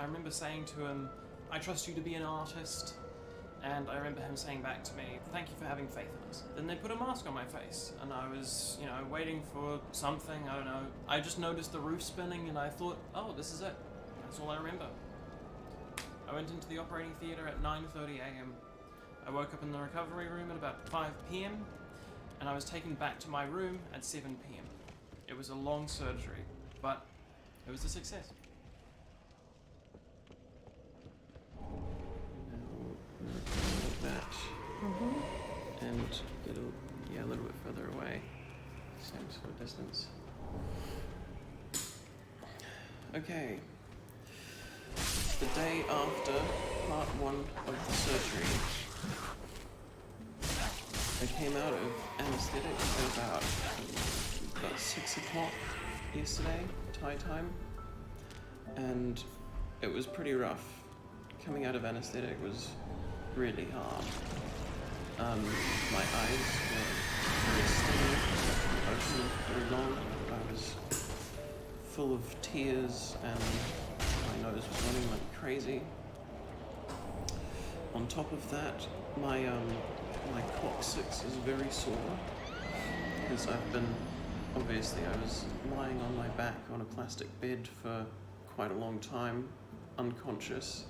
remember saying to him, I trust you to be an artist. And I remember him saying back to me, thank you for having faith in us. Then they put a mask on my face, and I was, waiting for something, I don't know. I just noticed the roof spinning, and I thought, oh, this is it. That's all I remember. I went into the operating theatre at 9:30 a.m. I woke up in the recovery room at about 5 p.m, and I was taken back to my room at 7 p.m. It was a long surgery, but it was a success. Like that. And get a little bit further away. Same sort of distance. Okay. The day after part 1 of the surgery, I came out of anesthetic at about 6 o'clock yesterday, Thai time, and it was pretty rough. Coming out of anesthetic was really hard. My eyes were very stinging, open very long. I was full of tears and my nose was running like crazy. On top of that, my coccyx is very sore because obviously I was lying on my back on a plastic bed for quite a long time, unconscious,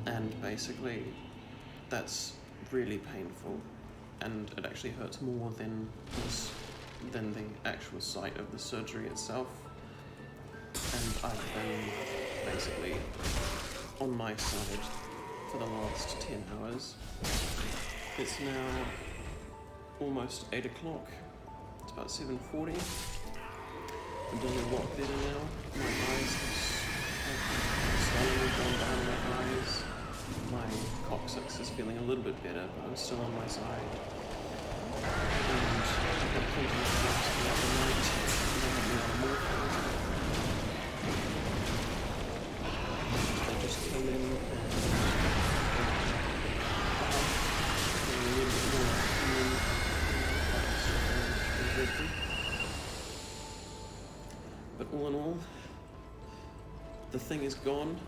and basically that's really painful, and it actually hurts more than the actual site of the surgery itself. And I've been basically on my side for the last 10 hours. It's now almost 8 o'clock. It's about 7:40. I'm doing a lot better now. My eyes have slowly gone down my eyes. My coccyx is feeling a little bit better, but I'm still on my side. And I've got plenty of sleep throughout the night. And I have no morphine. I just came in and a little bit more immune. But all in all, the thing is gone,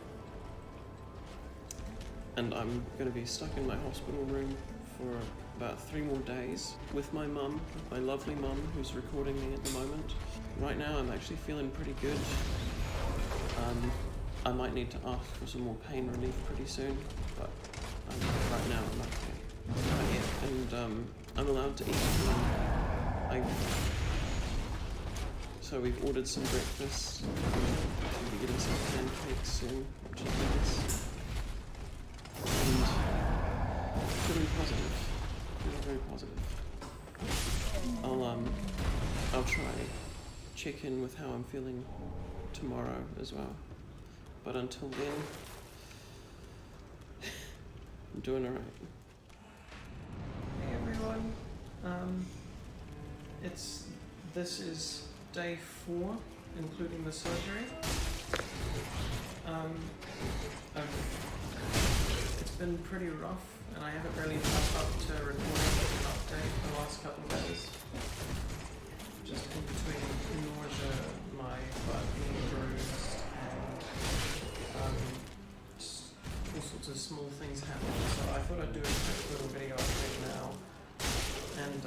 and I'm going to be stuck in my hospital room for about 3 more days with my mum, my lovely mum, who's recording me at the moment. Right now I'm actually feeling pretty good. I might need to ask for some more pain relief pretty soon, but right now I'm okay. And I'm allowed to eat. So we've ordered some breakfast. We'll be getting some pancakes soon, which is nice. And feeling positive. Feeling very positive. I'll try check in with how I'm feeling tomorrow as well. But until then, I'm doing alright. Hey everyone. This is day 4, including the surgery. It's been pretty rough, and I haven't really kept up to recording an update the last couple of days. Just in between nausea, my butt being bruised, and just all sorts of small things happening. So I thought I'd do a quick little video update now, and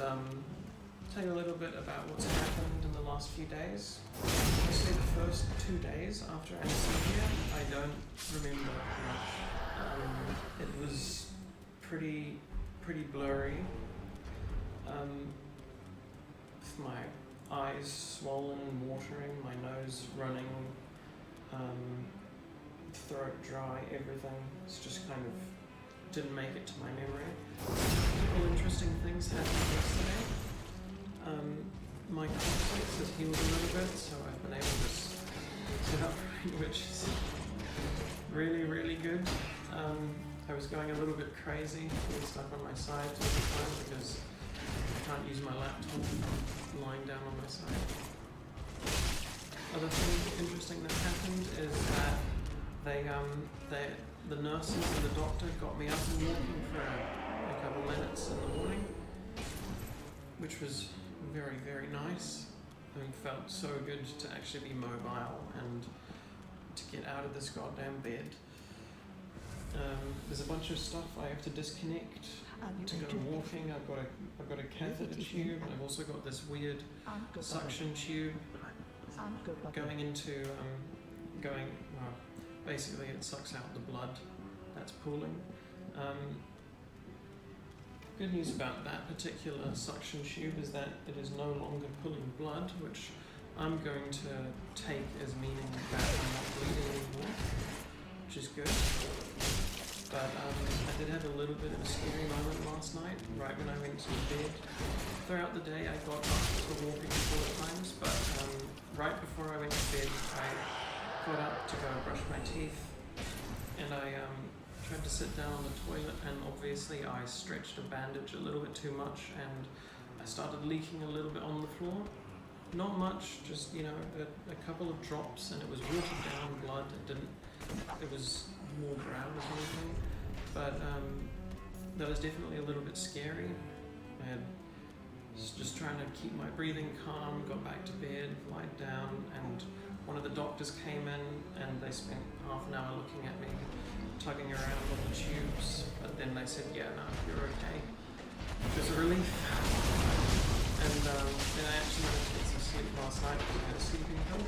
tell you a little bit about what's happened in the last few days. Obviously the first 2 days after anesthesia, I don't remember much. It was pretty blurry. With my eyes swollen and watering, my nose running, throat dry, everything. It's just kind of didn't make it to my memory. All interesting things happened yesterday. My coccyx has healed a little bit, so I've been able to sit upright, which is really good. I was going a little bit crazy, being stuck on my side all the time because I can't use my laptop lying down on my side. Other thing interesting that happened is that the nurses and the doctor got me up and walking for a couple minutes in the morning, which was very nice. It felt so good to actually be mobile and to get out of this goddamn bed. There's a bunch of stuff I have to disconnect to go walking. I've got a catheter tube. I've also got this weird suction tube going into basically it sucks out the blood that's pooling. Good news about that particular suction tube is that it is no longer pulling blood, which I'm going to take as meaning that I'm not bleeding anymore, which is good. But I did have a little bit of a scary moment last night, right when I went to bed. Throughout the day I got up to walking a couple of times, but right before I went to bed I got up to go brush my teeth, and I tried to sit down on the toilet, and obviously I stretched a bandage a little bit too much, and I started leaking a little bit on the floor. Not much, just a couple of drops, and it was watered down blood. It was more brown or anything, but that was definitely a little bit scary. I was just trying to keep my breathing calm, got back to bed, lied down, and one of the doctors came in and they spent half an hour looking at me, tugging around on the tubes, but then they said, yeah, no, you're okay. It was a relief. And then I actually managed to get some sleep last night because I had a sleeping pill.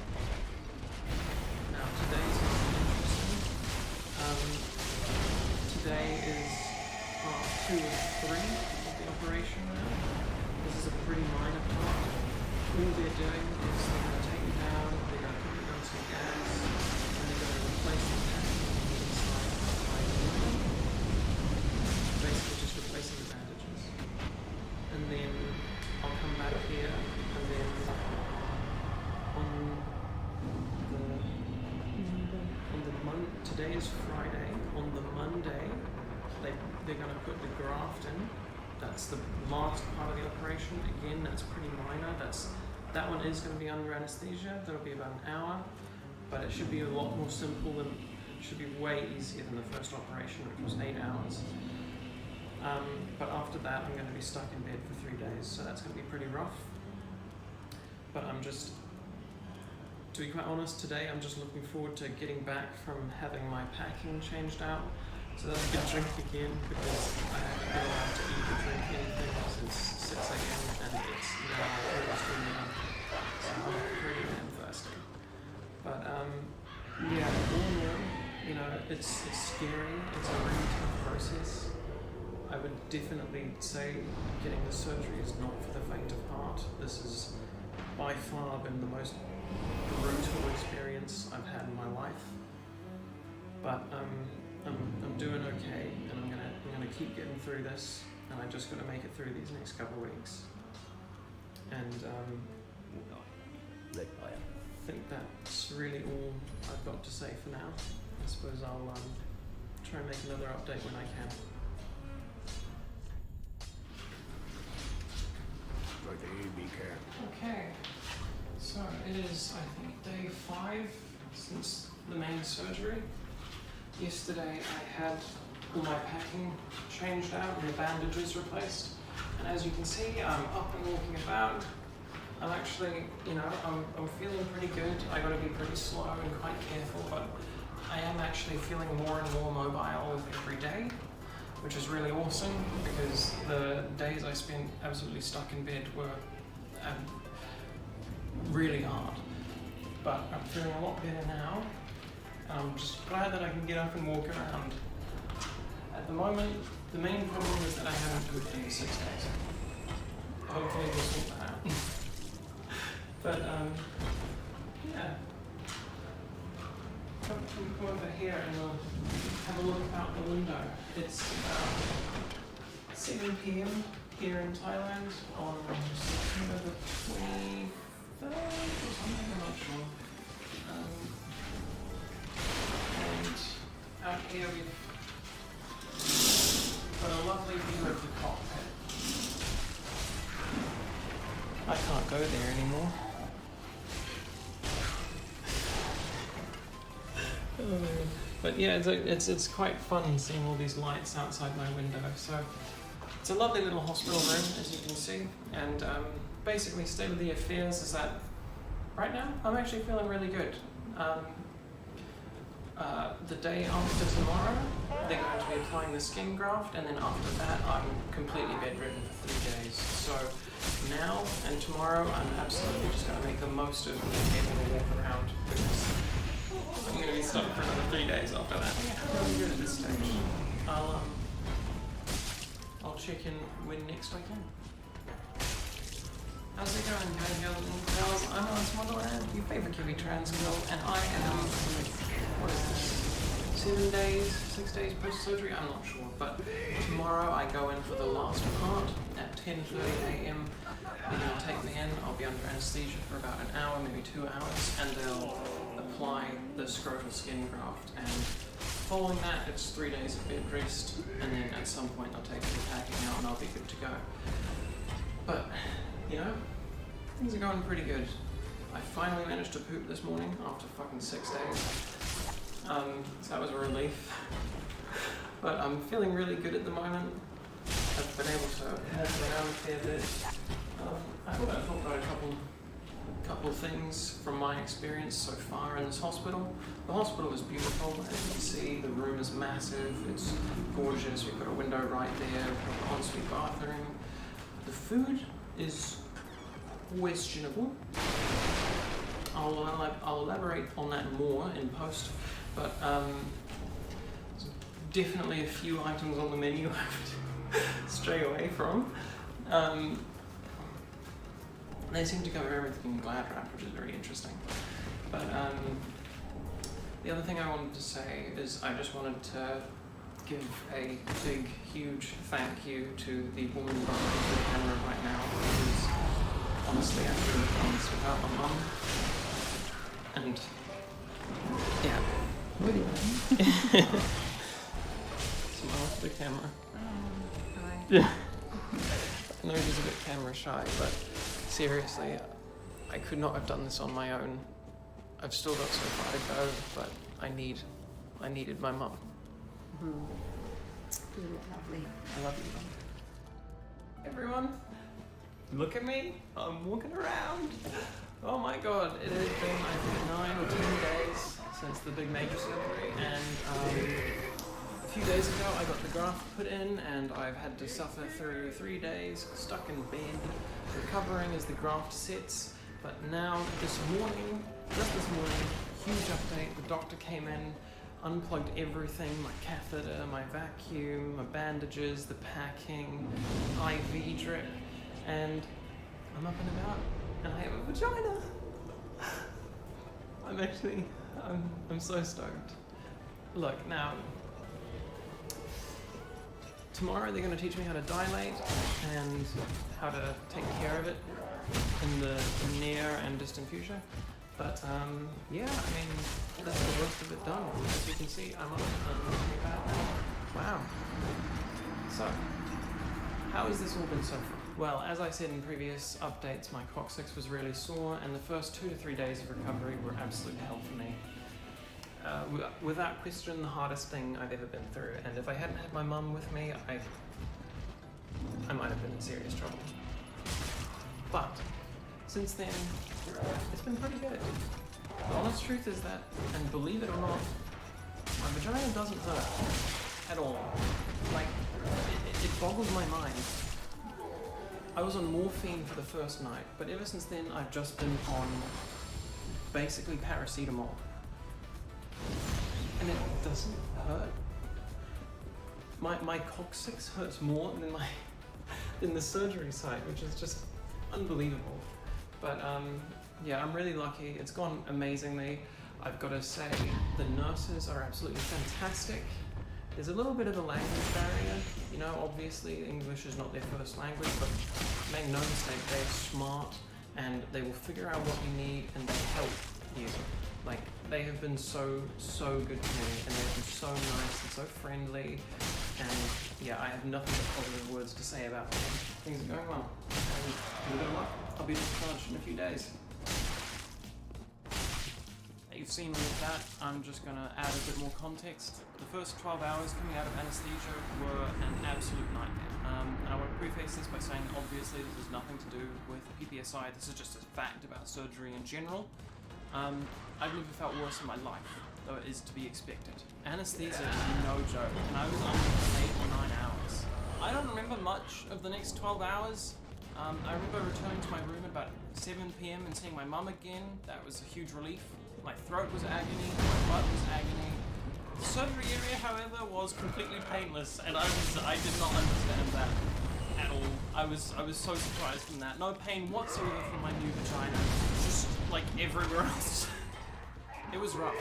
Now today's interesting. Today is part 2 of 3 of the operation now. This is a pretty minor part. All they're doing is they're going to take me down, they're going to put me on some gas, and they're going to replace the packaging inside my wound. Basically just replacing the bandages. And then I'll come back here, and then today is Friday. On the Monday, they're going to put the graft in. That's the last part of the operation. Again, that's pretty minor. That one is going to be under anesthesia. That'll be about an hour, but it should be a lot more simple and it should be way easier than the first operation, which was 8 hours. But after that, I'm going to be stuck in bed for 3 days, so that's going to be pretty rough. But to be quite honest, today I'm just looking forward to getting back from having my packing changed out. So that's a good drink again, because I haven't been allowed to eat or drink anything since 6 a.m. and it's now almost 3 a.m. So I'm pretty damn thirsty. But yeah, all in all, it's scary. It's a really tough process. I would definitely say getting the surgery is not for the faint of heart. This has by far been the most brutal experience I've had in my life. But I'm doing okay, and I'm gonna keep getting through this, and I just gotta make it through these next couple of weeks. And I think that's really all I've got to say for now. I suppose I'll try and make another update when I can. Okay, so it is, I think, day 5 since the main surgery. Yesterday I had all my packing changed out and the bandages replaced. And as you can see, I'm up and walking about. I'm actually, I'm feeling pretty good. I gotta be pretty slow and quite careful, but I am actually feeling more and more mobile every day, which is really awesome, because the days I spent absolutely stuck in bed were really hard. But I'm feeling a lot better now. I'm just glad that I can get up and walk around. At the moment, the main problem is that I haven't pooped in 6 days. Hopefully we'll sort that out. But yeah. Come over here and we'll have a look out the window. It's about 7 p.m. here in Thailand on September the 23rd or something, I'm not sure. And out here we've got a lovely view of the cockpit. I can't go there anymore. But yeah, it's quite fun seeing all these lights outside my window. So it's a lovely little hospital room, as you can see. And basically, state of the affairs is that right now I'm actually feeling really good. The day after tomorrow, they're going to be applying the skin graft, and then after that, I'm completely bedridden for 3 days. So now and tomorrow, I'm absolutely just going to make the most of being able to walk around, because I'm going to be stuck for another 3 days after that. Yeah, I'm good at this stage. I'll check in when next I can. How's it going, girls and girls? I'm Alice Wonderland, your favourite Kiwi trans girl, and I am, what is this, 6 days post-surgery? I'm not sure, but tomorrow I go in for the last part at 10:30 a.m. They're going to take me in, I'll be under anaesthesia for about an hour, maybe 2 hours, and they'll apply the scrotal skin graft, and following that it's 3 days of bed rest, and then at some point they'll take the packing out and I'll be good to go. But you know, things are going pretty good. I finally managed to poop this morning after fucking 6 days. So that was a relief. But I'm feeling really good at the moment. I've been able to walk around a fair bit. I thought I'd talk about a couple of things from my experience so far in this hospital. The hospital is beautiful, as you can see. The room is massive, it's gorgeous. We've got a window right there, we've got an ensuite bathroom. The food is questionable. I'll elaborate on that more in post, but there's definitely a few items on the menu I have to stray away from. They seem to cover everything in Glad Wrap, which is very interesting. But the other thing I wanted to say is I just wanted to give a big, huge thank you to the woman behind the camera right now, because honestly I couldn't have done this without my mum. And yeah. What are you doing? Smile to the camera. Hi. Yeah. I know she's a bit camera shy, but seriously, I could not have done this on my own. I've still got so far to go, but I needed my mum. Isn't it lovely? I love you, Mum. Everyone, look at me. I'm walking around. Oh my god, it has been, I think, 9 or 10 days since the big major surgery, and a few days ago I got the graft put in, and I've had to suffer through 3 days stuck in bed, recovering as the graft sits. But now, just this morning, huge update, the doctor came in, unplugged everything, my catheter, my vacuum, my bandages, the packing, IV drip, and I'm up and about, and I have a vagina. I'm so stoked. Look, now, tomorrow they're going to teach me how to dilate and how to take care of it in the near and distant future. But yeah, I mean, that's the worst of it done. As you can see, I'm up and looking about now. Wow. So, how has this all been so far? Well, as I said in previous updates, my coccyx was really sore, and the first 2 to 3 days of recovery were absolute hell for me. Without question, the hardest thing I've ever been through, and if I hadn't had my mum with me, I might have been in serious trouble. But since then, it's been pretty good. The honest truth is that, and believe it or not, my vagina doesn't hurt at all. Like, it boggles my mind. I was on morphine for the first night, but ever since then I've just been on basically paracetamol. And it doesn't hurt. My coccyx hurts more than the surgery site, which is just unbelievable. But yeah, I'm really lucky. It's gone amazingly. I've got to say, the nurses are absolutely fantastic. There's a little bit of a language barrier. You know, obviously English is not their first language, but make no mistake, they're smart and they will figure out what you need and they help you. Like, they have been so good to me, and they've been so nice and so friendly, and yeah, I have nothing but positive words to say about them. Things are going well. And with a bit of luck, I'll be discharged in a few days. You've seen all of that. I'm just going to add a bit more context. The first 12 hours coming out of anesthesia were an absolute nightmare. And I want to preface this by saying that obviously this has nothing to do with PPSI. This is just a fact about surgery in general. I've never felt worse in my life. though it is to be expected. Anesthesia is no joke, and I was under for 8 or 9 hours. I don't remember much of the next 12 hours. I remember returning to my room at about 7 PM and seeing my mum again. That was a huge relief. My throat was agony, my butt was agony. The surgery area, however, was completely painless, and I did not understand that at all. I was so surprised from that. No pain whatsoever from my new vagina, just like everywhere else. It was rough.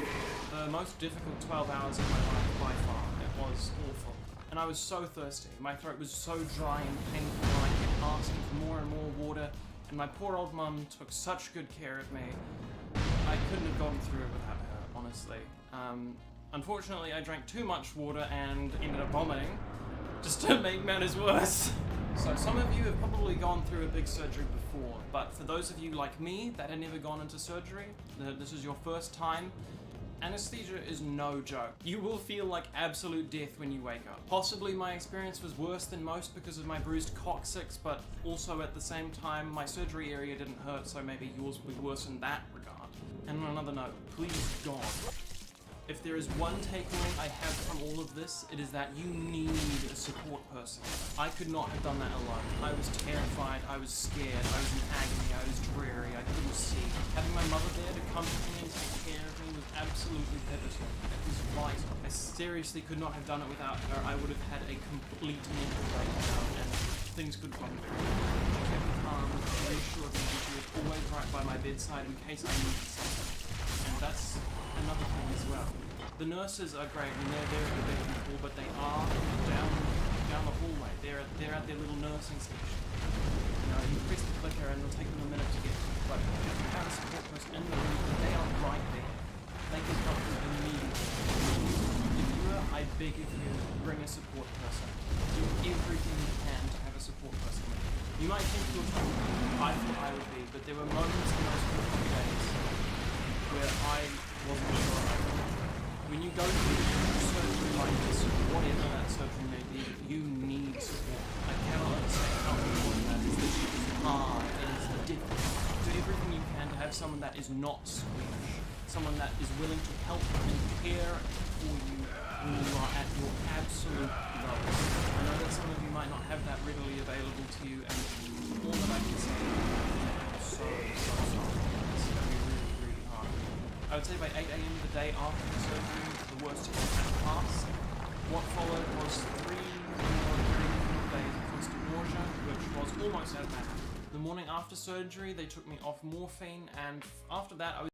The most difficult 12 hours of my life by far. It was awful. And I was so thirsty. My throat was so dry and painful, and I kept asking for more and more water, and my poor old mum took such good care of me. I couldn't have gone through it without her, honestly. Unfortunately, I drank too much water and ended up vomiting, just to make matters worse. So some of you have probably gone through a big surgery before, but for those of you like me that had never gone into surgery, this is your first time, anesthesia is no joke. You will feel like absolute death when you wake up. Possibly my experience was worse than most because of my bruised coccyx, but also at the same time, my surgery area didn't hurt, so maybe yours will be worse in that regard. And on another note, please God, if there is one takeaway I have from all of this, it is that you need a support person. I could not have done that alone. I was terrified, I was scared, I was in agony, I was dreary, I couldn't see. Having my mother there to comfort me and take care of me was absolutely pivotal. It was vital. I seriously could not have done it without her. I would have had a complete mental breakdown and things could have gone very wrong. She kept me calm, reassured me, and she was always right by my bedside in case I needed something. And that's another thing as well. The nurses are great and they're there at the beck and call, but they are down the hallway. They're at their little nursing station. You know, you press the clicker and it'll take them a minute to get to it. But if you have a support person in the room, they are right there. They can help you immediately. If you are, I beg of you, bring a support person. Do everything you can to have a support person with you. You might think you're trying to be, I thought I would be, but there were moments in those 4 days where I wasn't sure I would. When you go through surgery like this, whatever that surgery may be, you need support. I cannot understand how important that is. This shit is hard, it is difficult. Do everything you can to have someone that is not squeamish, someone that is willing to help and care for you when you are at your absolute lowest. I know that some of you might not have that readily available to you, and all that I can say is so sorry. It's going to be really, really hard. I would say by 8 AM the day after the surgery, the worst had passed. What followed was 3 more days of constant nausea, which was almost as bad. The morning after surgery, they took me off morphine, and after that, I was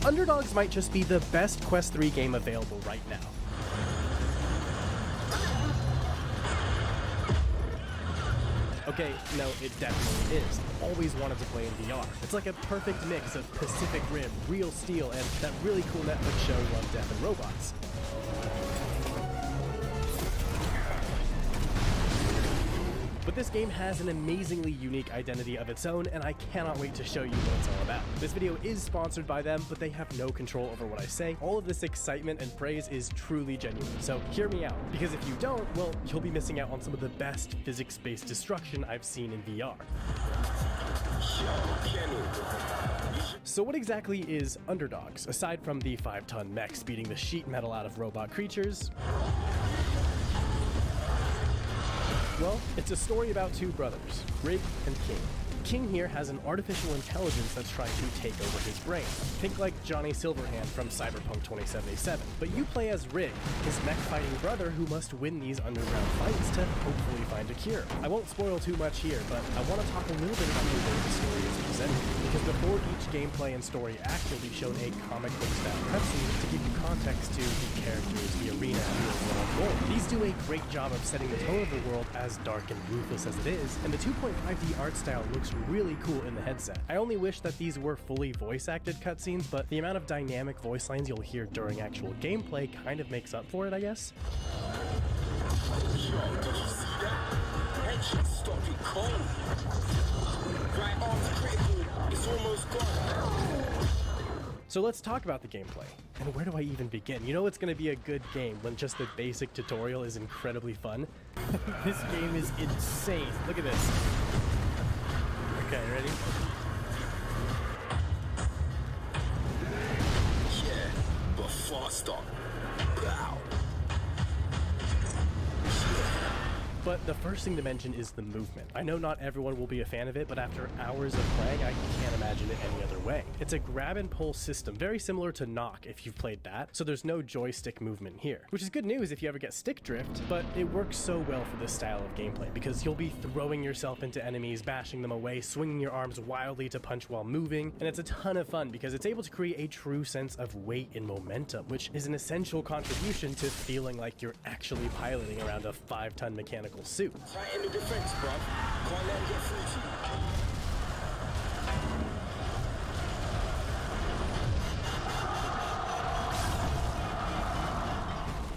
Underdogs might just be the best Quest 3 game available right now. Okay, no, it definitely is. Always wanted to play in VR. It's like a perfect mix of Pacific Rim, Real Steel, and that really cool Netflix show Love, Death, and Robots. But this game has an amazingly unique identity of its own, and I cannot wait to show you what it's all about. This video is sponsored by them, but they have no control over what I say. All of this excitement and praise is truly genuine, so hear me out. Because if you don't, well, you'll be missing out on some of the best physics-based destruction I've seen in VR. So what exactly is Underdogs, aside from the 5-ton mechs beating the sheet metal out of robot creatures? Well, it's a story about 2 brothers, Rig and King. King here has an artificial intelligence that's trying to take over his brain. Think like Johnny Silverhand from Cyberpunk 2077. But you play as Rig, his mech-fighting brother who must win these underground fights to hopefully find a cure. I won't spoil too much here, but I want to talk a little bit about the way the story is presented. Because before each gameplay and story act, you'll be shown a comic book style cutscene to give you context to the characters, the arena, and the overall world. These do a great job of setting the tone of the world as dark and ruthless as it is, and the 2.5D art style looks really cool in the headset. I only wish that these were fully voice-acted cutscenes, but the amount of dynamic voice lines you'll hear during actual gameplay kind of makes up for it, I guess. So let's talk about the gameplay. And where do I even begin? You know it's going to be a good game when just the basic tutorial is incredibly fun? This game is insane. Look at this. Okay, ready? Yeah, but faster. Wow. But the first thing to mention is the movement. I know not everyone will be a fan of it, but after hours of playing, I can't imagine it any other way. It's a grab and pull system, very similar to Knock if you've played that, so there's no joystick movement here. Which is good news if you ever get stick drift, but it works so well for this style of gameplay, because you'll be throwing yourself into enemies, bashing them away, swinging your arms wildly to punch while moving, and it's a ton of fun because it's able to create a true sense of weight and momentum, which is an essential contribution to feeling like you're actually piloting around a 5-ton mechanical suit. Tight in the defense, bruv. Can't let him get through to you.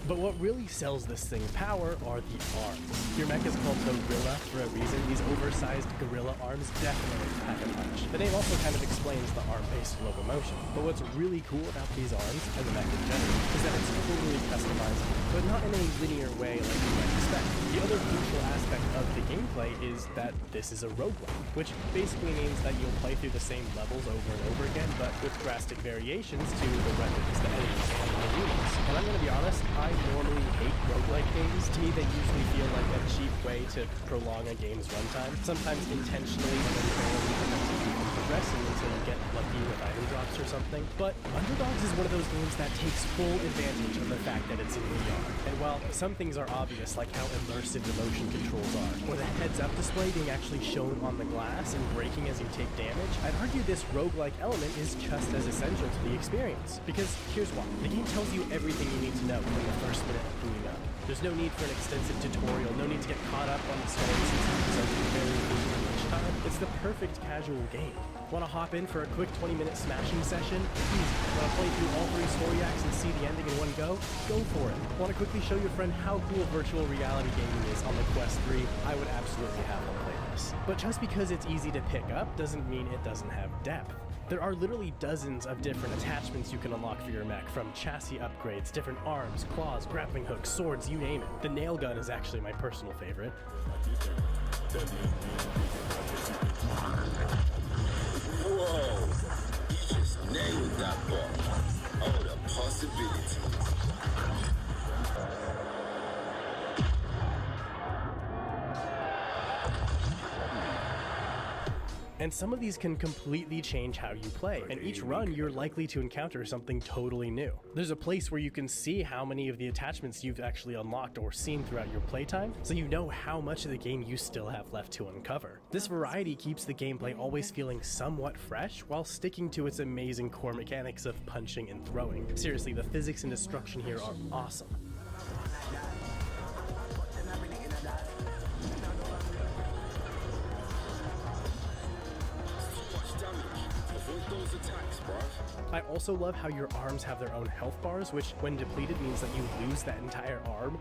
But what really sells this thing power are the arms. Your mech is called Gorilla for a reason. These oversized gorilla arms definitely pack a punch. The name also kind of explains the arm-based locomotion. But what's really cool about these arms, and the mech in general, is that it's totally customizable, but not in a linear way like you might expect. The other crucial aspect of the gameplay is that this is a roguelike, which basically means that you'll play through the same levels over and over again, but with drastic variations to the weapons, the enemies, and the arenas. And I'm gonna be honest, I normally hate roguelike games. To me, they usually feel like a cheap way to prolong a game's runtime, sometimes intentionally and then barely preventing you from progressing until you get lucky with item drops or something. But Underdogs is one of those games that takes full advantage of the fact that it's in VR. And while some things are obvious, like how immersive the motion controls are, or the heads-up display being actually shown on the glass and breaking as you take damage, I'd argue this roguelike element is just as essential to the experience. Because here's why. The game tells you everything you need to know from the first minute of booting up. There's no need for an extensive tutorial, no need to get caught up on the story since it's over very much time. It's the perfect casual game. Want to hop in for a quick 20-minute smashing session? Easy. Want to play through all 3 story acts and see the ending in one go? Go for it. Want to quickly show your friend how cool virtual reality gaming is on the Quest 3? I would absolutely have them play this. But just because it's easy to pick up doesn't mean it doesn't have depth. There are literally dozens of different attachments you can unlock for your mech, from chassis upgrades, different arms, claws, grappling hooks, swords, you name it. The nail gun is actually my personal favorite. Whoa! You just nailed that bomb. Oh, the possibility. And some of these can completely change how you play, and each run you're likely to encounter something totally new. There's a place where you can see how many of the attachments you've actually unlocked or seen throughout your playtime, so you know how much of the game you still have left to uncover. This variety keeps the gameplay always feeling somewhat fresh, while sticking to its amazing core mechanics of punching and throwing. Seriously, the physics and destruction here are awesome. I also love how your arms have their own health bars, which when depleted means that you lose that entire arm.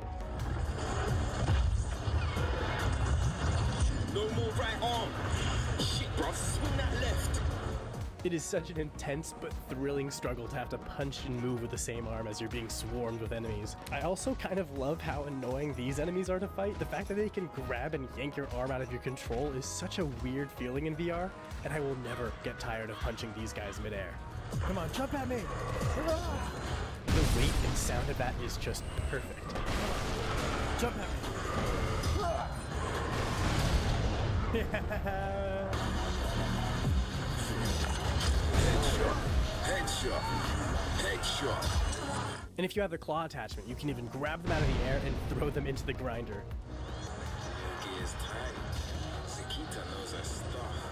No more right arm. Shit, bro, swing that left. It is such an intense but thrilling struggle to have to punch and move with the same arm as you're being swarmed with enemies. I also kind of love how annoying these enemies are to fight. The fact that they can grab and yank your arm out of your control is such a weird feeling in VR, and I will never get tired of punching these guys midair. Come on, jump at me! Hurrah! The weight and sound of that is just perfect. Jump at me! Yeah. Headshot. Headshot. And if you have the claw attachment, you can even grab them out of the air and throw them into the grinder. Gear's tight. Sakita knows her stuff.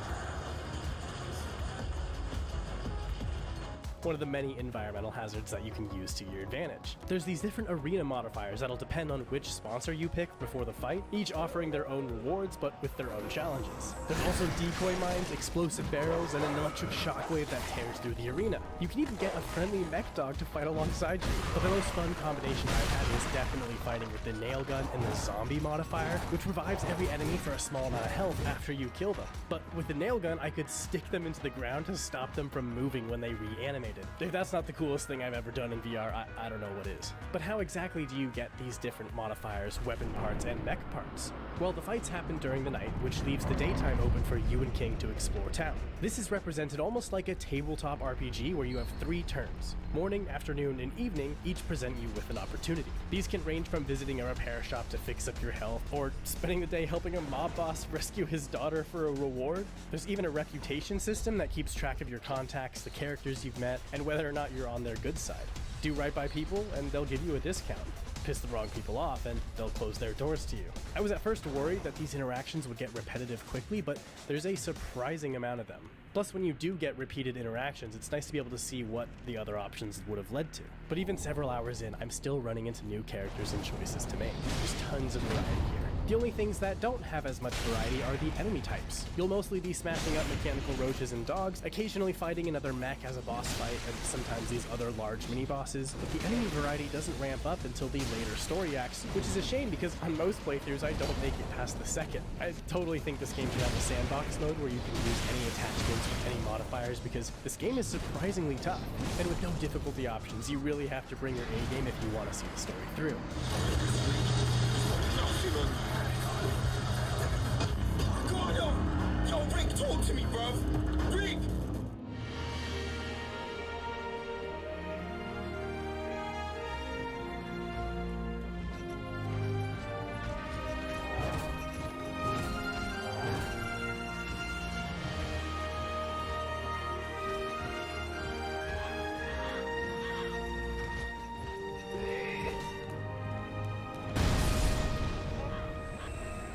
One of the many environmental hazards that you can use to your advantage. There's these different arena modifiers that'll depend on which sponsor you pick before the fight, each offering their own rewards but with their own challenges. There's also decoy mines, explosive barrels, and an electric shockwave that tears through the arena. You can even get a friendly mech dog to fight alongside you. But the most fun combination I've had is definitely fighting with the nail gun and the zombie modifier, which revives every enemy for a small amount of health after you kill them. But with the nail gun, I could stick them into the ground to stop them from moving when they reanimate. animated. If that's not the coolest thing I've ever done in VR, I don't know what is. But how exactly do you get these different modifiers, weapon parts, and mech parts? Well, the fights happen during the night, which leaves the daytime open for you and King to explore town. This is represented almost like a tabletop RPG where you have 3 turns. Morning, afternoon, and evening each present you with an opportunity. These can range from visiting a repair shop to fix up your health, or spending the day helping a mob boss rescue his daughter for a reward. There's even a reputation system that keeps track of your contacts, the characters you've met, and whether or not you're on their good side. Do right by people, and they'll give you a discount. Piss the wrong people off, and they'll close their doors to you. I was at first worried that these interactions would get repetitive quickly, but there's a surprising amount of them. Plus, when you do get repeated interactions, it's nice to be able to see what the other options would have led to. But even several hours in, I'm still running into new characters and choices to make. There's tons of variety here. The only things that don't have as much variety are the enemy types. You'll mostly be smashing up mechanical roaches and dogs, occasionally fighting another mech as a boss fight, and sometimes these other large mini-bosses, but the enemy variety doesn't ramp up until the later story acts, which is a shame because on most playthroughs I don't make it past the second. I totally think this game should have a sandbox mode where you can use any attachments with any modifiers because this game is surprisingly tough. And with no difficulty options, you really have to bring your A game if you want to see the story through. God, yo, Rick, talk to me, bruv. Rick!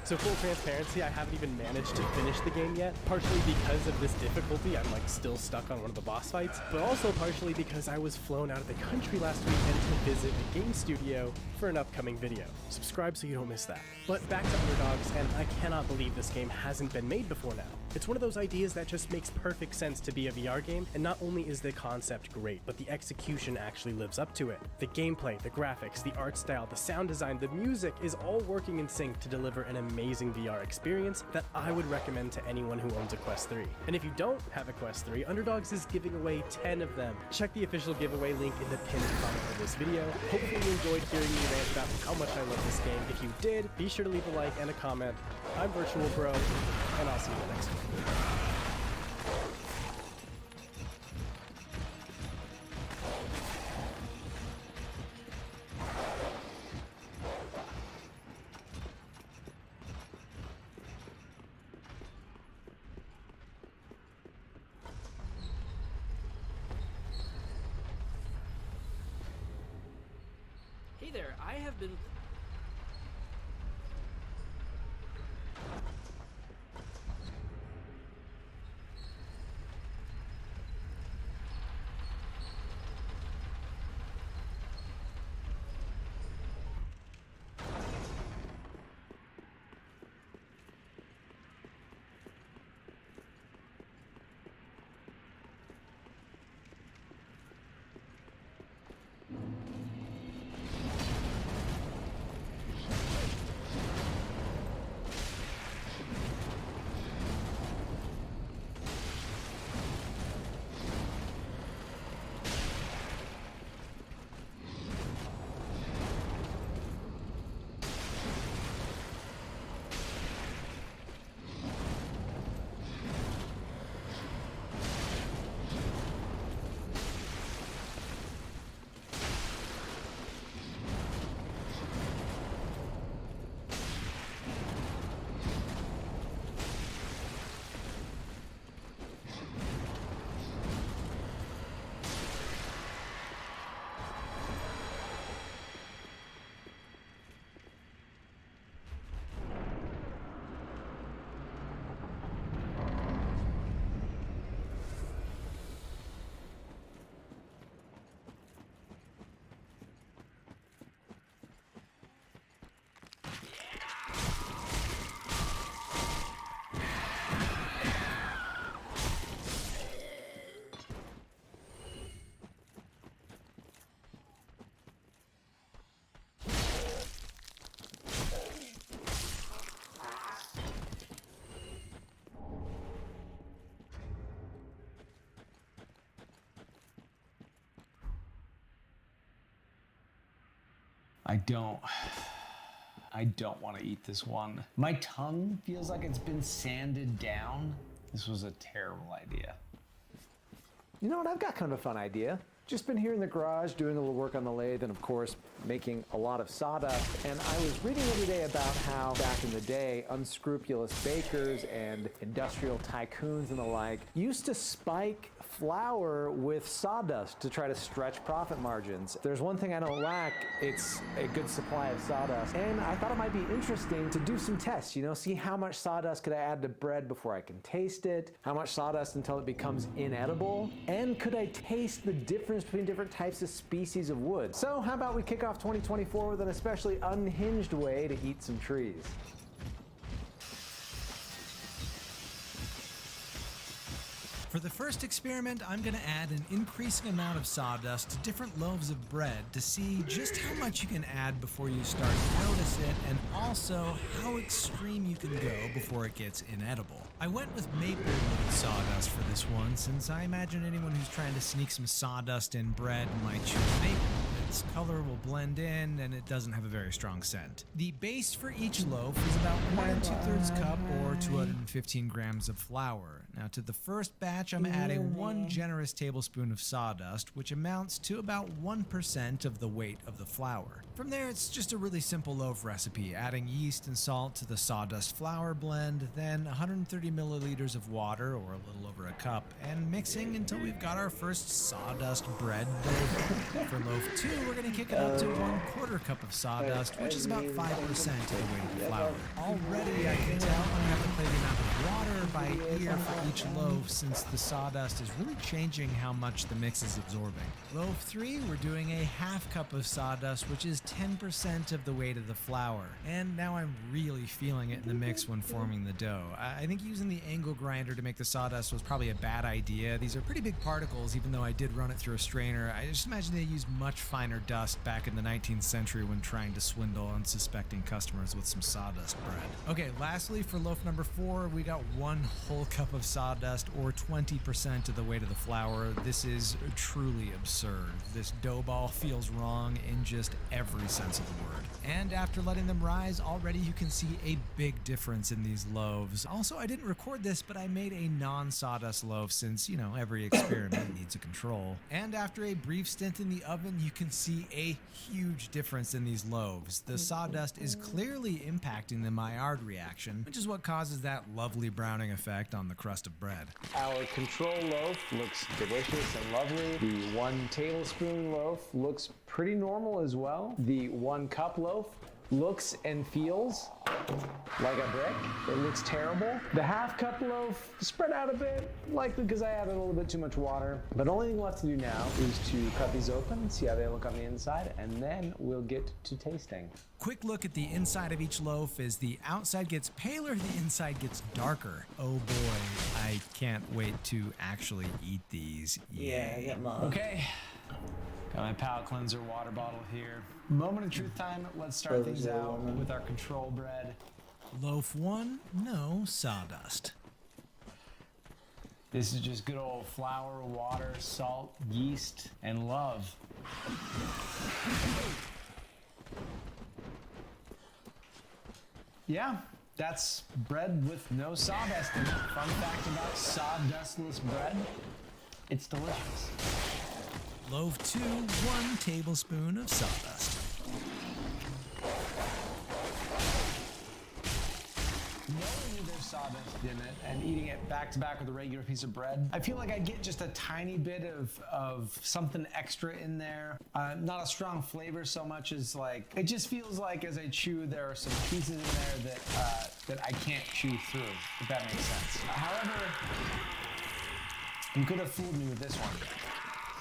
So full transparency, I haven't even managed to finish the game yet, partially because of this difficulty. I'm like still stuck on one of the boss fights, but also partially because I was flown out of the country last weekend to visit a game studio for an upcoming video. Subscribe so you don't miss that. But back to Underdogs, and I cannot believe this game hasn't been made before now. It's one of those ideas that just makes perfect sense to be a VR game, and not only is the concept great, but the execution actually lives up to it. The gameplay, the graphics, the art style, the sound design, the music is all working in sync to deliver an amazing VR experience that I would recommend to anyone who owns a Quest 3. And if you don't have a Quest 3, Underdogs is giving away 10 of them. Check the official giveaway link in the pinned comment of this video. Hopefully you enjoyed hearing me rant about how much I love this game. If you did, be sure to leave a like and a comment. I'm Virtual Bro, and I'll see you next one. Hey there, I have been... I don't want to eat this one. My tongue feels like it's been sanded down. This was a terrible idea. You know what? I've got kind of a fun idea. Just been here in the garage doing a little work on the lathe and, of course, making a lot of sawdust. And I was reading the other day about how back in the day, unscrupulous bakers and industrial tycoons and the like used to spike flour with sawdust to try to stretch profit margins. If there's one thing I don't lack, it's a good supply of sawdust. And I thought it might be interesting to do some tests, you know, see how much sawdust could I add to bread before I can taste it, how much sawdust until it becomes inedible, and could I taste the difference between different types of species of wood. So how about we kick off 2024 with an especially unhinged way to eat some trees. For the first experiment, I'm going to add an increasing amount of sawdust to different loaves of bread to see just how much you can add before you start to notice it, and also how extreme you can go before it gets inedible. I went with maple wood sawdust for this one, since I imagine anyone who's trying to sneak some sawdust in bread might choose maple. Its color will blend in, and it doesn't have a very strong scent. The base for each loaf is about 1 2/3 cup or 215 grams of flour. Now to the first batch, I'm adding 1 generous tablespoon of sawdust, which amounts to about 1% of the weight of the flour. From there, it's just a really simple loaf recipe, adding yeast and salt to the sawdust flour blend, then 130 milliliters of water, or a little over a cup, and mixing until we've got our first sawdust bread dough. For loaf 2, we're going to kick it up to 1/4 cup of sawdust, which is about 5% of the weight of the flour. Already, I can tell I'm going to have to play the amount of water by ear for each loaf, since the sawdust is really changing how much the mix is absorbing. Loaf 3, we're doing a 1/2 cup of sawdust, which is 10% of the weight of the flour. And now I'm really feeling it in the mix when forming the dough. I think using the angle grinder to make the sawdust was probably a bad idea. These are pretty big particles, even though I did run it through a strainer. I just imagine they used much finer dust back in the 19th century when trying to swindle unsuspecting customers with some sawdust bread. Okay, lastly, for loaf number 4, we got 1 whole cup of sawdust, or 20% of the weight of the flour. This is truly absurd. This dough ball feels wrong in just every sense of the word. And after letting them rise, already you can see a big difference in these loaves. Also, I didn't record this, but I made a non-sawdust loaf since, you know, every experiment needs a control. And after a brief stint in the oven, you can see a huge difference in these loaves. The sawdust is clearly impacting the Maillard reaction, which is what causes that lovely browning effect on the crust of bread. Our control loaf looks delicious and lovely. The 1 tablespoon loaf looks pretty normal as well. The 1 cup loaf looks and feels like a brick. It looks terrible. The 1/2 cup loaf spread out a bit, likely because I added a little bit too much water. But the only thing left to do now is to cut these open, see how they look on the inside, and then we'll get to tasting. Quick look at the inside of each loaf. As the outside gets paler, the inside gets darker. Oh boy, I can't wait to actually eat these. Yay. Okay. Got my palate cleanser water bottle here. Moment of truth time. Let's start things out with our control bread. Loaf 1, no sawdust. This is just good old flour, water, salt, yeast, and love. Yeah, that's bread with no sawdust in it. Fun fact about sawdustless bread, it's delicious. Loaf 2, 1 tablespoon of sawdust. Knowing there's sawdust in it and eating it back to back with a regular piece of bread, I feel like I get just a tiny bit of something extra in there. Not a strong flavor so much as like, it just feels like as I chew, there are some pieces in there that I can't chew through, if that makes sense. However, you could have fooled me with this one.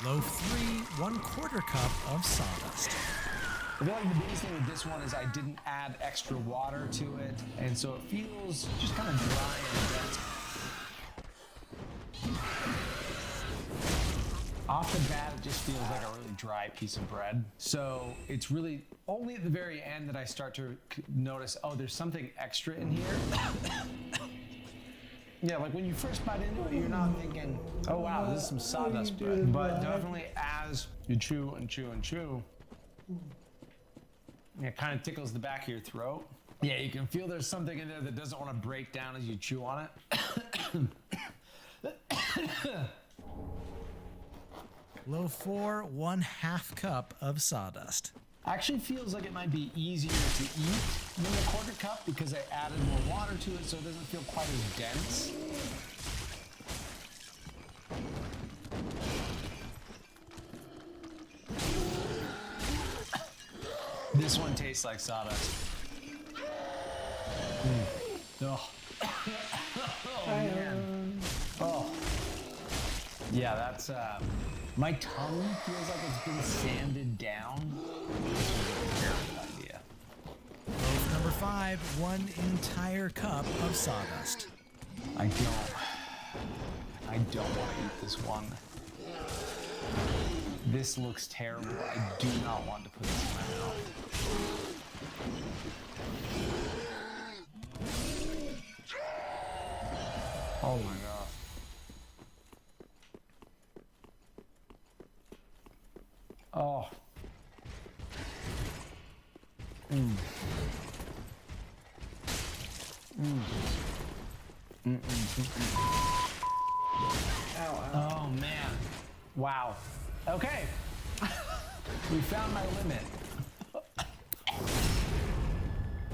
Loaf 3, 1/4 cup of sawdust. I feel like the biggest thing with this one is I didn't add extra water to it, and so it feels just kind of dry and dense. Off the bat, it just feels like a really dry piece of bread. So it's really only at the very end that I start to notice, oh, there's something extra in here. Yeah, like when you first bite into it, you're not thinking, oh wow, this is some sawdust bread. But definitely as you chew and chew and chew, It kind of tickles the back of your throat. Yeah, you can feel there's something in there that doesn't want to break down as you chew on it. Low 4, 1/2 cup of sawdust. Actually feels like it might be easier to eat than the quarter cup because I added more water to it, so it doesn't feel quite as dense. This one tastes like sawdust. Oh. Oh, man. Oh. Yeah, that's my tongue feels like it's been sanded down. This was a terrible idea. Loaf number 5, 1 entire cup of sawdust. I don't want to eat this one. This looks terrible. I do not want to put this in my mouth. Oh my god. Oh. Oh man. Wow. Okay. We found my limit.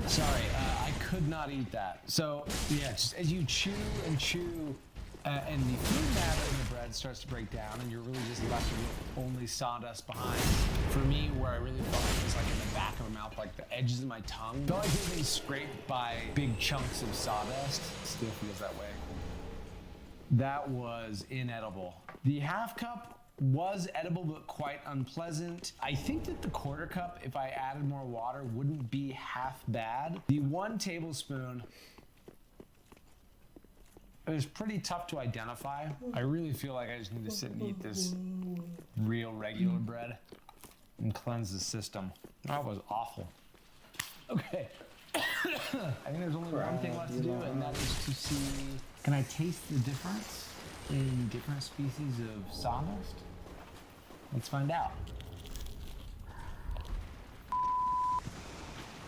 Sorry, I could not eat that. So yeah, just as you chew and chew, and the food matter in the bread starts to break down, and you're really just left with only sawdust behind. For me, where I really felt it was like in the back of my mouth, like the edges of my tongue. Felt like it was being scraped by big chunks of sawdust. Still feels that way. That was inedible. The half cup was edible, but quite unpleasant. I think that the quarter cup, if I added more water, wouldn't be half bad. The 1 tablespoon, it was pretty tough to identify. I really feel like I just need to sit and eat this real regular bread and cleanse the system. That was awful. Okay. I think there's only one thing left to do, and that is to see, can I taste the difference in different species of sawdust? Let's find out.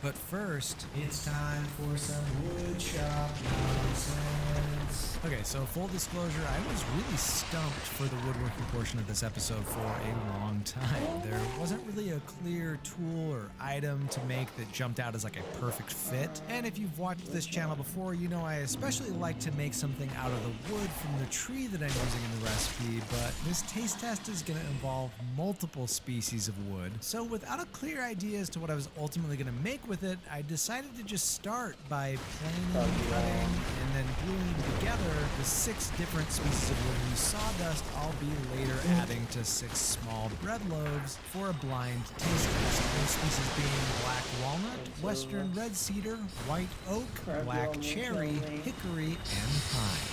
But first, it's time for some woodshop nonsense. Okay, so full disclosure, I was really stumped for the woodworking portion of this episode for a long time. There wasn't really a clear tool or item to make that jumped out as like a perfect fit. And if you've watched this channel before, you know I especially like to make something out of the wood from the tree that I'm using in the recipe, but this taste test is going to involve multiple species of wood. So without a clear idea as to what I was ultimately going to make with it, I decided to just start by planing, cutting, and then gluing together the 6 different species of wood whose sawdust I'll be later adding to 6 small bread loaves for a blind taste test. Those species being black walnut, western red cedar, white oak, black cherry, hickory, and pine.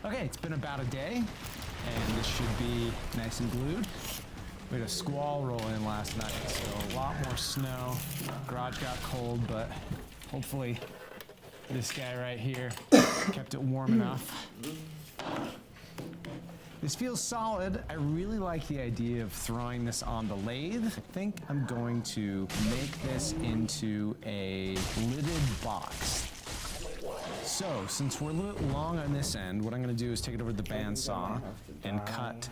Okay, it's been about a day, and this should be nice and glued. We had a squall roll in last night, so a lot more snow. Garage got cold, but hopefully this guy right here kept it warm enough. This feels solid. I really like the idea of throwing this on the lathe. I think I'm going to make this into a lidded box. So, since we're a little long on this end, what I'm gonna do is take it over to the bandsaw and cut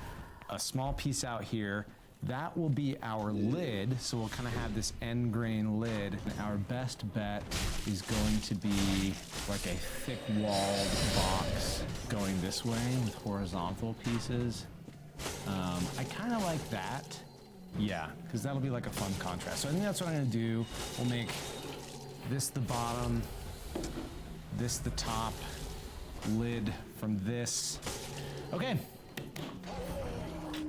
a small piece out here. That will be our lid, so we'll kind of have this end grain lid. Our best bet is going to be like a thick walled box going this way with horizontal pieces. I kind of like that. Yeah, because that'll be like a fun contrast. So I think that's what I'm gonna do. We'll make this the bottom, this the top, lid from this. Okay.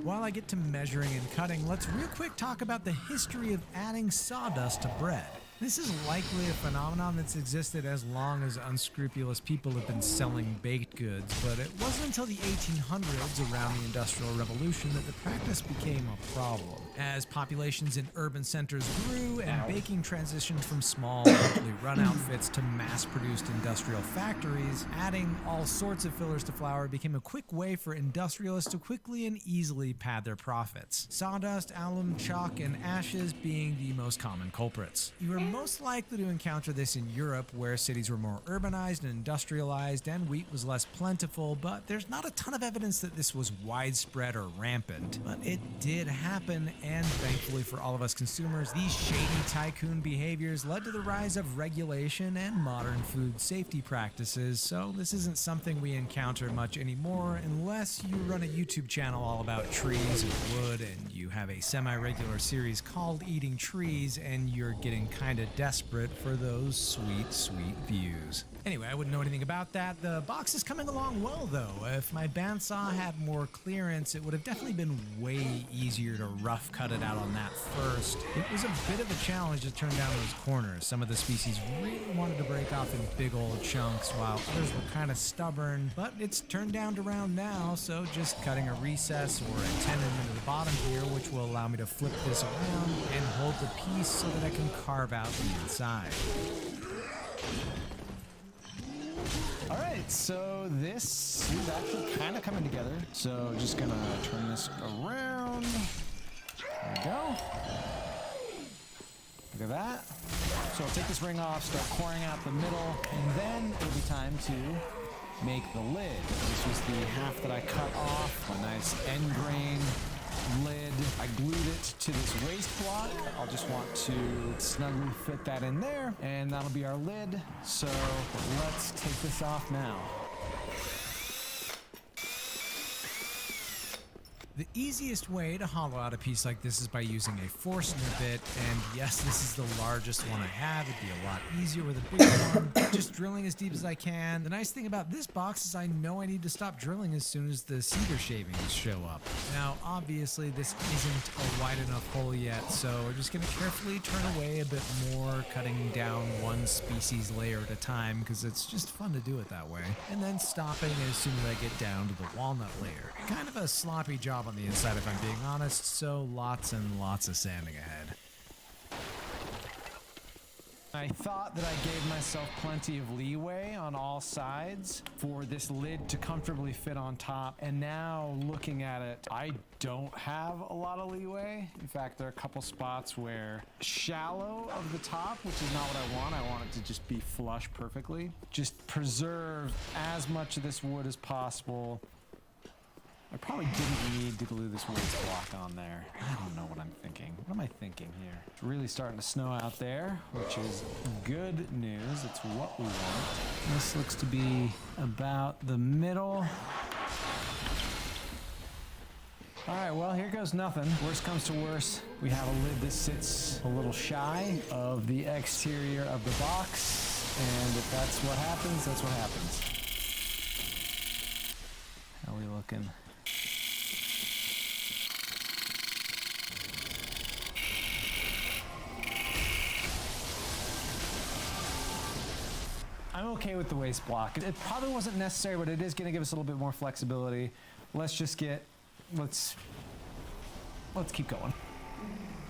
While I get to measuring and cutting, let's real quick talk about the history of adding sawdust to bread. This is likely a phenomenon that's existed as long as unscrupulous people have been selling baked goods, but it wasn't until the 1800s, around the Industrial Revolution, that the practice became a problem. As populations in urban centers grew and baking transitioned from small, locally run outfits to mass-produced industrial factories, adding all sorts of fillers to flour became a quick way for industrialists to quickly and easily pad their profits. Sawdust, alum, chalk, and ashes being the most common culprits. You are most likely to encounter this in Europe, where cities were more urbanized and industrialized and wheat was less plentiful, but there's not a ton of evidence that this was widespread or rampant. But it did happen, and thankfully for all of us consumers, these shady tycoon behaviors led to the rise of regulation and modern food safety practices, so this isn't something we encounter much anymore unless you run a YouTube channel all about trees and wood and you have a semi-regular series called Eating Trees and you're getting kinda desperate for those sweet, sweet views. Anyway, I wouldn't know anything about that. The box is coming along well, though. If my bandsaw had more clearance, it would have definitely been way easier to rough cut it out on that first. It was a bit of a challenge to turn down those corners. Some of the species really wanted to break off in big old chunks, while others were kind of stubborn, but it's turned down to round now, so just cutting a recess or a tenon into the bottom here, which will allow me to flip this around and hold the piece so that I can carve out the inside. Alright, so this is actually kind of coming together. So just gonna turn this around. There we go. Look at that. So I'll take this ring off, start coring out the middle, and then it'll be time to make the lid. This was the half that I cut off, a nice end grain lid. I glued it to this waste block. I'll just want to snugly fit that in there, and that'll be our lid. So let's take this off now. The easiest way to hollow out a piece like this is by using a Forstner bit, and yes, this is the largest one I have. It'd be a lot easier with a bigger one. Just drilling as deep as I can. The nice thing about this box is I know I need to stop drilling as soon as the cedar shavings show up. Now, obviously, this isn't a wide enough hole yet, so we're just going to carefully turn away a bit more, cutting down one species layer at a time, because it's just fun to do it that way. And then stopping as soon as I get down to the walnut layer. Kind of a sloppy job on the inside, if I'm being honest, so lots and lots of sanding ahead. I thought that I gave myself plenty of leeway on all sides for this lid to comfortably fit on top, and now looking at it, I don't have a lot of leeway. In fact, there are a couple spots where shallow of the top, which is not what I want. I want it to just be flush perfectly. Just preserve as much of this wood as possible. I probably didn't need to glue this waste block on there. I don't know what I'm thinking. What am I thinking here? It's really starting to snow out there, which is good news. It's what we want. This looks to be about the middle. All right, well, here goes nothing. Worst comes to worst, we have a lid that sits a little shy of the exterior of the box, and if that's what happens, that's what happens. How are we looking? I'm okay with the waste block. It probably wasn't necessary, but it is going to give us a little bit more flexibility. Let's keep going.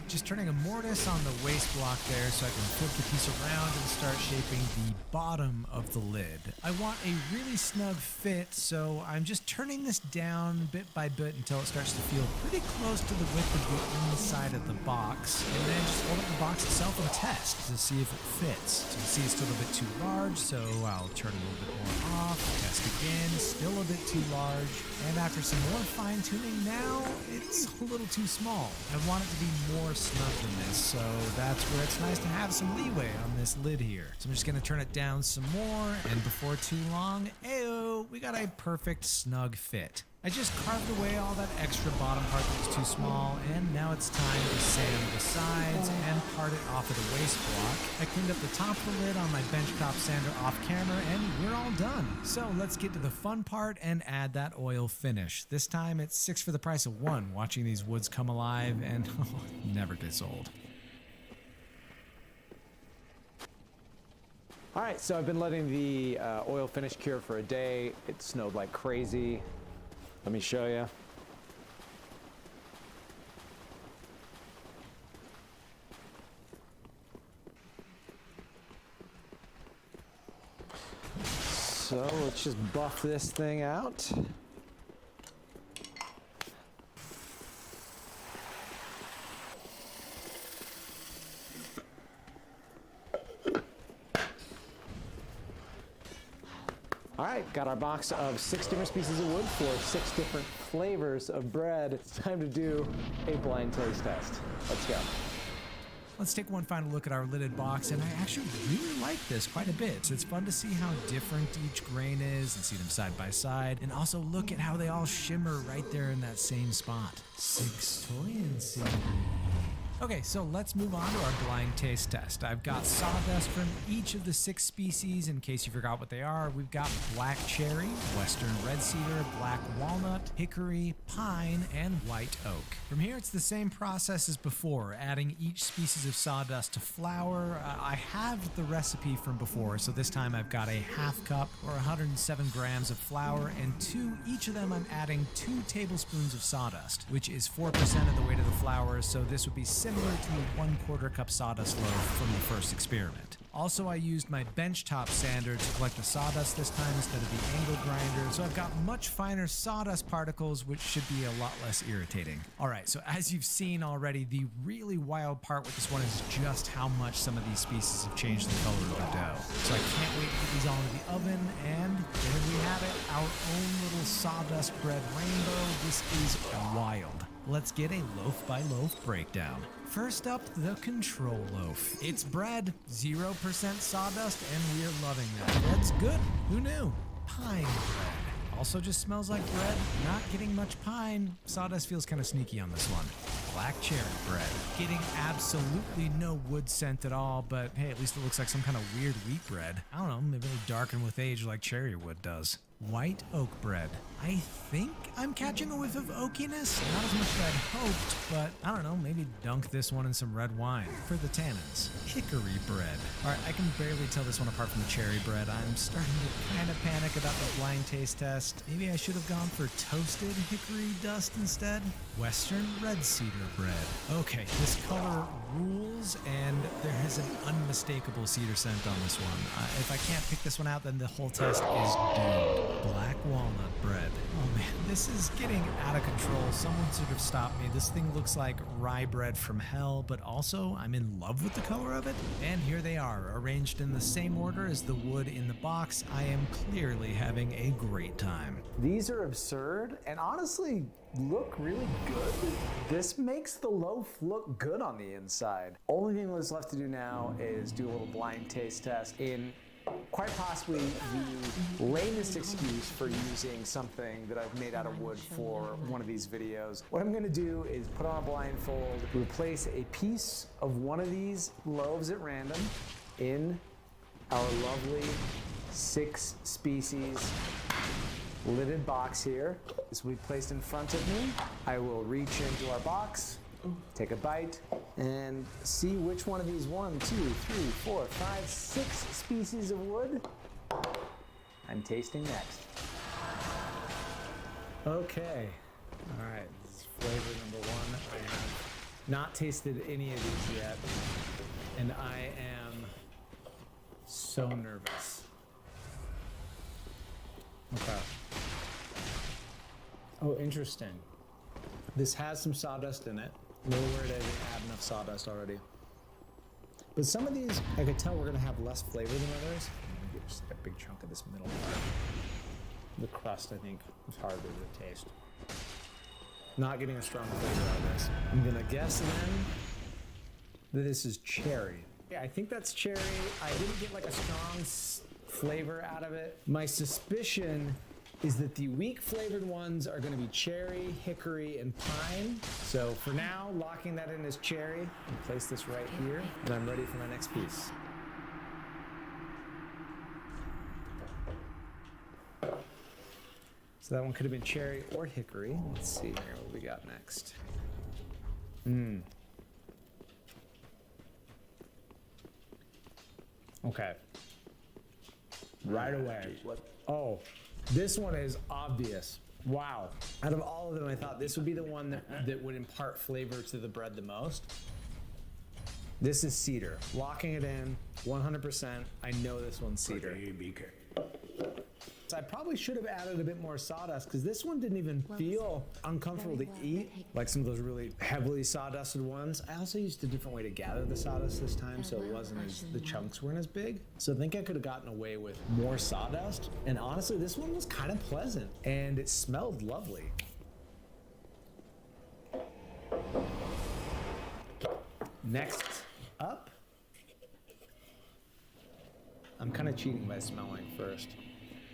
Just turning a mortise on the waste block there so I can flip the piece around and start shaping the bottom of the lid. I want a really snug fit, so I'm just turning this down bit by bit until it starts to feel pretty close to the width of the inside of the box, and then just hold up the box itself and test to see if it fits. So you see it's still a bit too large, so I'll turn a little bit more off, test again, still a bit too large, and after some more fine-tuning now, it's a little too small. I want it to be more snug than this, so that's where it's nice to have some leeway on this lid here. So I'm just gonna turn it down some more, and before too long, ayo, we got a perfect snug fit. I just carved away all that extra bottom part that was too small, and now it's time to sand the sides and part it off of the waste block. I cleaned up the top of the lid on my benchtop sander off camera, and we're all done. So let's get to the fun part and add that oil finish. This time it's 6 for the price of 1, watching these woods come alive, and never gets old. All right, so I've been letting the oil finish cure for a day. It snowed like crazy. Let me show you. So let's just buff this thing out. All right, got our box of 6 different species of wood for 6 different flavors of bread. It's time to do a blind taste test. Let's go. Let's take one final look at our lidded box, and I actually really like this quite a bit. So it's fun to see how different each grain is and see them side by side, and also look at how they all shimmer right there in that same spot. Sixtoyancy. Okay, so let's move on to our blind taste test. I've got sawdust from each of the 6 species. In case you forgot what they are, we've got black cherry, western red cedar, black walnut, hickory, pine, and white oak. From here, it's the same process as before, adding each species of sawdust to flour. I have the recipe from before, so this time I've got a half cup or 107 grams of flour, and to each of them I'm adding 2 tablespoons of sawdust, which is 4% of the weight of the flour, so this would be similar to a 1/4 cup sawdust loaf from the first experiment. Also, I used my benchtop sander to collect the sawdust this time instead of the angle grinder, so I've got much finer sawdust particles, which should be a lot less irritating. All right, so as you've seen already, the really wild part with this one is just how much some of these species have changed the color of the dough. So I can't wait to get these all into the oven, and there we have it, our own little sawdust bread rainbow. This is wild. Let's get a loaf by loaf breakdown. First up, the control loaf. It's bread, 0% sawdust, and we're loving that. That's good. Who knew? Pine bread. Also just smells like bread. Not getting much pine. Sawdust feels kind of sneaky on this one. Black cherry bread. Getting absolutely no wood scent at all, but hey, at least it looks like some kind of weird wheat bread. I don't know, maybe it'll darken with age like cherry wood does. White oak bread. I think I'm catching a whiff of oakiness. Not as much as I'd hoped, but I don't know, maybe dunk this one in some red wine for the tannins. Hickory bread. All right, I can barely tell this one apart from the cherry bread. I'm starting to kind of panic about the blind taste test. Maybe I should have gone for toasted hickory dust instead. Western red cedar bread. Okay, this color rules, and there is an unmistakable cedar scent on this one. If I can't pick this one out, then the whole test is doomed. Black walnut bread. Oh man, this is getting out of control. Someone should have stopped me. This thing looks like rye bread from hell, but also I'm in love with the color of it. And here they are, arranged in the same order as the wood in the box. I am clearly having a great time. These are absurd and honestly look really good. This makes the loaf look good on the inside. Only thing that's left to do now is do a little blind taste test in quite possibly the lamest excuse for using something that I've made out of wood for one of these videos. What I'm going to do is put on a blindfold, replace a piece of one of these loaves at random in our lovely 6 species lidded box here. This will be placed in front of me. I will reach into our box, take a bite, and see which one of these 1, 2, 3, 4, 5, 6 species of wood I'm tasting next. Okay. All right. This is flavor number 1. I have not tasted any of these yet, and I am so nervous. Okay. Oh, interesting. This has some sawdust in it. A little worried I didn't add enough sawdust already. But some of these, I could tell we're gonna have less flavor than others. I'm gonna get just a big chunk of this middle part. The crust, I think, is harder to taste. Not getting a strong flavor out of this. I'm gonna guess then that this is cherry. Yeah, I think that's cherry. I didn't get like a strong flavor out of it. My suspicion is that the weak flavored ones are going to be cherry, hickory, and pine. So for now, locking that in as cherry, and place this right here, and I'm ready for my next piece. So that one could have been cherry or hickory. Let's see here what we got next. Okay. Right away. Oh, this one is obvious. Wow. Out of all of them, I thought this would be the one that would impart flavor to the bread the most. This is cedar. Locking it in, 100%. I know this one's cedar. I probably should have added a bit more sawdust because this one didn't even feel uncomfortable to eat like some of those really heavily sawdusted ones. I also used a different way to gather the sawdust this time, so it wasn't as, the chunks weren't as big. So I think I could have gotten away with more sawdust. And honestly, this one was kind of pleasant and it smelled lovely. Next up, I'm kind of cheating by smelling first,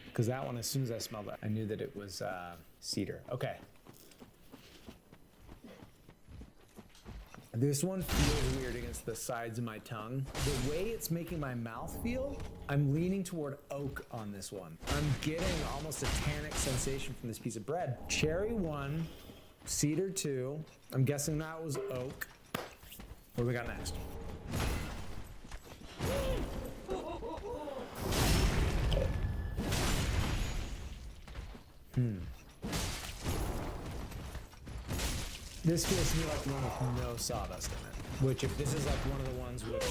because that one, as soon as I smelled it, I knew that it was cedar. Okay. This one feels weird against the sides of my tongue. The way it's making my mouth feel, I'm leaning toward oak on this one. I'm getting almost a tannic sensation from this piece of bread. Cherry 1, cedar 2. I'm guessing that was oak. What do we got next? This feels to me like the one with no sawdust in it. Which, if this is like one of the ones with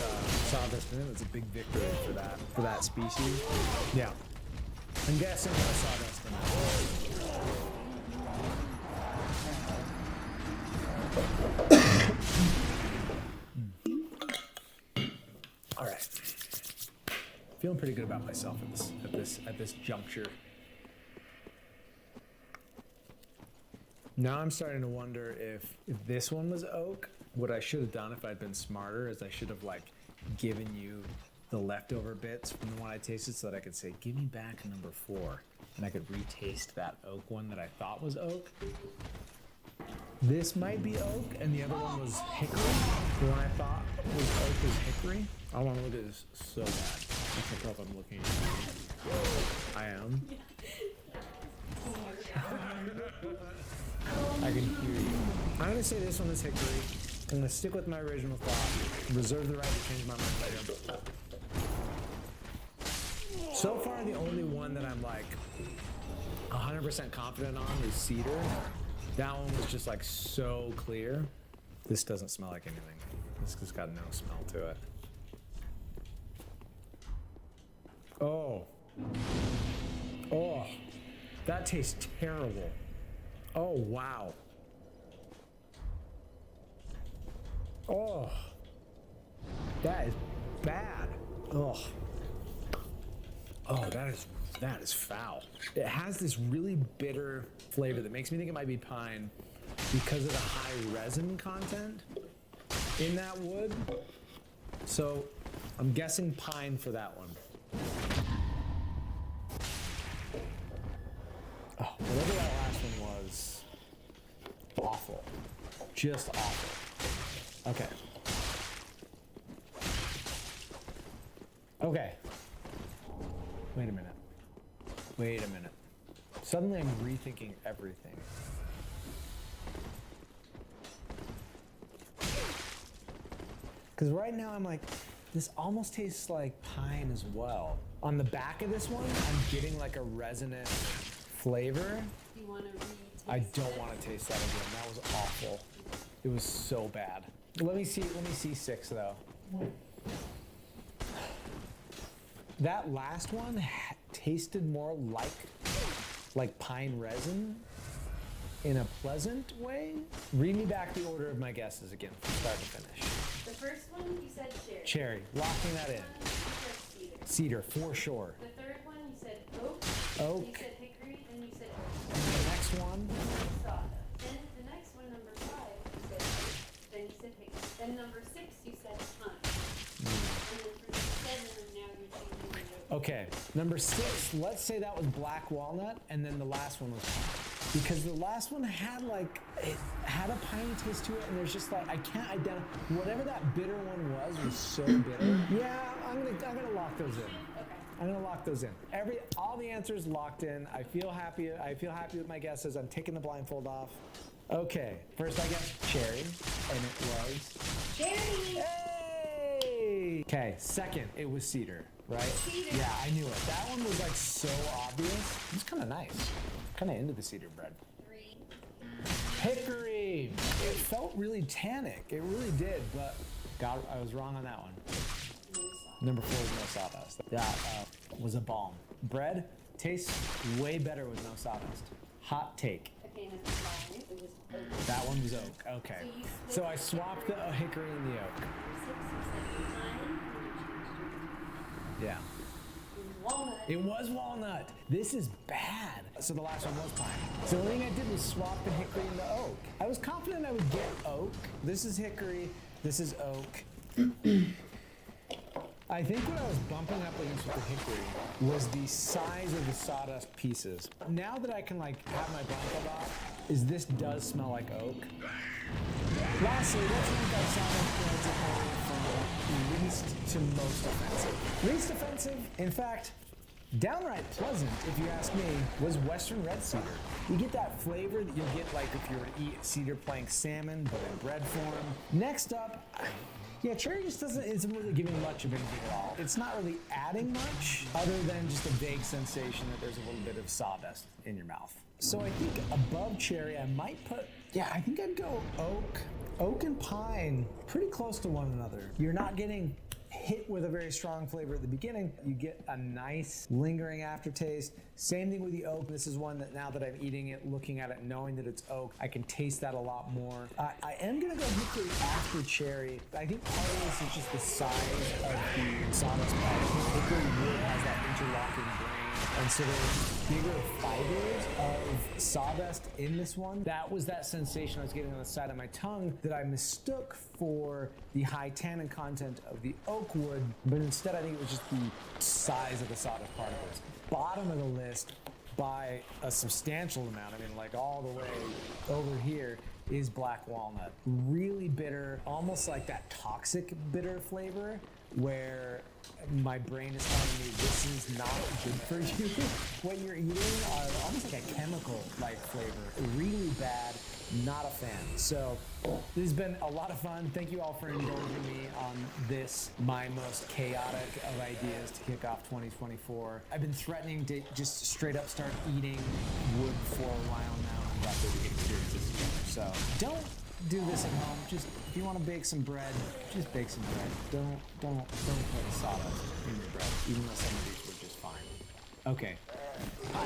sawdust in it, it's a big victory for that species. Yeah, I'm guessing no sawdust in it. All right, feeling pretty good about myself at this juncture. Now I'm starting to wonder if this one was oak. What I should have done if I'd been smarter is I should have like given you the leftover bits from the one I tasted so that I could say, give me back number 4. And I could retaste that oak one that I thought was oak. This might be oak and the other one was hickory. The one I thought was oak was hickory. I want to look at this so bad. I can't tell if I'm looking at it. I am. I can hear you. I'm gonna say this one is hickory. I'm gonna stick with my original thought. Reserve the right to change my mind later. So far, the only one that I'm like 100% confident on is cedar. That one was just like so clear. This doesn't smell like anything. This has got no smell to it. Oh. Oh. That tastes terrible. Oh, wow. Oh. That is bad. Oh. Oh, that is foul. It has this really bitter flavor that makes me think it might be pine because of the high resin content in that wood. So I'm guessing pine for that one. Oh, whatever that last one was, awful. Just awful. Okay. Okay. Wait a minute. Wait a minute. Suddenly I'm rethinking everything. Because right now I'm like, this almost tastes like pine as well. On the back of this one, I'm getting like a resonant flavor. Do you want to I don't want to taste that again. That was awful. It was so bad. Let me see 6 though. That last one tasted more like pine resin in a pleasant way. Read me back the order of my guesses again from start to finish. The first one you said cherry. Cherry, locking that in. You said cedar. Cedar, for sure. The third one you said oak. Oak. You said hickory, and you said And the next one, sawdust. Then the next one, number 5, you said oak. Then you said hickory. Then number 6, you said pine. And then for number 7, now you're changing it. okay, number 6, let's say that was black walnut, and then the last one was pine. Because the last one had like, it had a piney taste to it, and there's just like, I can't identify, whatever that bitter one was so bitter. Yeah, I'm gonna lock those in. I'm gonna lock those in. All the answers locked in. I feel happy with my guesses. I'm taking the blindfold off. Okay, first I guessed cherry, and it was Cherry! hey! Okay, second, it was cedar, right? Cedar. Yeah, I knew it. That one was like so obvious. It's kind of nice. Kind of into the cedar bread. 3. Hickory! It felt really tannic. It really did, but I was wrong on that one. Number 4 is no sawdust. That was a bomb. Bread, Tastes way better with no sawdust. Hot take. Okay, and it's fine. It was oak. That one was oak. Okay. So you So I swapped the hickory and the oak. Number 6, you said pine, and you changed Yeah. it to walnut. It was walnut. This is bad. So the last one was pine. So the only thing I did was swap the hickory and the oak. I was confident I would get oak. This is hickory. This is oak. I think what I was bumping up against with the hickory was the size of the sawdust pieces. Now that I can like have my blindfold off, is this does smell like oak. Lastly, let's rank our sawdust breads from least to most offensive. Least offensive, in fact, downright pleasant, if you ask me, was Western red cedar. You get that flavor that you'll get like if you were to eat cedar plank salmon, but in bread form. Next up, yeah, cherry just isn't really giving much of anything at all. It's not really adding much other than just a vague sensation that there's a little bit of sawdust in your mouth. So I think above cherry, I might put, I think I'd go oak. Oak and pine, pretty close to one another. You're not getting hit with a very strong flavor at the beginning. You get a nice lingering aftertaste. Same thing with the oak. This is one that now that I'm eating it, looking at it, knowing that it's oak, I can taste that a lot more. I am gonna go hickory after cherry. I think part of this is just the size of the sawdust pad. I think hickory wood has that interlocking grain. And so there's bigger fibers of sawdust in this one. That was that sensation I was getting on the side of my tongue that I mistook for the high tannin content of the oak wood, but instead I think it was just the size of the sawdust particles. Bottom of the list by a substantial amount, I mean like all the way over here, is black walnut. Really bitter, almost like that toxic bitter flavor where my brain is telling me this is not good for you. What you're eating are almost like a chemical like flavor. Really bad, not a fan. So this has been a lot of fun. Thank you all for indulging me on this, my most chaotic of ideas to kick off 2024. I've been threatening to just straight up start eating wood for a while now. I'm glad that we can experience this together. So don't do this at home. Just if you want to bake some bread, just bake some bread. Don't put sawdust in your bread, even though some of these were just fine. Okay. Bye.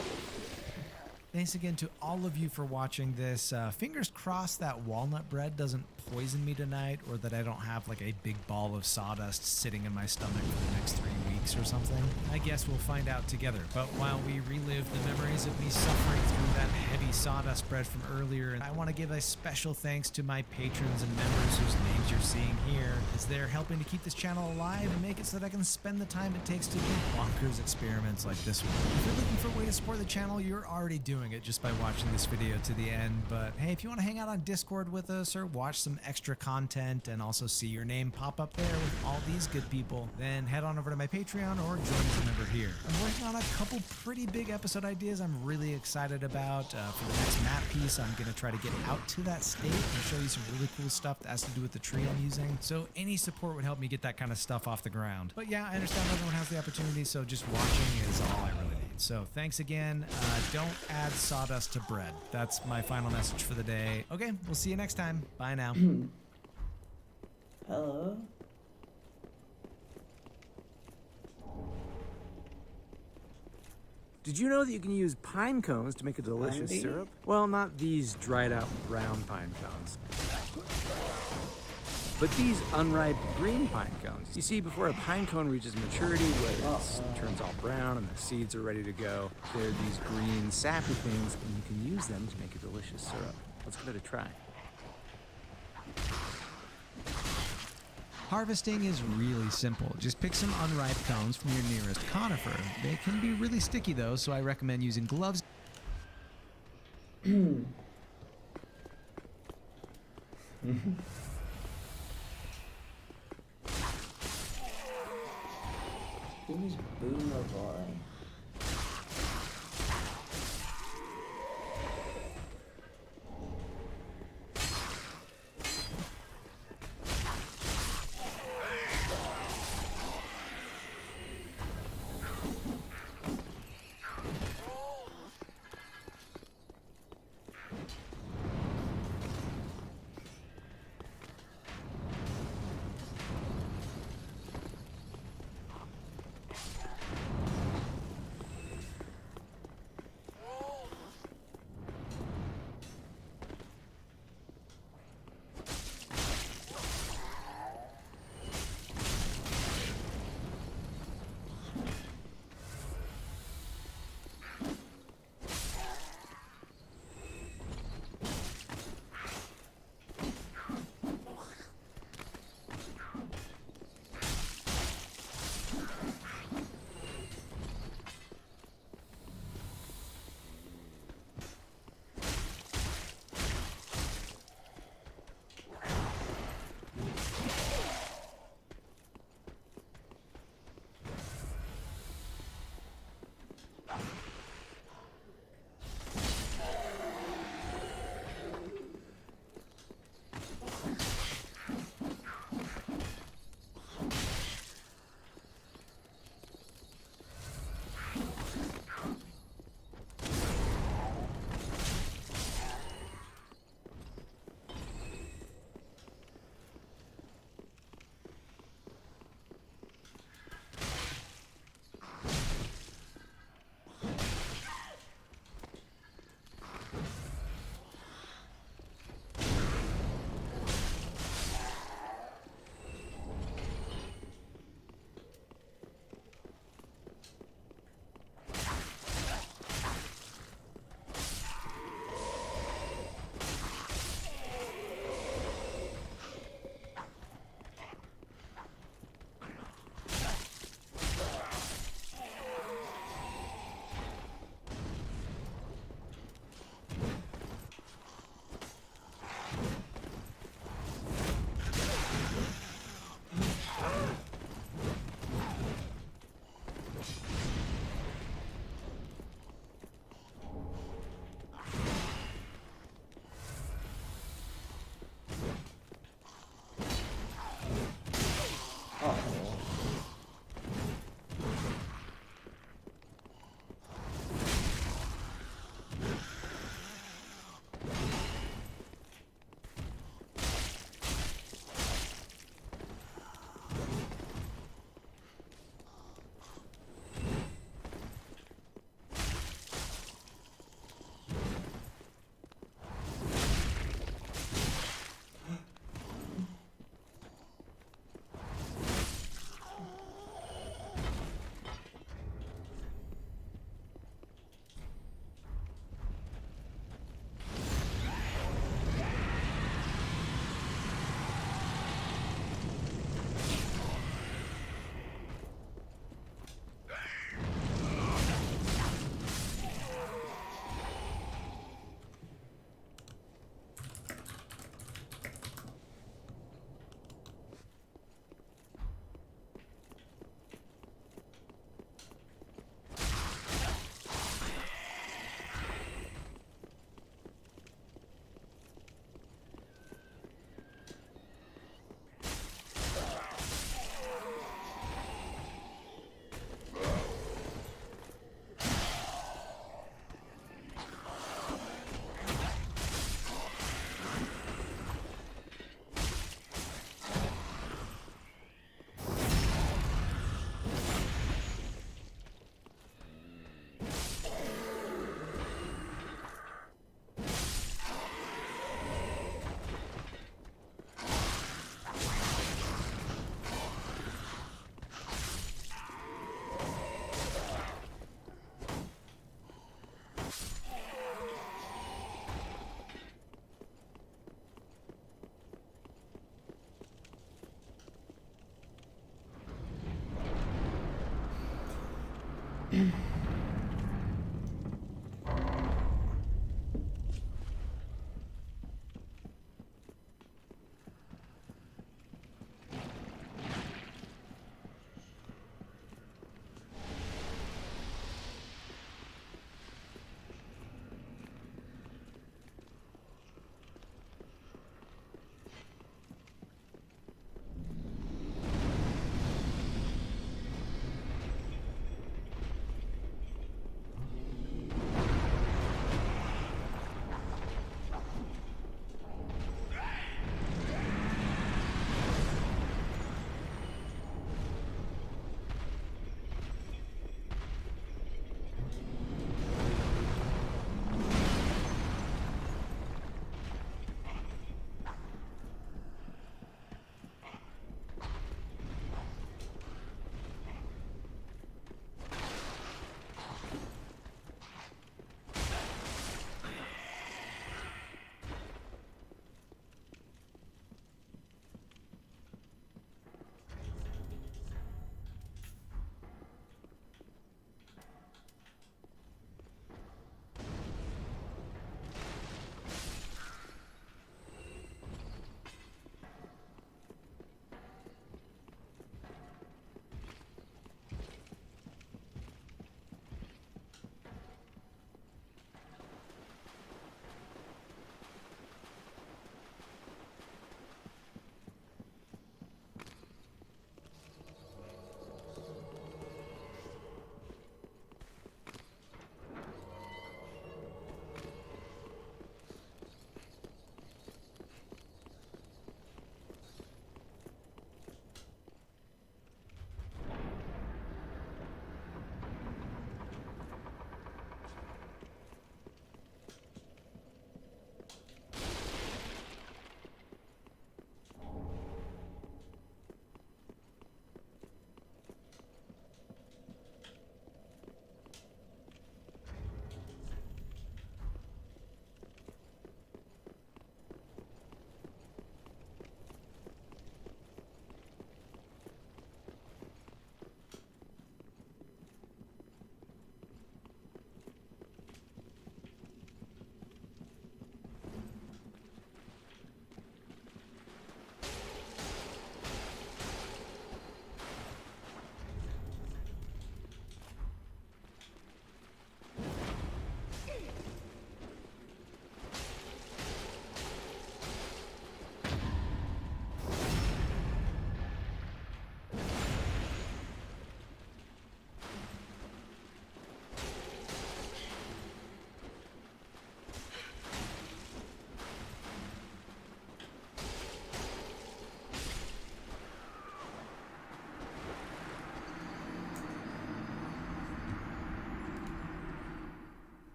Thanks again to all of you for watching this. Fingers crossed that walnut bread doesn't poison me tonight, or that I don't have like a big ball of sawdust sitting in my stomach for the next 3 weeks or something. I guess we'll find out together. But while we relive the memories of me suffering through that heavy sawdust bread from earlier, I want to give a special thanks to my patrons and members whose names you're seeing here, as they're helping to keep this channel alive and make it so that I can spend the time it takes to do bonkers experiments like this one. If you're looking for a way to support the channel, you're already doing it just by watching this video to the end. But hey, if you want to hang out on Discord with us or watch some extra content and also see your name pop up there with all these good people, then head on over to my Patreon or join as a member here. I'm working on a couple pretty big episode ideas I'm really excited about. For the next map piece, I'm going to try to get out to that state and show you some really cool stuff that has to do with the tree I'm using. So any support would help me get that kind of stuff off the ground. But yeah, I understand everyone has the opportunity, so just watching is all I really need. So thanks again. Don't add sawdust to bread. That's my final message for the day. Okay, we'll see you next time. Bye now. Hello? Did you know that you can use pine cones to make a delicious Pine syrup? Well, not these dried out brown pine cones, but these unripe green pine cones. You see, before a pine cone reaches maturity, where it turns all brown and the seeds are ready to go, there are these green sappy things, and you can use them to make a delicious syrup. Let's give it a try. Harvesting is really simple. Just pick some unripe cones from your nearest conifer. They can be really sticky though, so I recommend using gloves. These Boomer Boy.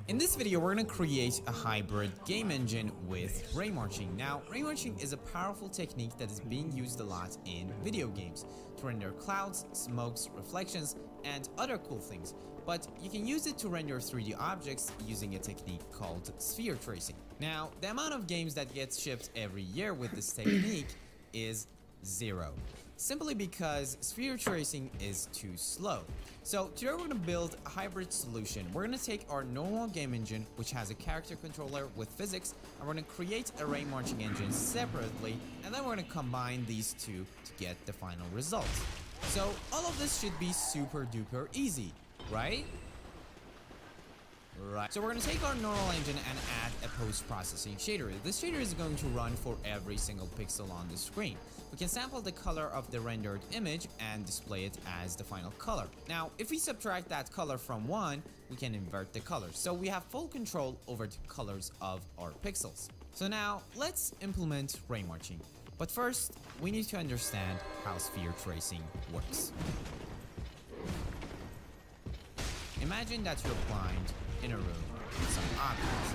In this video, we're going to create a hybrid game engine with ray marching. Now, ray marching is a powerful technique that is being used a lot in video games to render clouds, smokes, reflections, and other cool things. But you can use it to render 3D objects using a technique called sphere tracing. Now, the amount of games that gets shipped every year with this technique is 0. Simply because sphere tracing is too slow. So today we're going to build a hybrid solution. We're going to take our normal game engine, which has a character controller with physics, and we're going to create a ray marching engine separately, and then we're going to combine these two to get the final result. So all of this should be super duper easy, right? Right. So we're going to take our normal engine and add a post-processing shader. This shader is going to run for every single pixel on the screen. We can sample the color of the rendered image and display it as the final color. Now, if we subtract that color from 1, we can invert the colors. So we have full control over the colors of our pixels. So now, let's implement ray marching. But first, we need to understand how sphere tracing works. Imagine that you're blind in a room with some objects.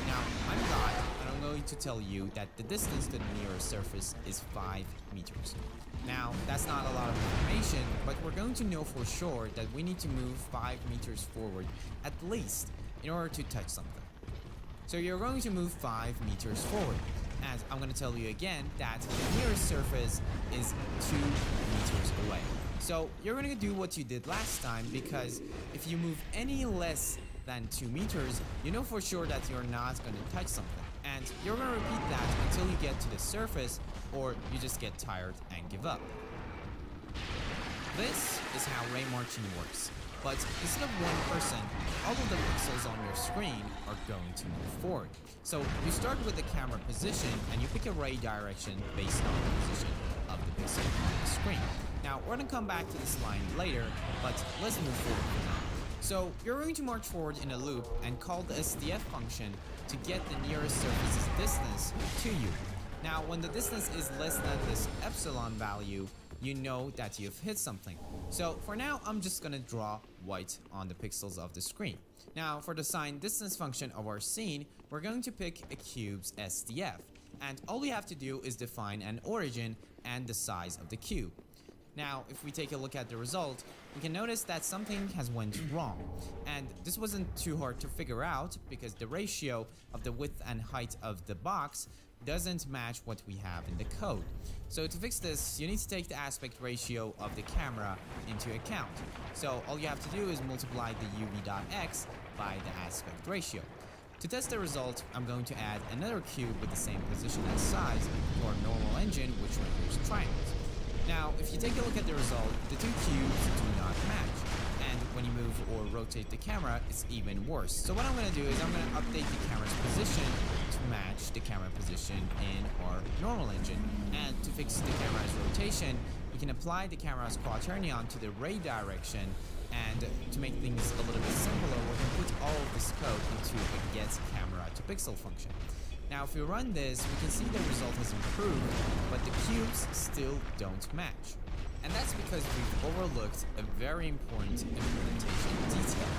Now, I'm God, and I'm going to tell you that the distance to the nearest surface is 5 meters. Now, that's not a lot of information, but we're going to know for sure that we need to move 5 meters forward at least in order to touch something. So you're going to move 5 meters forward. And I'm going to tell you again that the nearest surface is 2 meters away. So you're going to do what you did last time, because if you move any less than 2 meters, you know for sure that you're not going to touch something. And you're going to repeat that until you get to the surface, or you just get tired and give up. This is how ray marching works. But instead of one person, all of the pixels on your screen are going to move forward. So you start with the camera position and you pick a ray direction based on the position of the pixel on the screen. Now we're going to come back to this line later, but let's move forward for now. So you're going to march forward in a loop and call the SDF function to get the nearest surface's distance to you. Now when the distance is less than this epsilon value, you know that you've hit something. So for now, I'm just gonna draw white on the pixels of the screen. Now for the sign distance function of our scene, we're going to pick a cube's SDF. And all we have to do is define an origin and the size of the cube. Now, if we take a look at the result, we can notice that something has went wrong. And this wasn't too hard to figure out because the ratio of the width and height of the box doesn't match what we have in the code. So to fix this, you need to take the aspect ratio of the camera into account. So all you have to do is multiply the uv.x by the aspect ratio. To test the result, I'm going to add another cube with the same position and size to our normal engine, which renders triangles. Now, if you take a look at the result, the two cubes do not match. And when you move or rotate the camera, it's even worse. So what I'm going to do is I'm going to update the camera's position to match the camera position in our normal engine. And to fix the camera's rotation, we can apply the camera's quaternion to the ray direction. And to make things a little bit simpler, we can put all of this code into a get camera to pixel function. Now if we run this, we can see the result has improved, but the cubes still don't match. And that's because we've overlooked a very important implementation detail.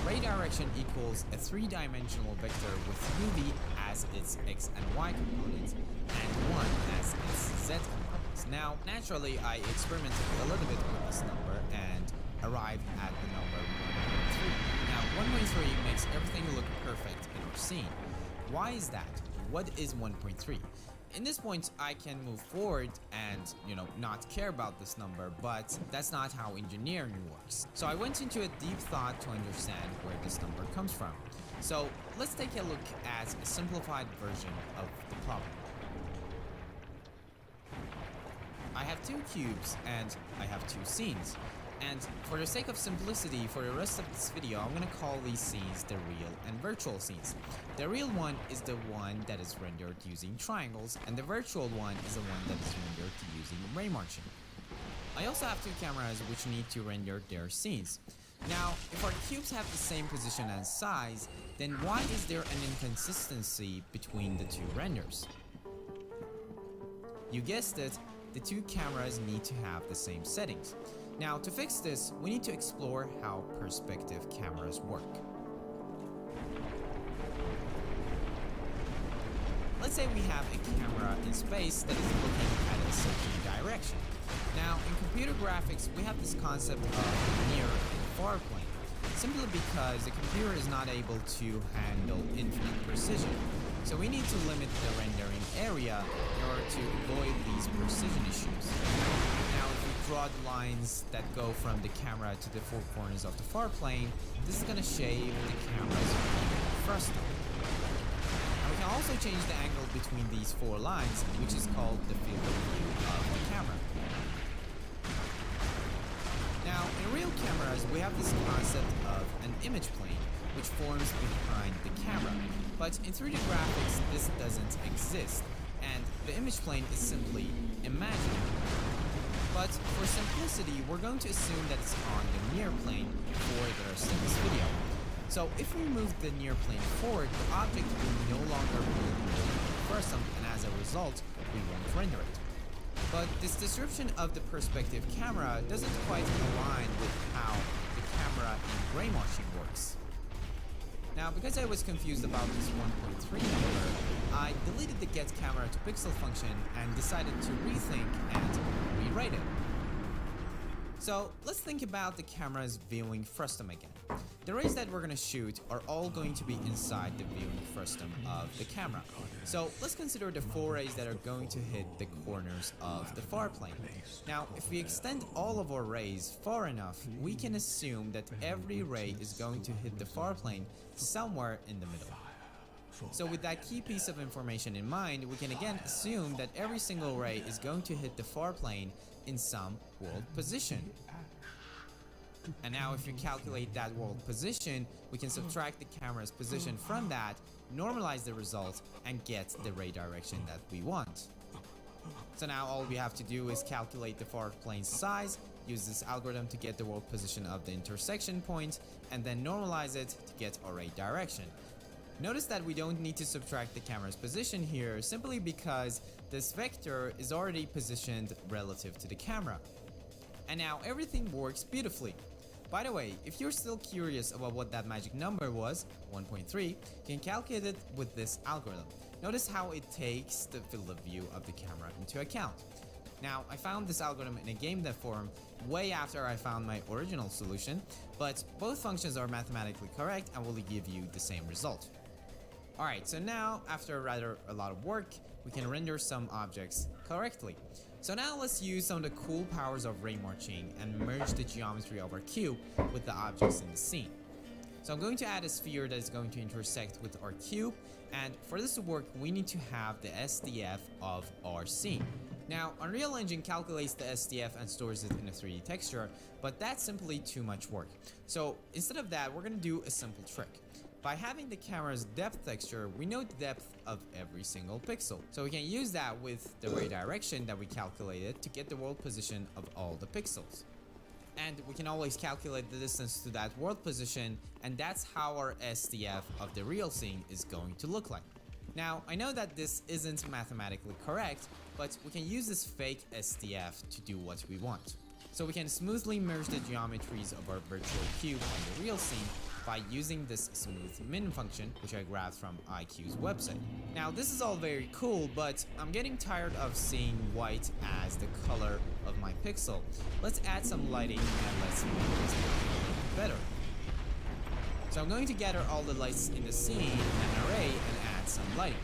Ray direction equals a 3-dimensional vector with UV as its x and y components, and 1 as its z components. Now, naturally, I experimented a little bit with this number and arrived at the number 1.3. Now, 1.3 makes everything look perfect in our scene. Why is that? What is 1.3? In this point, I can move forward and, not care about this number, but that's not how engineering works. So I went into a deep thought to understand where this number comes from. So let's take a look at a simplified version of the problem. I have 2 cubes and I have 2 scenes. And for the sake of simplicity, for the rest of this video, I'm going to call these scenes the real and virtual scenes. The real one is the one that is rendered using triangles, and the virtual one is the one that is rendered using ray marching. I also have 2 cameras which need to render their scenes. Now, if our cubes have the same position and size, then why is there an inconsistency between the 2 renders? You guessed it, the 2 cameras need to have the same settings. Now, to fix this, we need to explore how perspective cameras work. Let's say we have a camera in space that is looking at a certain direction. Now, in computer graphics, we have this concept of near and far plane, simply because the computer is not able to handle infinite precision. So we need to limit the rendering area in order to avoid these precision issues. Now, if we draw the lines that go from the camera to the 4 corners of the far plane, this is going to shave the camera's frustum. Now, we can also change the angle between these 4 lines, which is called the field of view of the camera. Now, in real cameras, we have this concept of an image plane, which forms behind the camera. But in 3D graphics, this doesn't exist, and the image plane is simply imaginary. But for simplicity, we're going to assume that it's on the near plane for the rest of this video. So if we move the near plane forward, the object will no longer be frustum, and as a result, we won't render it. But this description of the perspective camera doesn't quite align with how the camera in ray marching works. Now, because I was confused about this 1.3 number, I deleted the get camera to pixel function and decided to rethink and rewrite it. So let's think about the camera's viewing frustum again. The rays that we're gonna shoot are all going to be inside the viewing frustum of the camera. So let's consider the 4 rays that are going to hit the corners of the far plane. Now, if we extend all of our rays far enough, we can assume that every ray is going to hit the far plane somewhere in the middle. So with that key piece of information in mind, we can again assume that every single ray is going to hit the far plane in some world position. And now if you calculate that world position, we can subtract the camera's position from that, normalize the result, and get the ray direction that we want. So now all we have to do is calculate the far plane's size, use this algorithm to get the world position of the intersection point, and then normalize it to get our ray direction. Notice that we don't need to subtract the camera's position here simply because this vector is already positioned relative to the camera. And now everything works beautifully. By the way, if you're still curious about what that magic number was, 1.3, you can calculate it with this algorithm. Notice how it takes the field of view of the camera into account. Now, I found this algorithm in a game dev forum way after I found my original solution, but both functions are mathematically correct and will give you the same result. Alright, so now, after rather a lot of work, we can render some objects correctly. So now let's use some of the cool powers of ray marching and merge the geometry of our cube with the objects in the scene. So I'm going to add a sphere that is going to intersect with our cube, and for this to work we need to have the SDF of our scene. Now, Unreal Engine calculates the SDF and stores it in a 3D texture, but that's simply too much work. So instead of that, we're going to do a simple trick. By having the camera's depth texture, we know the depth of every single pixel. So we can use that with the ray direction that we calculated to get the world position of all the pixels. And we can always calculate the distance to that world position, and that's how our SDF of the real scene is going to look like. Now, I know that this isn't mathematically correct, but we can use this fake SDF to do what we want. So we can smoothly merge the geometries of our virtual cube on the real scene by using this smooth min function, which I grabbed from iQ's website. Now, this is all very cool, but I'm getting tired of seeing white as the color of my pixel. Let's add some lighting and let's make this better. So I'm going to gather all the lights in the scene in an array and add some lighting.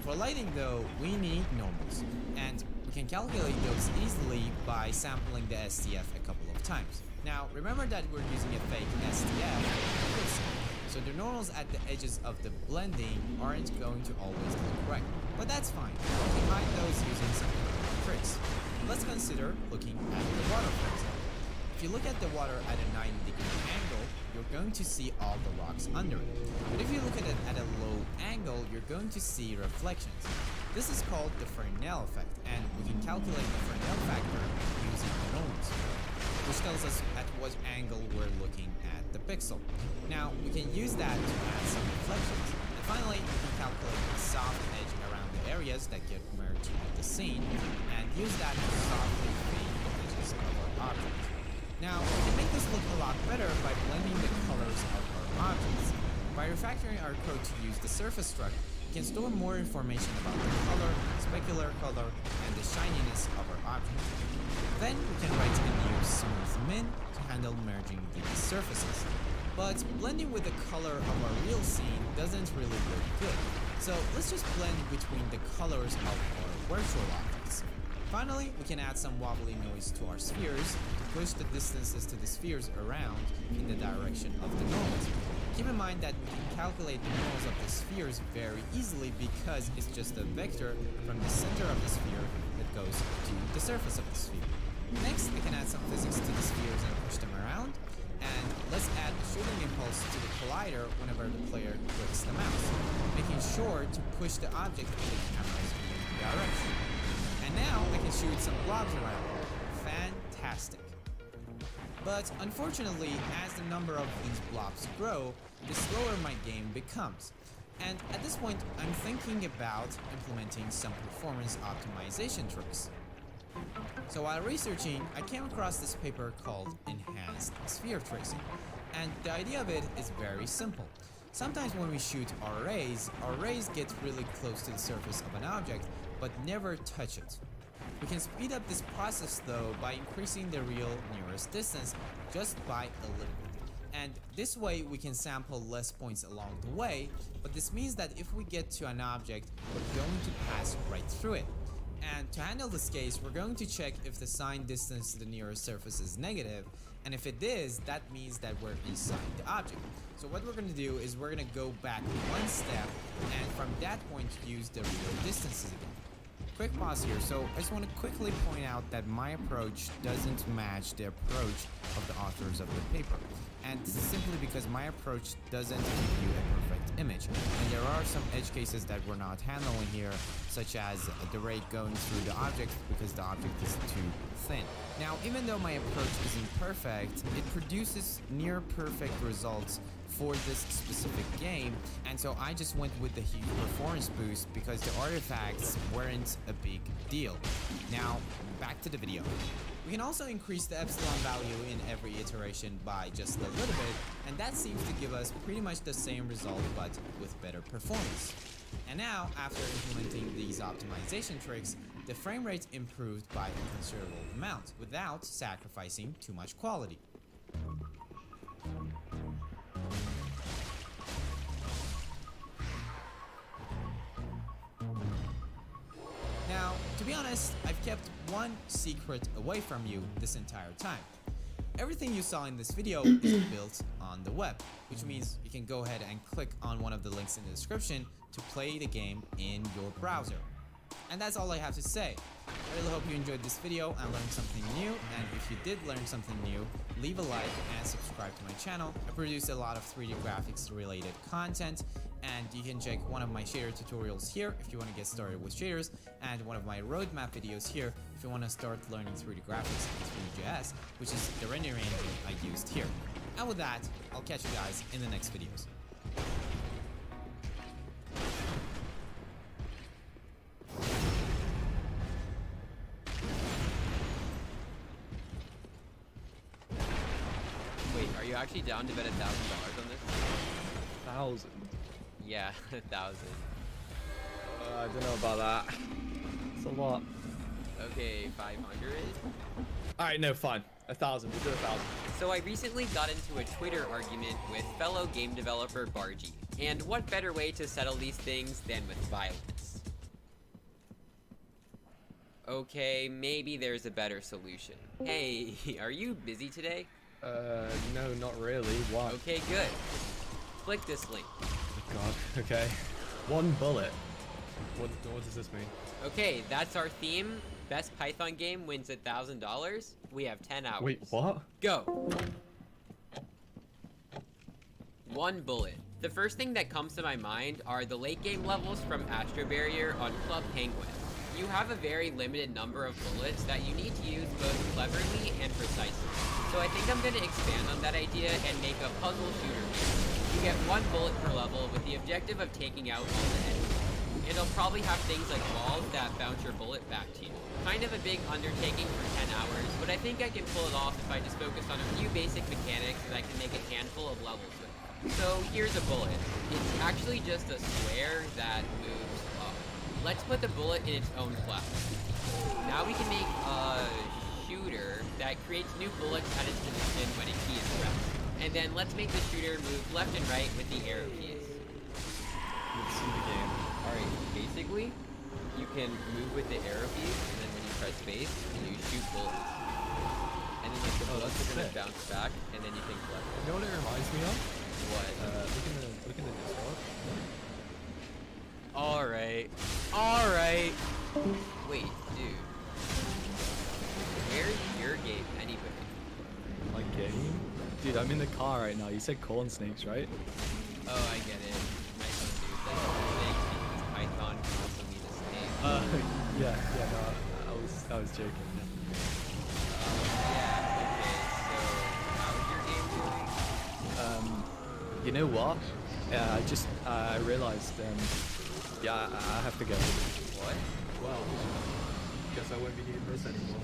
For lighting though, we need normals, and we can calculate those easily by sampling the SDF a couple of times. Now, remember that we're using a fake SDF, so the normals at the edges of the blending aren't going to always look right. But that's fine, we can hide those using some tricks. Let's consider looking at the water, for example. If you look at the water at a 90-degree angle, you're going to see all the rocks under it. But if you look at it at a low angle, you're going to see reflections. This is called the Fresnel effect, and we can calculate the Fresnel factor using the normals, which tells us at what angle we're looking at the pixel. Now, we can use that to add some reflections. And finally, we can calculate the soft edge around the areas that get merged with the scene, and use that to softly fade the edges of our object. Now, we can make this look a lot better by blending the colors of our objects. By refactoring our code to use the surface struct, we can store more information about the color, specular color, and the shininess of our object. Then we can write a new smooth min to handle merging these surfaces. But blending with the color of our real scene doesn't really look good. So let's just blend between the colors of our virtual objects. Finally, we can add some wobbly noise to our spheres to push the distances to the spheres around in the direction of the normals. Keep in mind that we can calculate the normals of the spheres very easily because it's just a vector from the center of the sphere that goes to the surface of the sphere. Next, we can add some physics to the spheres and push them around. And let's add a shooting impulse to the collider whenever the player clicks the mouse, making sure to push the object in the camera's direction. And now I can shoot some blobs around. Fantastic. But unfortunately, as the number of these blobs grow, the slower my game becomes. And at this point, I'm thinking about implementing some performance optimization tricks. So while researching, I came across this paper called Enhanced Sphere Tracing. And the idea of it is very simple. Sometimes when we shoot our rays get really close to the surface of an object, but never touch it. We can speed up this process though by increasing the real nearest distance just by a little bit. And this way we can sample less points along the way, but this means that if we get to an object, we're going to pass right through it. And to handle this case, we're going to check if the sign distance to the nearest surface is negative, and if it is, that means that we're inside the object. So what we're going to do is we're going to go back one step, and from that point use the real distances again. Quick pause here. So I just want to quickly point out that my approach doesn't match the approach of the authors of the paper. And this is simply because my approach doesn't give you a perfect image. And there are some edge cases that we're not handling here, such as the ray going through the object because the object is too thin. Now, even though my approach isn't perfect, it produces near perfect results for this specific game, and so I just went with the huge performance boost because the artifacts weren't a big deal. Now, back to the video. We can also increase the epsilon value in every iteration by just a little bit, and that seems to give us pretty much the same result but with better performance. And now, after implementing these optimization tricks, the frame rate improved by a considerable amount without sacrificing too much quality. Now, to be honest, I've kept one secret away from you this entire time. Everything you saw in this video is built on the web, which means you can go ahead and click on one of the links in the description to play the game in your browser. And that's all I have to say. I really hope you enjoyed this video and learned something new, and if you did learn something new, leave a like and subscribe to my channel. I produce a lot of 3D graphics related content, and you can check one of my shader tutorials here if you want to get started with shaders, and one of my roadmap videos here if you want to start learning 3D graphics in 3ds, which is the rendering engine I used here. And with that, I'll catch you guys in the next videos. Wait, are you actually down to bet $1,000 on this? 1,000? Yeah, 1,000. I don't know about that. It's a lot. Okay, 500. Alright, no, fine. 1,000. We'll do 1,000. So I recently got into a Twitter argument with fellow game developer Bargy. And what better way to settle these things than with violence? Okay, maybe there's a better solution. Hey, are you busy today? No, not really. What? Okay, good. Click this link. Oh God. Okay. One bullet. What does this mean? Okay, that's our theme. Best Python game wins $1,000. We have 10 hours. Wait, what? Go. One bullet. The first thing that comes to my mind are the late game levels from Astro Barrier on Club Penguin. You have a very limited number of bullets that you need to use both cleverly and precisely. So I think I'm going to expand on that idea and make a puzzle shooter game. You get one bullet per level with the objective of taking out all the enemies. It'll probably have things like walls that bounce your bullet back to you. Kind of a big undertaking for 10 hours, but I think I can pull it off if I just focus on a few basic mechanics that I can make a handful of levels with. So here's a bullet. It's actually just a square that moves up. Let's put the bullet in its own class. Now we can make a shooter that creates new bullets at its position when a key is pressed. And then let's make the shooter move left and right with the arrow keys. Let's see the game. Alright, basically, you can move with the arrow keys, and then when you press space, you shoot bullets. And then like the bullets are gonna bounce back, and then you can collect them. You know what it reminds me of? What? Look in the Discord. Alright. Alright. Wait, dude. Where's your game anyway? My game? Dude, I'm in the car right now. You said corn snakes, right? Oh, I get it. My phone dude. That's snakes because Python can also mean a snake. Yeah, no, I was joking. Yeah, okay, so how's your game doing? You know what? I realized, yeah, I have to go. What? Well, guess I won't be needing this anymore.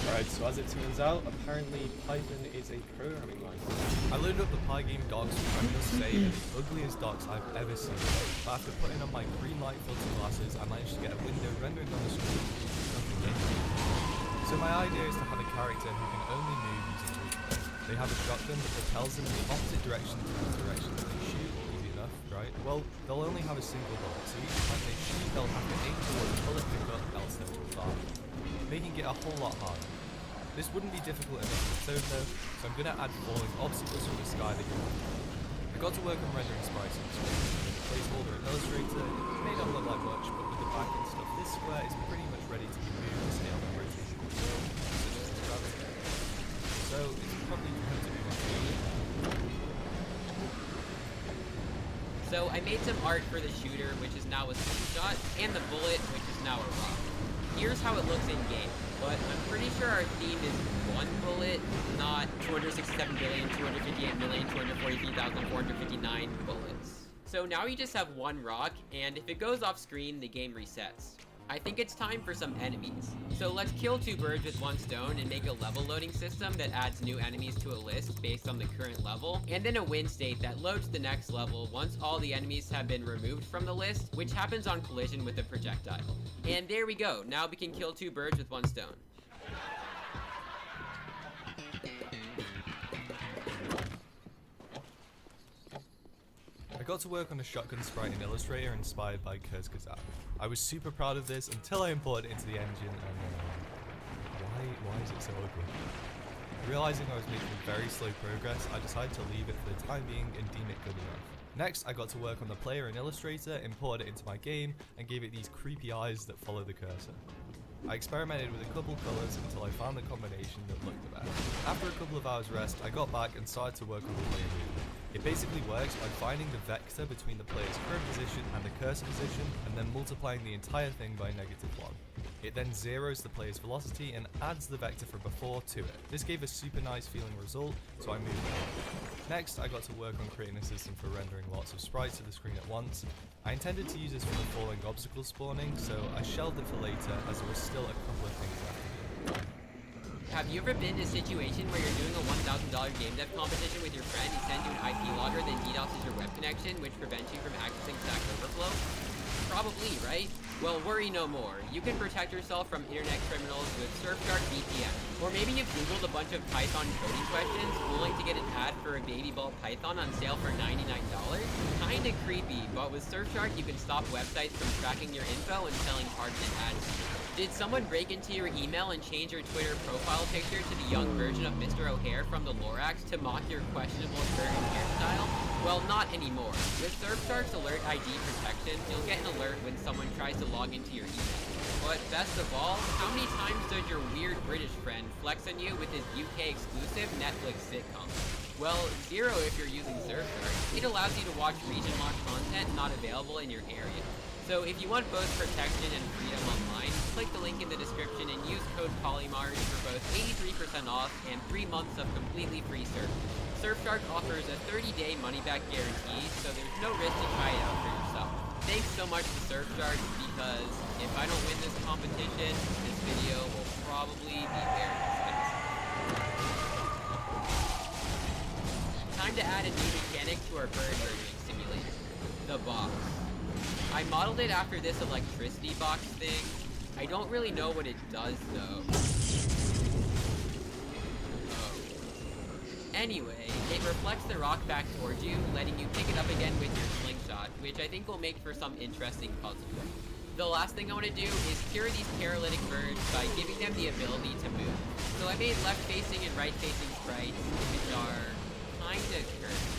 Alright, so as it turns out, apparently Python is a programming language. I loaded up the Pygame docs, which I must say are the ugliest docs I've ever seen. But after putting on my green light filter glasses, I managed to get a window rendering on the screen. So my idea is to have a character who can only move using movement. They have a shotgun that propels them in the opposite direction to the direction that they shoot. Easy enough, right? Well, they'll only have a single bullet, so each time they shoot, they'll have to aim towards the bullet pickup, else they will fire, making it a whole lot harder. This wouldn't be difficult enough on its own though, so I'm going to add falling obstacles from the sky that you want. I got to work on rendering sprites on the screen. With the placeholder and illustrator, it may not look like much, but with the back end stuff, this square is pretty much ready to be moved to stay on the rotation control, such as the gravity. So it's probably going to be much easier. So I made some art for the shooter, which is now a slingshot, and the bullet, which is now a rock. Here's how it looks in game, but I'm pretty sure our theme is one bullet, not 267,258,243,459 bullets. So now you just have one rock, and if it goes off screen, the game resets. I think it's time for some enemies. So let's kill two birds with one stone and make a level loading system that adds new enemies to a list based on the current level, and then a win state that loads the next level once all the enemies have been removed from the list, which happens on collision with a projectile. And there we go, now we can kill two birds with one stone. I got to work on a shotgun sprite in Illustrator inspired by Kurzgesagt. I was super proud of this until I imported it into the engine and why is it so ugly? Realizing I was making very slow progress, I decided to leave it for the time being and deem it good enough. Next, I got to work on the player in Illustrator, imported it into my game, and gave it these creepy eyes that follow the cursor. I experimented with a couple colours until I found the combination that looked the best. After a couple of hours rest, I got back and started to work on the player movement. It basically works by finding the vector between the player's current position and the cursor position, and then multiplying the entire thing by -1. It then zeroes the player's velocity and adds the vector from before to it. This gave a super nice feeling result, so I moved on. Next, I got to work on creating a system for rendering lots of sprites to the screen at once. I intended to use this for the falling obstacle spawning, so I shelved it for later as there was still a couple of things left to do. Have you ever been in a situation where you're doing a $1,000 game dev competition with your friend who sends you an IP logger, then DDoSes your web connection, which prevents you from accessing Stack Overflow? Probably, right? Well, worry no more. You can protect yourself from internet criminals with Surfshark VPN. Or maybe you've Googled a bunch of Python coding questions, willing to get an ad for a baby ball Python on sale for $99? Kinda creepy, but with Surfshark you can stop websites from tracking your info and selling targeted ads. Did someone break into your email and change your Twitter profile picture to the young version of Mr. O'Hare from the Lorax to mock your questionable shirt and hairstyle? Well, not anymore. With Surfshark's Alert ID protection, you'll get an alert when someone tries to log into your email. But best of all, how many times does your weird British friend flex on you with his UK exclusive Netflix sitcom? Well, 0 if you're using Surfshark. It allows you to watch region-locked content not available in your area. So if you want both protection and freedom online, click the link in the description and use code POLYMARS for both 83% off and 3 months of completely free surfing. Surfshark offers a 30-day money-back guarantee, so there's no risk to try it out for yourself. Thanks so much to Surfshark, because if I don't win this competition, this video will probably be very expensive. Time to add a new mechanic to our bird herding simulator, the box. I modeled it after this electricity box thing. I don't really know what it does though. Oh. Anyway, it reflects the rock back towards you, letting you pick it up again with your slingshot, which I think will make for some interesting puzzles. The last thing I want to do is cure these paralytic birds by giving them the ability to move. So I made left-facing and right-facing sprites, which are kinda cursed.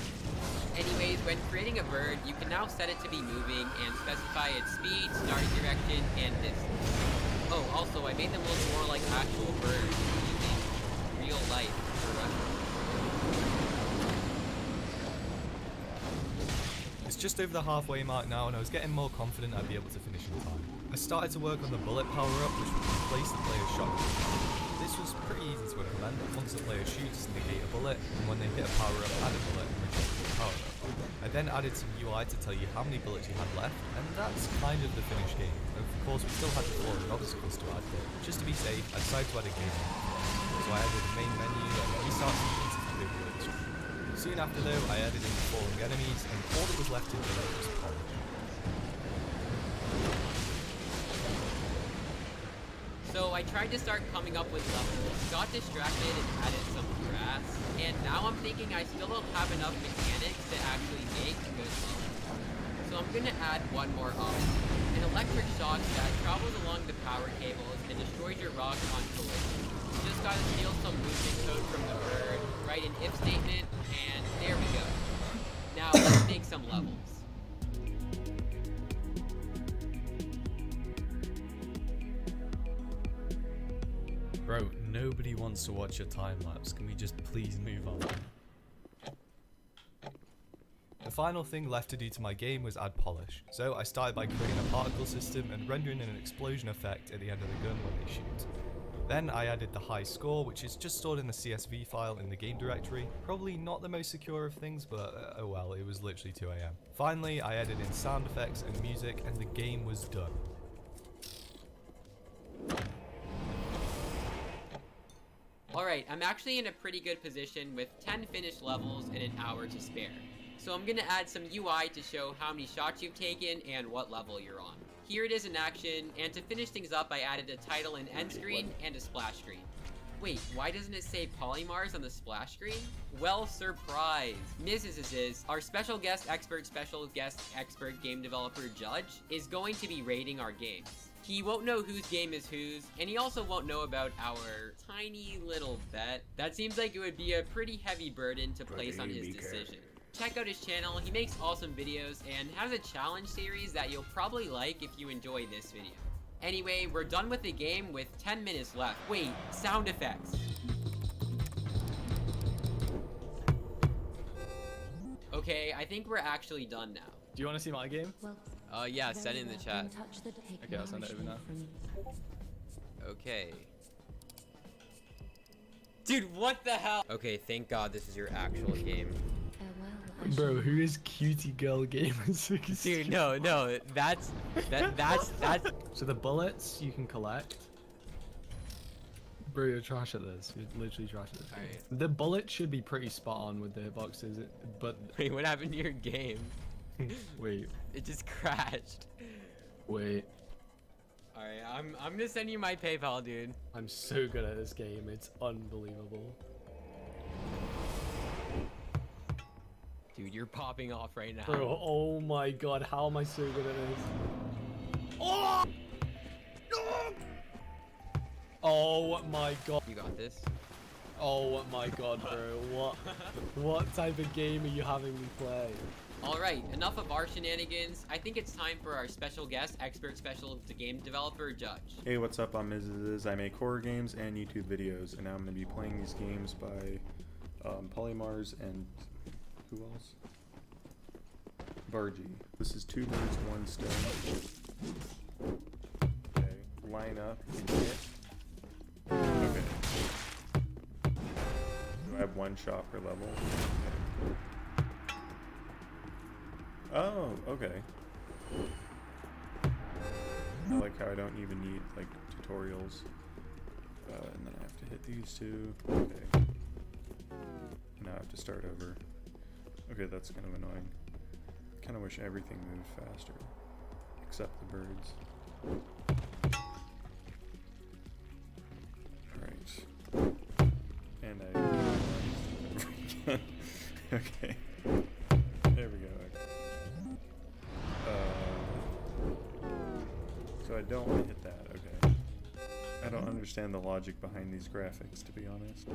Anyways, when creating a bird, you can now set it to be moving and specify its speed, start direction, and distance. Oh, also, I made them look more like actual birds using real life for reference. It's just over the halfway mark now, and I was getting more confident I'd be able to finish in time. I started to work on the bullet power-up, which would replace the player's shotgun. This was pretty easy to implement. Once the player shoots, negate a bullet, and when they hit a power-up, add a bullet and reject it. power up. I then added some UI to tell you how many bullets you had left, and that's kind of the finished game. Of course, we still had the falling obstacles to add, but just to be safe, I decided to add a game mode. So I added the main menu and restart sequence if you go through the screen. Soon after though, I added in the falling enemies, and all that was left to do was polish. So I tried to start coming up with levels, got distracted and added some grass, and now I'm thinking I still don't have enough mechanics to actually make good levels. So I'm gonna add one more option, an electric shock that travels along the power cables and destroys your rock on collision. You just gotta steal some movement code from the bird, write an if statement, and there we go. Now let's make some levels. Bro, nobody wants to watch your time lapse. Can we just please move on? The final thing left to do to my game was add polish. So I started by creating a particle system and rendering an explosion effect at the end of the gun when they shoot. Then I added the high score, which is just stored in the CSV file in the game directory. Probably not the most secure of things, but oh well, it was literally 2 AM. Finally, I added in sound effects and music, and the game was done. Alright, I'm actually in a pretty good position with 10 finished levels and an hour to spare. So I'm gonna add some UI to show how many shots you've taken and what level you're on. Here it is in action, and to finish things up I added a title and end screen and a splash screen. Wait, why doesn't it say Polymars on the splash screen? Well, surprise! Mrs. our special guest expert game developer judge is going to be rating our games. He won't know whose game is whose, and he also won't know about our tiny little bet. That seems like it would be a pretty heavy burden to place on his decision. Check out his channel, he makes awesome videos and has a challenge series that you'll probably like if you enjoy this video. Anyway, we're done with the game with 10 minutes left. Wait, sound effects. Okay, I think we're actually done now. Do you want to see my game? Yeah, send it in the chat. Okay, I'll send it over now. Okay. Dude, what the hell? Okay, thank God this is your actual game. Bro, who is Cutie Girl Gamer 16? Dude, no, that's. So the bullets you can collect. Bro, you're trash at this. You're literally trash at this. Alright. The bullet should be pretty spot on with the hitboxes, but... Wait, what happened to your game? Wait. It just crashed. Wait. Alright, I'm gonna send you my PayPal, dude. I'm so good at this game, it's unbelievable. Dude, you're popping off right now. Bro, oh my god, how am I so good at this? Oh! Oh my god. You got this. Oh my god, bro. What type of game are you having me play? Alright, enough of our shenanigans. I think it's time for our special guest, special game developer, Judge. Hey, what's up? I'm Mrs. I make horror games and YouTube videos, and now I'm going to be playing these games by Polymars and who else? Bargy. This is 2 birds, 1 stone. Okay, line up and hit. Okay. Do I have 1 shot per level? Oh, okay. I like how I don't even need like tutorials. And then I have to hit these 2. Okay. Now I have to start over. Okay, that's kind of annoying. Kind of wish everything moved faster, except the birds. Alright. And I... Okay. There we go. So I don't want to hit that, okay. I don't understand the logic behind these graphics, to be honest.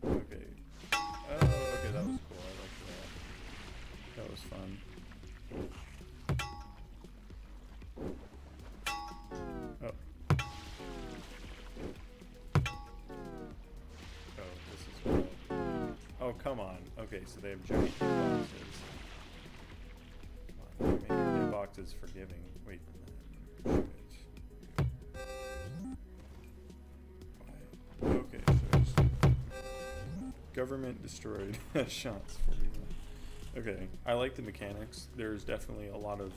Okay. Oh, okay, that was cool. I liked that. That was fun. Oh. Oh, this is cool. Oh, come on. Okay, so they have giant boxes. Come on, make your boxes forgiving. Wait. Shoot it. Okay, so it's... Government destroyed. Shots 41. Okay, I like the mechanics. There's definitely a lot of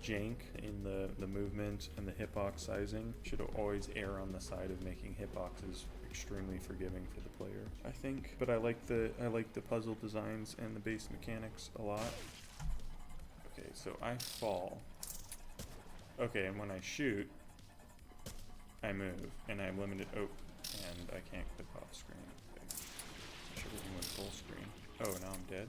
jank in the movement and the hitbox sizing. Should always err on the side of making hitboxes extremely forgiving for the player, I think. But I like the puzzle designs and the base mechanics a lot. Okay, so I fall. Okay, and when I shoot, I move, and I'm limited. Oh, and I can't click off screen. Okay. Should have went full screen. Oh, now I'm dead.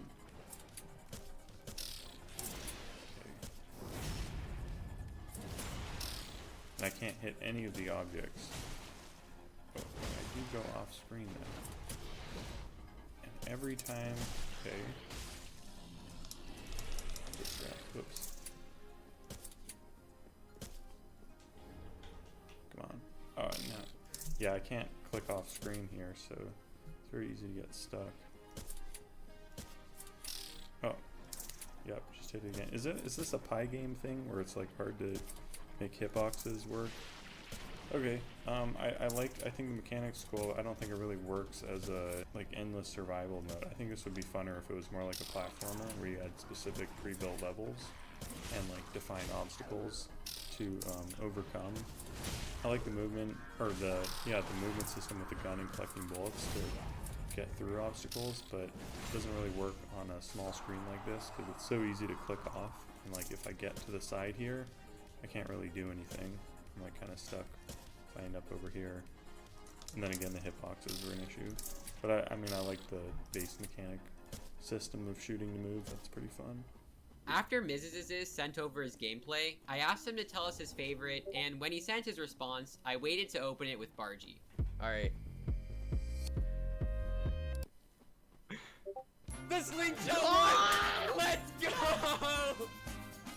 And I can't hit any of the objects. Oh, I do go off screen then. And every time, okay. Oops. Come on. Oh, no. Yeah, I can't click off screen here, so it's very easy to get stuck. Oh. Yep, just hit it again. Is this a pie game thing where it's like hard to make hitboxes work? Okay, I think the mechanics cool. I don't think it really works as a like endless survival mode. I think this would be funner if it was more like a platformer where you had specific pre-built levels and like defined obstacles to overcome. I like the movement, or the movement system with the gun and collecting bullets to get through obstacles, but it doesn't really work on a small screen like this because it's so easy to click off. And like if I get to the side here, I can't really do anything. I'm like kind of stuck if I end up over here. And then again, the hitboxes were an issue. But I mean, I like the base mechanic system of shooting to move. That's pretty fun. After Mrs. sent over his gameplay, I asked him to tell us his favorite, and when he sent his response, I waited to open it with Bargy. Alright. The slingshot! Oh! Let's go!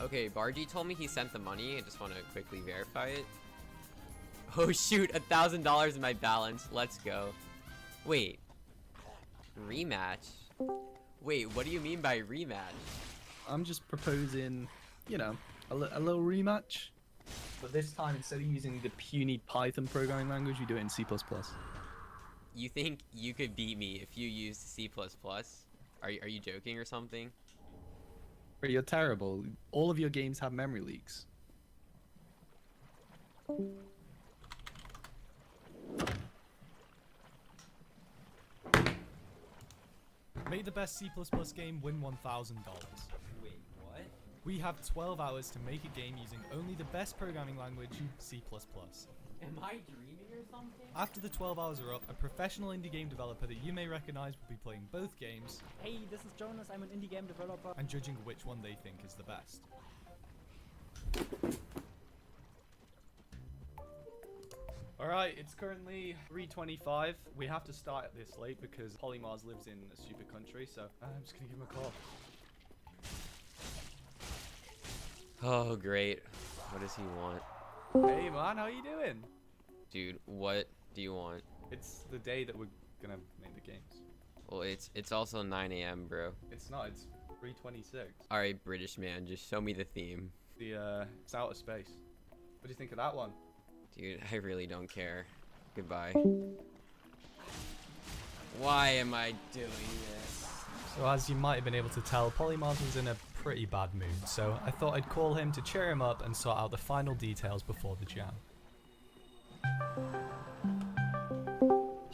Okay, Bargy told me he sent the money. I just want to quickly verify it. Oh shoot, $1,000 in my balance. Let's go. Wait. Rematch? Wait, what do you mean by rematch? I'm just proposing, you know, a little rematch. But this time, instead of using the puny Python programming language, we do it in C++. You think you could beat me if you used C++? Are you joking or something? You're terrible. All of your games have memory leaks. Make the best C++ game, win $1,000. Wait, what? We have 12 hours to make a game using only the best programming language, C++. Am I dreaming or something? After the 12 hours are up, a professional indie game developer that you may recognize will be playing both games. Hey, this is Jonas, I'm an indie game developer. And judging which one they think is the best. Alright, it's currently 3:25. We have to start at this late because Polymars lives in a stupid country, so I'm just gonna give him a call. Oh, great. What does he want? Hey man, how you doing? Dude, what do you want? It's the day that we're gonna make the games. Well, it's also 9 a.m., bro. It's not, it's 3:26. Alright, British man, just show me the theme. It's outer space. What do you think of that one? Dude, I really don't care. Goodbye. Why am I doing this? So as you might have been able to tell, Polymars was in a pretty bad mood, so I thought I'd call him to cheer him up and sort out the final details before the jam.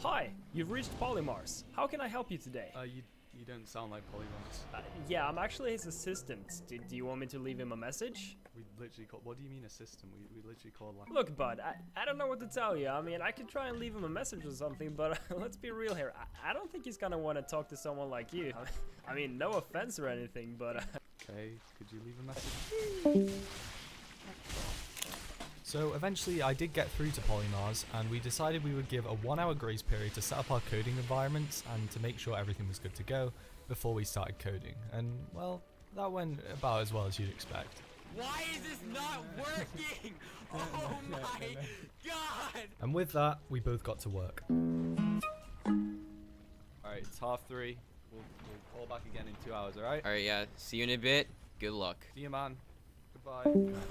Hi, you've reached Polymars. How can I help you today? You don't sound like Polymars. Yeah, I'm actually his assistant. Do you want me to leave him a message? We literally call. What do you mean assistant? We literally call like. Look, bud, I don't know what to tell you. I mean, I could try and leave him a message or something, but let's be real here. I don't think he's gonna want to talk to someone like you. I mean, no offense or anything, but. Okay, could you leave a message? So eventually I did get through to Polymars, and we decided we would give a 1-hour grace period to set up our coding environments and to make sure everything was good to go before we started coding. And well, that went about as well as you'd expect. Why is this not working? Oh my god! And with that, we both got to work. Alright, it's 3:30. We'll call back again in 2 hours, alright? Alright, yeah. See you in a bit. Good luck. See you, man. Goodbye.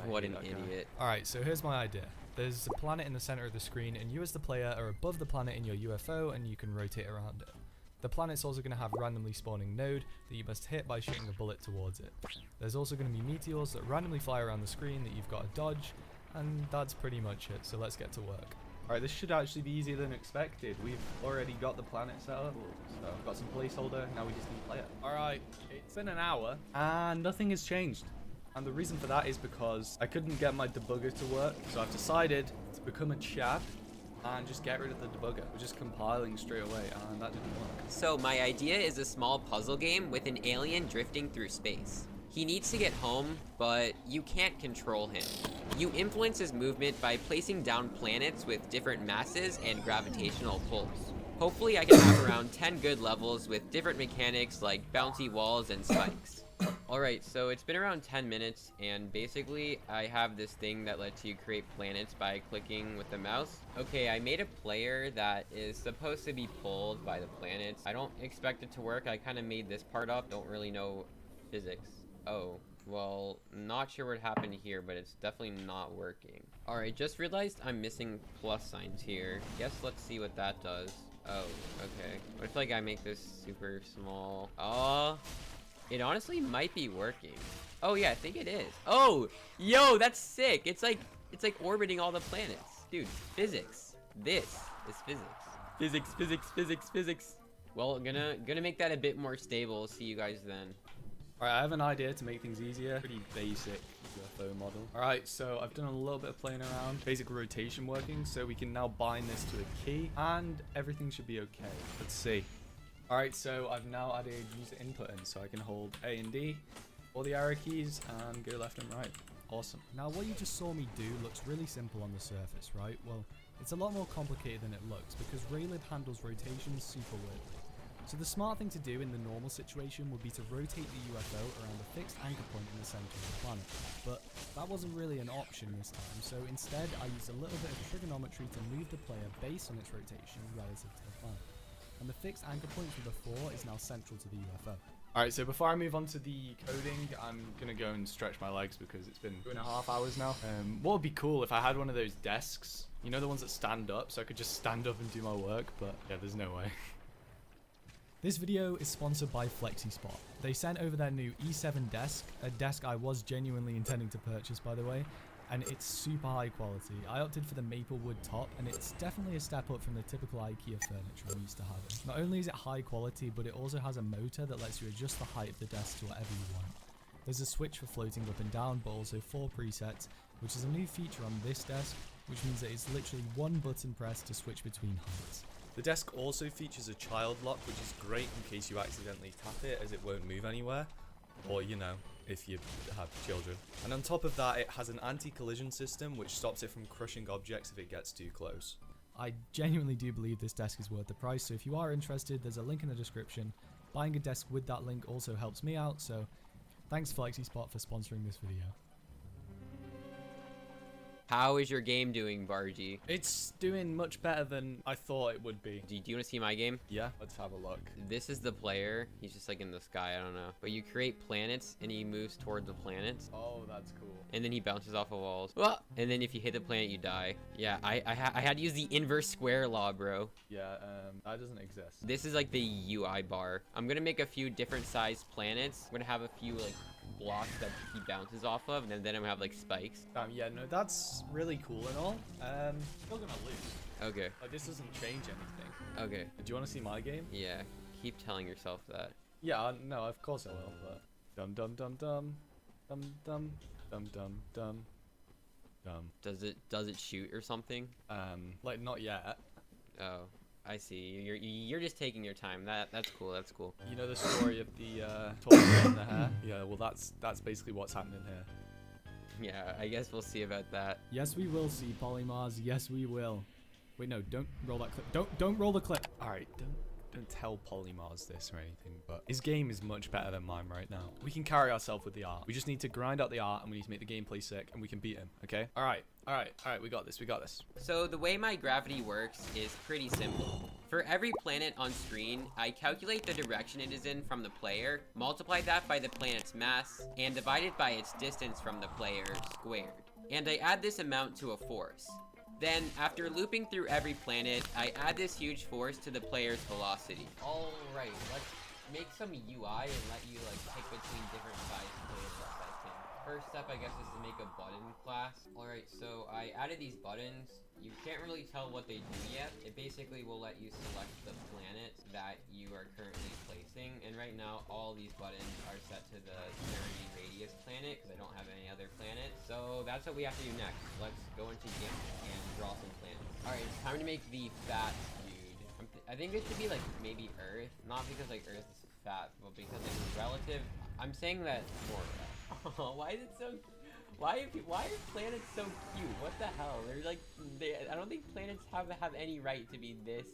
What an idiot. Alright, so here's my idea. There's a planet in the center of the screen, and you as the player are above the planet in your UFO, and you can rotate around it. The planet's also going to have randomly spawning node that you must hit by shooting a bullet towards it. There's also going to be meteors that randomly fly around the screen that you've got to dodge, and that's pretty much it, so let's get to work. Alright, this should actually be easier than expected. We've already got the planet set up, so I've got some placeholder, now we just need to play it. Alright, it's been an hour, and nothing has changed. And the reason for that is because I couldn't get my debugger to work, so I've decided to become a Chad and just get rid of the debugger. We're just compiling straight away, and that didn't work. So my idea is a small puzzle game with an alien drifting through space. He needs to get home, but you can't control him. You influence his movement by placing down planets with different masses and gravitational pulls. Hopefully I can have around 10 good levels with different mechanics like bouncy walls and spikes. Alright, so it's been around 10 minutes, and basically I have this thing that lets you create planets by clicking with the mouse. Okay, I made a player that is supposed to be pulled by the planets. I don't expect it to work. I kind of made this part up. Don't really know physics. Oh, well, not sure what happened here, but it's definitely not working. Alright, just realized I'm missing plus signs here. Guess let's see what that does. Oh, okay. What if like I make this super small? It honestly might be working. Oh yeah, I think it is. Oh, yo, that's sick. It's like orbiting all the planets. Dude, physics. This is physics. Physics, physics, physics, physics. Well, gonna make that a bit more stable. See you guys then. Alright, I have an idea to make things easier. Pretty basic UFO model. Alright, so I've done a little bit of playing around. Basic rotation working, so we can now bind this to a key, and everything should be okay. Let's see. Alright, so I've now added user input in, so I can hold A and D, all the arrow keys, and go left and right. Awesome. Now what you just saw me do looks really simple on the surface, right? Well, it's a lot more complicated than it looks, because Raylib handles rotations super weirdly. So the smart thing to do in the normal situation would be to rotate the UFO around a fixed anchor point in the center of the planet, but that wasn't really an option this time, so instead I used a little bit of trigonometry to move the player based on its rotation relative to the planet. And the fixed anchor point from before is now central to the UFO. Alright, so before I move on to the coding, I'm gonna go and stretch my legs because it's been 2.5 hours now. What would be cool if I had one of those desks, you know, the ones that stand up, so I could just stand up and do my work, but yeah, there's no way. This video is sponsored by FlexiSpot. They sent over their new E7 desk, a desk I was genuinely intending to purchase by the way, and it's super high quality. I opted for the maple wood top, and it's definitely a step up from the typical IKEA furniture I'm used to having. Not only is it high quality, but it also has a motor that lets you adjust the height of the desk to whatever you want. There's a switch for floating up and down, but also 4 presets, which is a new feature on this desk, which means that it's literally one button press to switch between heights. The desk also features a child lock, which is great in case you accidentally tap it, as it won't move anywhere, or you know, if you have children. And on top of that, it has an anti-collision system which stops it from crushing objects if it gets too close. I genuinely do believe this desk is worth the price, so if you are interested, there's a link in the description. Buying a desk with that link also helps me out, so thanks FlexiSpot for sponsoring this video. How is your game doing, Bargy? It's doing much better than I thought it would be. Do you want to see my game? Yeah, let's have a look. This is the player. He's just like in the sky, I don't know. But you create planets and he moves toward the planets. Oh, that's cool. And then he bounces off of walls. Well, and then if you hit the planet, you die. Yeah, I had to use the inverse square law, bro. Yeah, that doesn't exist. This is like the UI bar. I'm gonna make a few different sized planets. I'm gonna have a few like blocks that he bounces off of, and then I'm gonna have like spikes. Yeah, no, that's really cool and all. Still gonna lose. Okay. Like, this doesn't change anything. Okay. Do you want to see my game? Yeah. Keep telling yourself that. Yeah, no, of course I will, but... Dum dum dum dum. Dum dum. Dum dum dum. Dum. Does it shoot or something? Like, not yet. Oh. I see. You're just taking your time. That's cool. That's cool. You know the story of the tortoise and the hare? Yeah, well that's basically what's happening here. Yeah, I guess we'll see about that. Yes, we will see, Polymars. Yes, we will. Wait, no, don't roll that clip. Don't roll the clip. All right, don't tell Polymars this or anything, but his game is much better than mine right now. We can carry ourselves with the art. We just need to grind out the art, and we need to make the gameplay sick, and we can beat him. Okay? All right. We got this. So the way my gravity works is pretty simple. For every planet on screen, I calculate the direction it is in from the player, multiply that by the planet's mass, and divide it by its distance from the player squared. And I add this amount to a force. Then, after looping through every planet, I add this huge force to the player's velocity. Alright, let's make some UI and let you like pick between different size playlists, I think. First step, I guess, is to make a button class. Alright, so I added these buttons. You can't really tell what they do yet. It basically will let you select the planet that you are currently placing. And right now, all these buttons are set to the 30 radius planet because I don't have any other planet. So that's what we have to do next. Let's go into GIMP and draw some planets. Alright, it's time to make the fat dude. I think it should be like maybe Earth. Not because like Earth is fat, but because it's relative. I'm saying that more. Why is it so... Why are planets so cute? What the hell? They're like, I don't think planets have any right to be this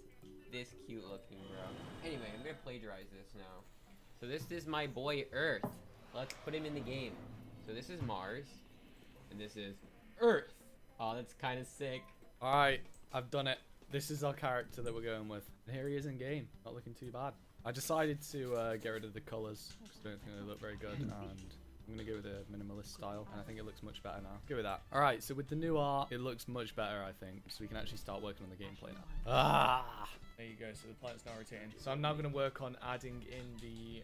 cute looking, bro. Anyway, I'm gonna plagiarize this now. So this is my boy Earth. Let's put him in the game. So this is Mars, and this is Earth. Oh, that's kind of sick. All right, I've done it. This is our character that we're going with. And here he is in game. Not looking too bad. I decided to get rid of the colors. I don't think they look very good, and I'm gonna go with a minimalist style, and I think it looks much better now. Go with that. All right, so with the new art, it looks much better, I think. So we can actually start working on the gameplay now. Ah! There you go, so the planet's now rotating. So I'm now gonna work on adding in the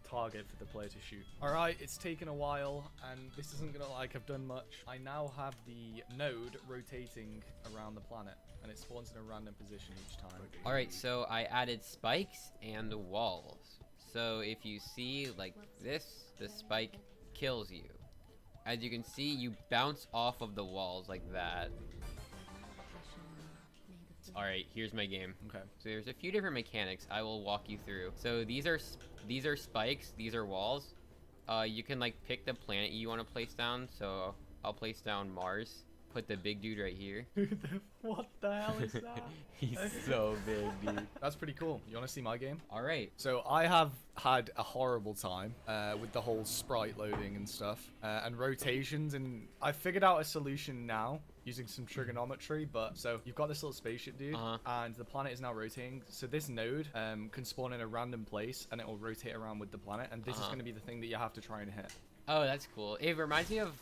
target for the player to shoot. All right, it's taken a while, and this isn't gonna like I've done much. I now have the node rotating around the planet, and it spawns in a random position each time. All right, so I added spikes and walls. So if you see like this, the spike kills you. As you can see, you bounce off of the walls like that. Alright, here's my game. Okay. So there's a few different mechanics I will walk you through. So these are spikes, these are walls. You can like pick the planet you want to place down. So I'll place down Mars. Put the big dude right here. What the hell is that? He's so big, dude. That's pretty cool. You want to see my game? All right. So I have had a horrible time with the whole sprite loading and stuff and rotations, and I figured out a solution now using some trigonometry. But so you've got this little spaceship, dude, and the planet is now rotating. So this node can spawn in a random place, and it will rotate around with the planet, and this is going to be the thing that you have to try and hit. Oh, that's cool. It reminds me of,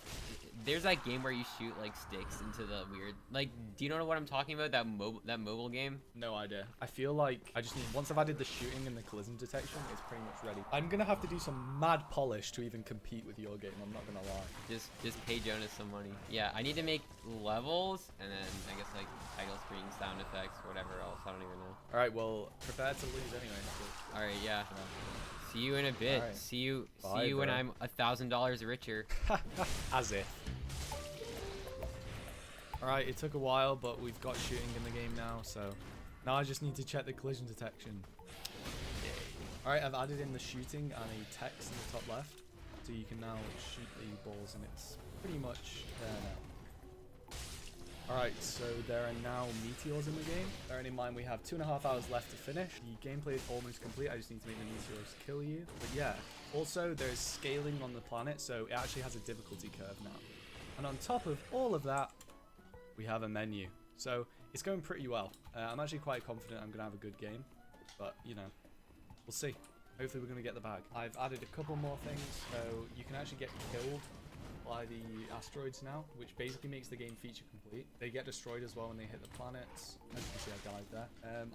there's that game where you shoot like sticks into the weird, like, do you know what I'm talking about? That mobile game? No idea. I feel like I just need, once I've added the shooting and the collision detection, it's pretty much ready. I'm gonna have to do some mad polish to even compete with your game, I'm not gonna lie. Just pay Jonas some money. Yeah, I need to make levels, and then I guess like title screen, sound effects, whatever else, I don't even know. Alright, well, prepare to lose anyway. So. Alright, yeah. See you in a bit. Right. See you Bye, when I'm $1,000 richer. As if. Alright, it took a while, but we've got shooting in the game now, so now I just need to check the collision detection. Alright, I've added in the shooting and a text in the top left, so you can now shoot the balls, and it's pretty much there now. Alright, so there are now meteors in the game. Bearing in mind we have 2.5 hours left to finish. The gameplay is almost complete. I just need to make the meteors kill you. But yeah, also there's scaling on the planet, so it actually has a difficulty curve now. And on top of all of that, we have a menu. So it's going pretty well. I'm actually quite confident I'm going to have a good game. But, you know, we'll see. Hopefully we're going to get the bag. I've added a couple more things, so you can actually get killed by the asteroids now, which basically makes the game feature complete. They get destroyed as well when they hit the planets. As you can see, I died there.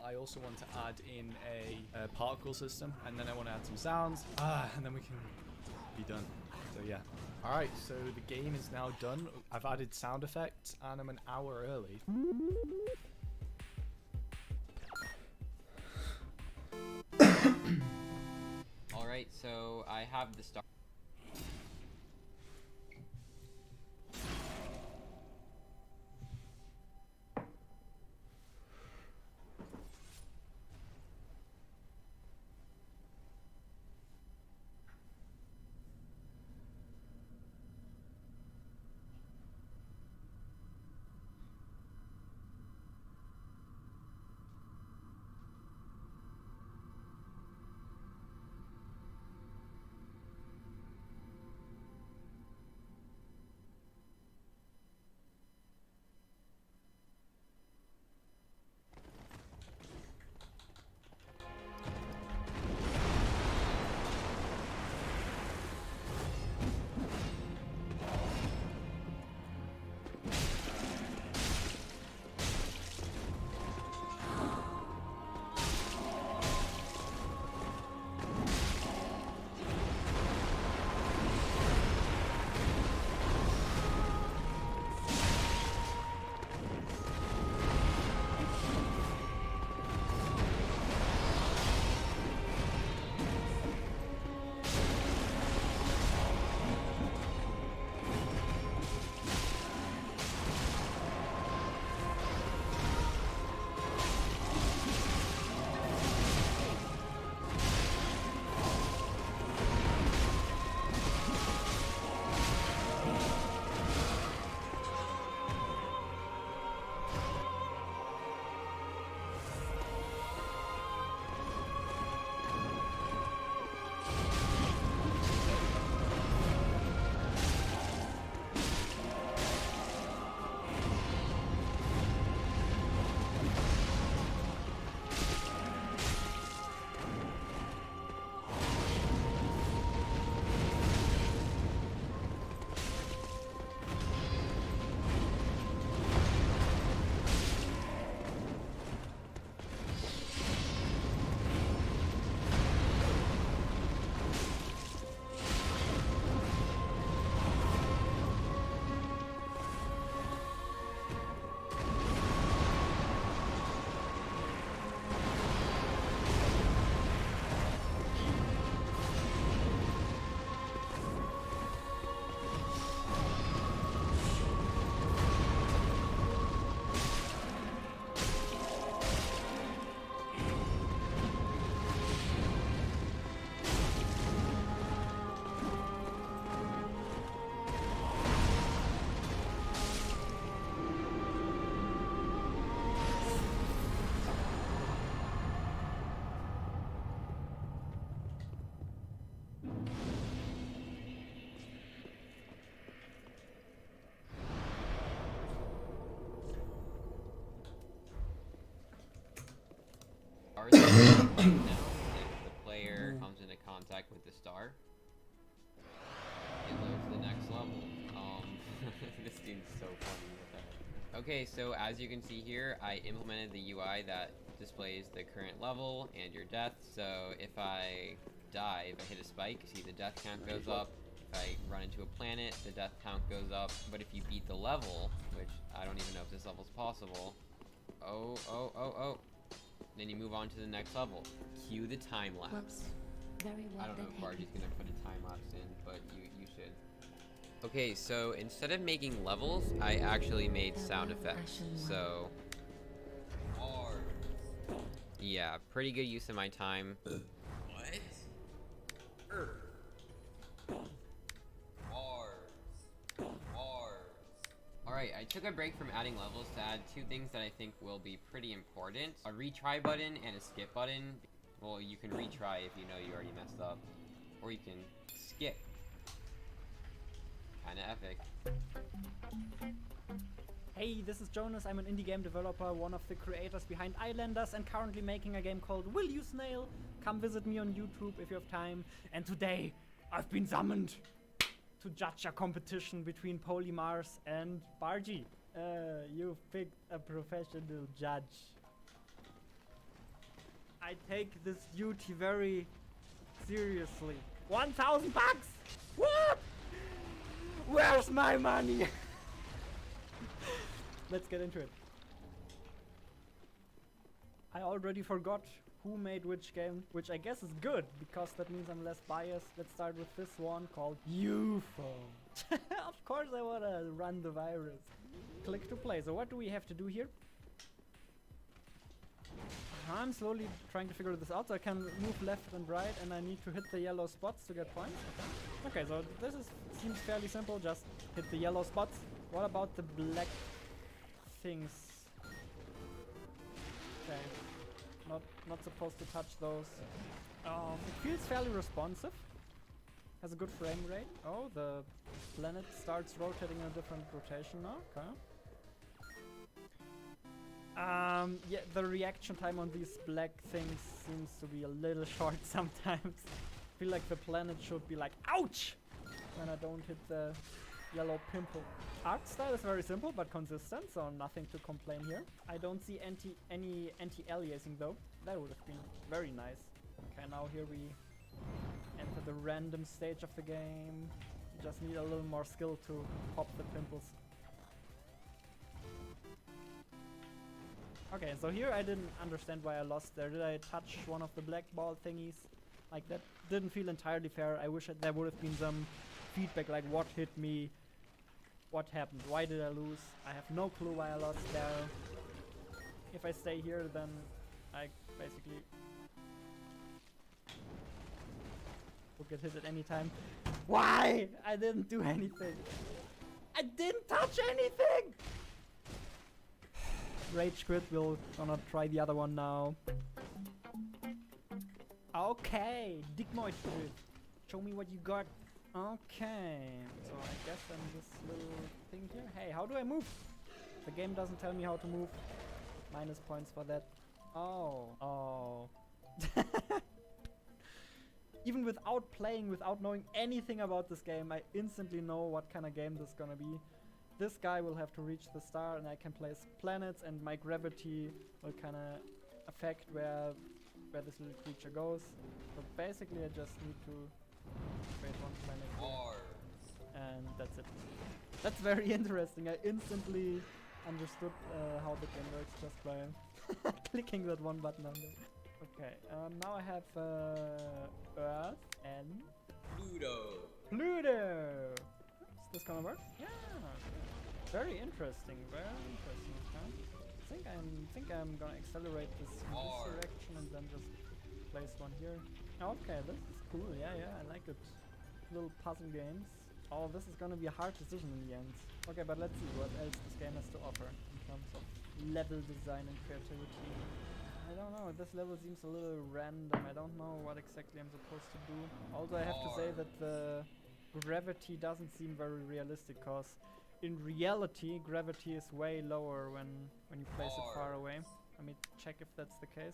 I also want to add in a particle system, and then I want to add some sounds, and then we can be done. So yeah. Alright, so the game is now done. I've added sound effects, and I'm an hour early. Alright, so I have the start. stars that are right now, if the player comes into contact with the star, it loads the next level. This dude's so funny with that. Okay, so as you can see here, I implemented the UI that displays the current level and your death. So if I die, if I hit a spike, see the death count goes up. If I run into a planet, the death count goes up. But if you beat the level, which I don't even know if this level's possible. Oh. Then you move on to the next level. Cue the time lapse. Very well. I don't know if Bargie's gonna put a time lapse in, but you should. Okay, so instead of making levels, I actually made sound effects. So, yeah, pretty good use of my time. What? Alright, I took a break from adding levels to add two things that I think will be pretty important. A retry button and a skip button. Well, you can retry if you know you already messed up. Or you can skip. Kinda epic. Hey, this is Jonas. I'm an indie game developer, one of the creators behind Islanders, and currently making a game called Will You Snail? Come visit me on YouTube if you have time. And today, I've been summoned to judge a competition between Polymars and Bargie. You've picked a professional judge. I take this duty very seriously. 1,000 bucks! What? Where's my money? Let's get into it. I already forgot who made which game, which I guess is good, because that means I'm less biased. Let's start with this one called UFO. Of course I wanna run the virus. Click to play. So what do we have to do here? I'm slowly trying to figure this out, so I can move left and right, and I need to hit the yellow spots to get points. Okay, so this seems fairly simple, just hit the yellow spots. What about the black things? Okay. Not supposed to touch those. It feels fairly responsive. Has a good frame rate. Oh, the planet starts rotating in a different rotation now. Okay. Yeah, the reaction time on these black things seems to be a little short sometimes. I feel like the planet should be like, ouch! When I don't hit the yellow pimple. Art style is very simple but consistent, so nothing to complain here. I don't see any anti-aliasing though. That would have been very nice. Okay, now here we enter the random stage of the game. You just need a little more skill to pop the pimples. Okay, so here I didn't understand why I lost there. Did I touch one of the black ball thingies? Like, that didn't feel entirely fair. I wish there would have been some feedback, like what hit me, what happened, why did I lose? I have no clue why I lost there. If I stay here, then I basically will get hit at any time. Why? I didn't do anything. I didn't touch anything! Rage quit, we'll gonna try the other one now. Okay, Digmoid, show me what you got. Okay, so I guess I'm this little thing here. Hey, how do I move? The game doesn't tell me how to move. Minus points for that. Oh. Even without playing, without knowing anything about this game, I instantly know what kind of game this is gonna be. This guy will have to reach the star, and I can place planets, and my gravity will kind of affect where this little creature goes. So basically I just need to create one planet here. And that's it. That's very interesting. I instantly understood how the game works just by clicking that one button on there. Okay, now I have Earth and Pluto. Is this gonna work? Yeah. Very interesting. Okay. I think I'm gonna accelerate this in this direction and then just place one here. Okay, this is cool. Yeah, I like it. Little puzzle games. Oh, this is gonna be a hard decision in the end. Okay, but let's see what else this game has to offer in terms of level design and creativity. I don't know, this level seems a little random. I don't know what exactly I'm supposed to do. Also, I have to say that the gravity doesn't seem very realistic, because in reality, gravity is way lower when you place it far away. Let me check if that's the case.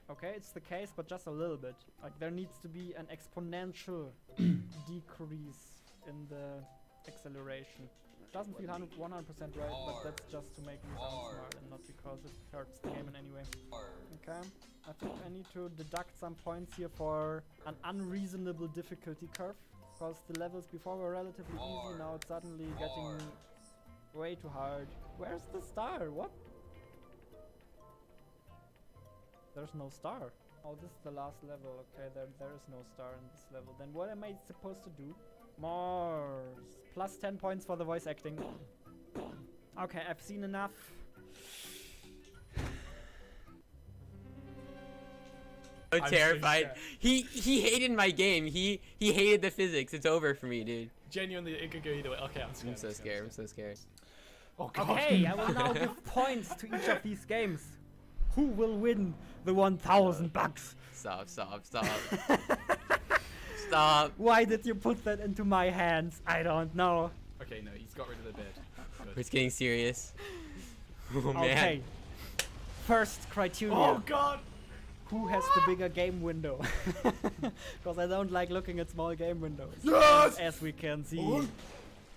Okay, it's the case, but just a little bit. Like, there needs to be an exponential decrease in the acceleration. Doesn't feel 100% right, but that's just to make me sound smart and not because it hurts the game in any way. Okay, I think I need to deduct some points here for an unreasonable difficulty curve, because the levels before were relatively easy, now it's suddenly getting way too hard. Where's the star? What? There's no star. Oh, this is the last level. Okay, there is no star in this level. Then what am I supposed to do? Mars. Plus 10 points for the voice acting. Okay, I've seen enough. So terrified. He hated my game. He hated the physics. It's over for me, dude. Genuinely, it could go either way. Okay, I'm scared. I'm so scared. I'm so scared. Oh god. Okay, I will now give points to each of these games. Who will win the 1,000 bucks? Stop, stop, stop. Stop. Why did you put that into my hands? I don't know. Okay, no, he's got rid of the bed. Good. It's getting serious. Oh, man. Okay. First criteria. Oh god. Who has the bigger game window? Because I don't like looking at small game windows. Yes! As we can see. Oh.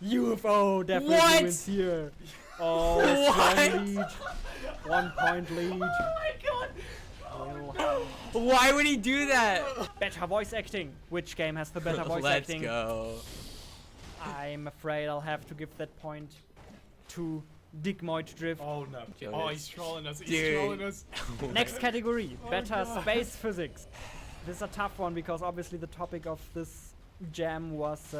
UFO definitely What? wins here. Oh, strong lead. 1 point lead. Oh my god. Why would he do that? Better voice acting. Which game has the better voice Let's acting? go. I'm afraid I'll have to give that point to Digmoid Drift. Oh no. Oh, he's trolling us. He's Dude. trolling us. Next category, Oh, better God. space physics. This is a tough one because obviously the topic of this jam was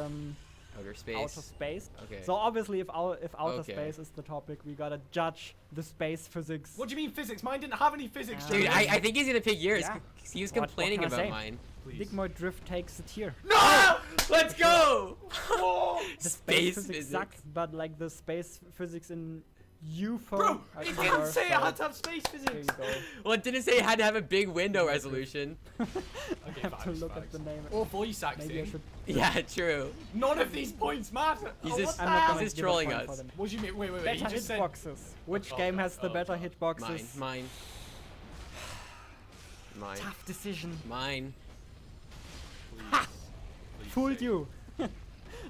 Outer space. outer space. Okay. So obviously if outer Okay. space is the topic, we gotta judge the space physics. What do you mean physics? Mine didn't have any physics. Dude, Jeremy. I think he's gonna pick yours. Yeah. 'Cause he was What complaining can I about say? mine. Digmoid Drift takes it here. No! Let's go! The Space physics physics. sucks, but like the space physics in UFO. Bro, are it even didn't worse, say so I had to have space There physics. you go. Well, it didn't say it had to have a big window resolution. I have to look at the name. Or voice acting. Maybe I should. Yeah, true. None of these points matter. He's Oh, just, what I'm not he's gonna just give a trolling point for us. them. What do you mean? Wait. He Better just said. hitboxes. Which Oh, game God. has the better God. hitboxes? Mine. Mine. Tough decision. Mine. Ha! Fooled you.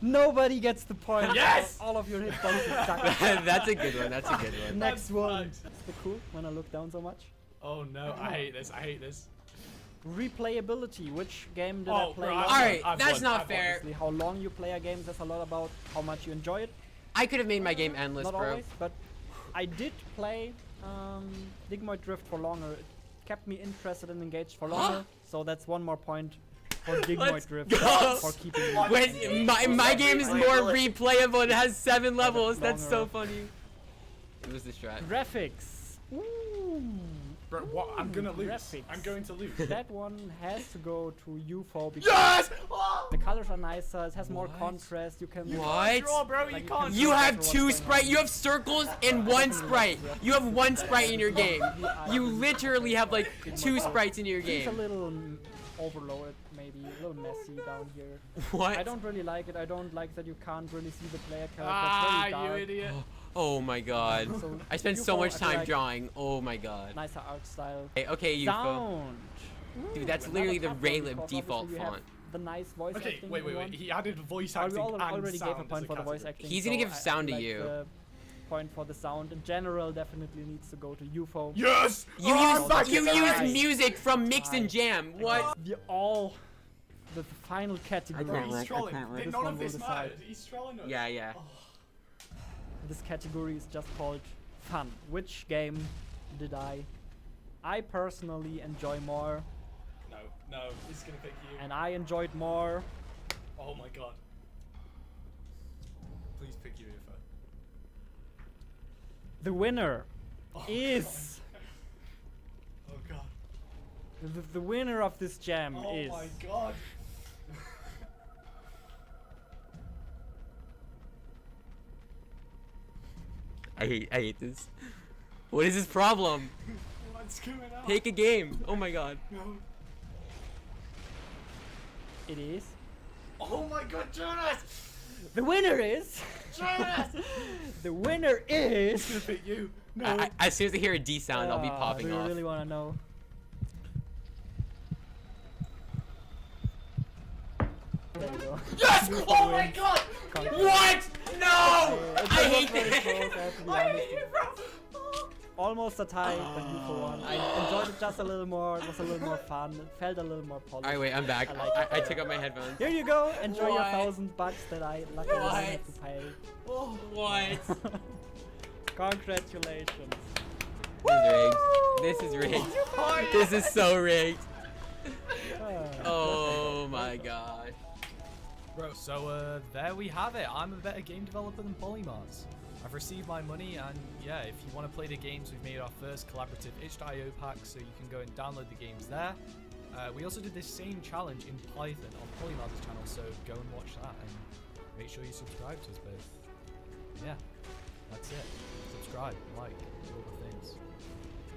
Nobody gets the point. Yes! All of your hitboxes suck. That's a good one. That's a good one. Next one. Facts. Is it cool when I look down so much? Oh no, I hate this. I hate this. Replayability. Which game did I Oh, play? bro, longer? Alright, I've that's won, not I've won. fair. Obviously, how long you play a game says a lot about how much you enjoy it. I could have made my game endless, Not bro. always, but I did play Digmoid Drift for longer. It kept me interested and engaged for longer. So that's one more point for Digmoid Let's Drift go. for keeping me. When my game is more replayable. It has 7 levels. That's so longer. funny. It was the strat. Graphics. Ooh. Bro, what? I'm gonna lose. Graphics. I'm going to lose. That one has to go to UFO because Yes! the colors are nicer. It has more contrast. You can. What? Draw, bro. You Like, can't. You draw have what's 2 going sprite. on. You have circles and 1 sprite. You have 1 sprite in your game. You literally have like 2 sprites in your It's game. a little overloaded, maybe a little messy down here. What? I don't really like it. I don't like that you can't really see the player character. Ah, it's very you dark. idiot. Oh my god. So I spent so UFO, much I feel time like drawing. Oh my god. Nicer art style. Okay, UFO. Sound. Dude, that's Another literally the tough one Raylib because default obviously you have font. The nice voice Okay, acting. wait. in one. He added voice Oh, we acting and already sound gave a point as for the voice category. acting. He's gonna so give I sound feel to like you. The point for the sound in general definitely needs to go to UFO. Yes! You Oh, use music from Mix and Jam. What? The final category. He's trolling. This None one of will this decide. matters. He's trolling us. Yeah. This category is just called fun. Which game did I personally enjoy more, No, he's gonna pick you. and I enjoyed more. Oh my god. Please pick you, UFO. The winner is Oh god. the winner of this jam Oh is my god. I hate this. What is his problem? What's going on? Pick a game. Oh my god. No. it is Oh my god, Jonas! the winner is Jonas! the winner He's gonna is pick you. No. As soon as I hear a D sound, I'll be popping do you off. really want to know? There you go. Yes! You Oh win. my god! Congrats. What? No! It I was hate very that. close, I have to be I honest. hate it, bro. Almost a tie, but you for one. I enjoyed it just a little more. It was a little more fun. It felt a little more polished. Alright, wait, I'm back. I took out my headphones. Here you go. Enjoy your What? $1,000 that I luckily didn't have to pay. Oh, what? Congratulations. This is rigged. This is so rigged. Oh my gosh. Bro, so there we have it. I'm a better game developer than Polymars. I've received my money, and yeah, if you want to play the games, we've made our first collaborative itch.io pack, so you can go and download the games there. We also did this same challenge in Python on Polymars' channel, so go and watch that, and make sure you subscribe to us both. Yeah, that's it. Subscribe, like, all the things.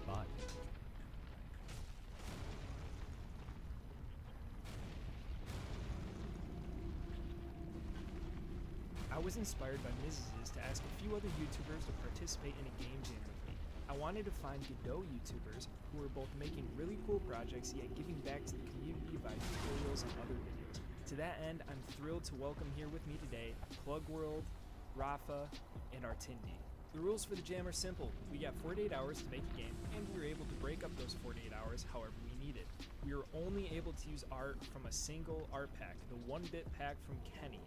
Bye. I was inspired by Mrs. to ask a few other YouTubers to participate in a game jam with me. I wanted to find Godot YouTubers who were both making really cool projects yet giving back to the community by tutorials and other videos. To that end, I'm thrilled to welcome here with me today Plugworld, Rafa, and Artindi. The rules for the jam are simple. We got 48 hours to make a game, and we were able to break up those 48 hours however we needed. We were only able to use art from a single art pack, the 1-bit pack from Kenny.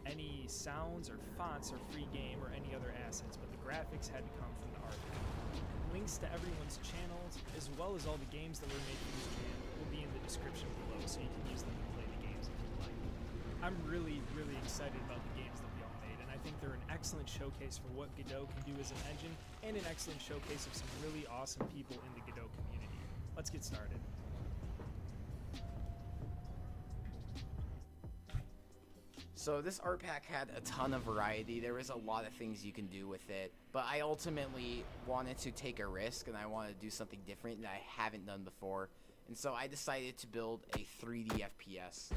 Any sounds or fonts are free game or any other assets, but the graphics had to come from the art pack. Links to everyone's channels, as well as all the games that were made for this jam, will be in the description below, so you can use them to play the games if you like. I'm really, really excited about the games that we all made, and I think they're an excellent showcase for what Godot can do as an engine, and an excellent showcase of some really awesome people in the Godot community. Let's get started. So this art pack had a ton of variety. There was a lot of things you can do with it, but I ultimately wanted to take a risk and I wanted to do something different that I haven't done before. And so I decided to build a 3D FPS.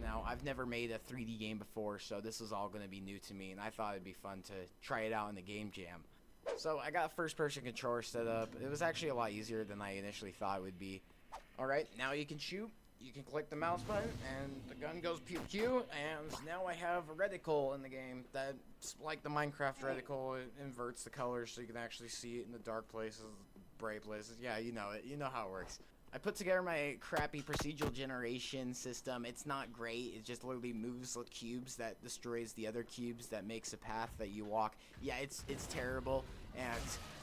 Now, I've never made a 3D game before, so this is all going to be new to me, and I thought it'd be fun to try it out in the game jam. So I got a first-person controller set up. It was actually a lot easier than I initially thought it would be. Alright, now you can shoot. You can click the mouse button, and the gun goes pew pew, and now I have a reticle in the game that's like the Minecraft reticle. It inverts the colors so you can actually see it in the dark places, bright places. Yeah, you know it. You know how it works. I put together my crappy procedural generation system. It's not great. It just literally moves the cubes that destroys the other cubes that makes a path that you walk. Yeah, it's terrible, and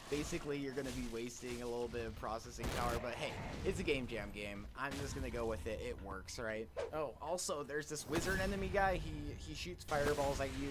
basically you're going to be wasting a little bit of processing power, but hey, it's a game jam game. I'm just going to go with it. It works, right? Oh, also, there's this wizard enemy guy. He shoots fireballs at you.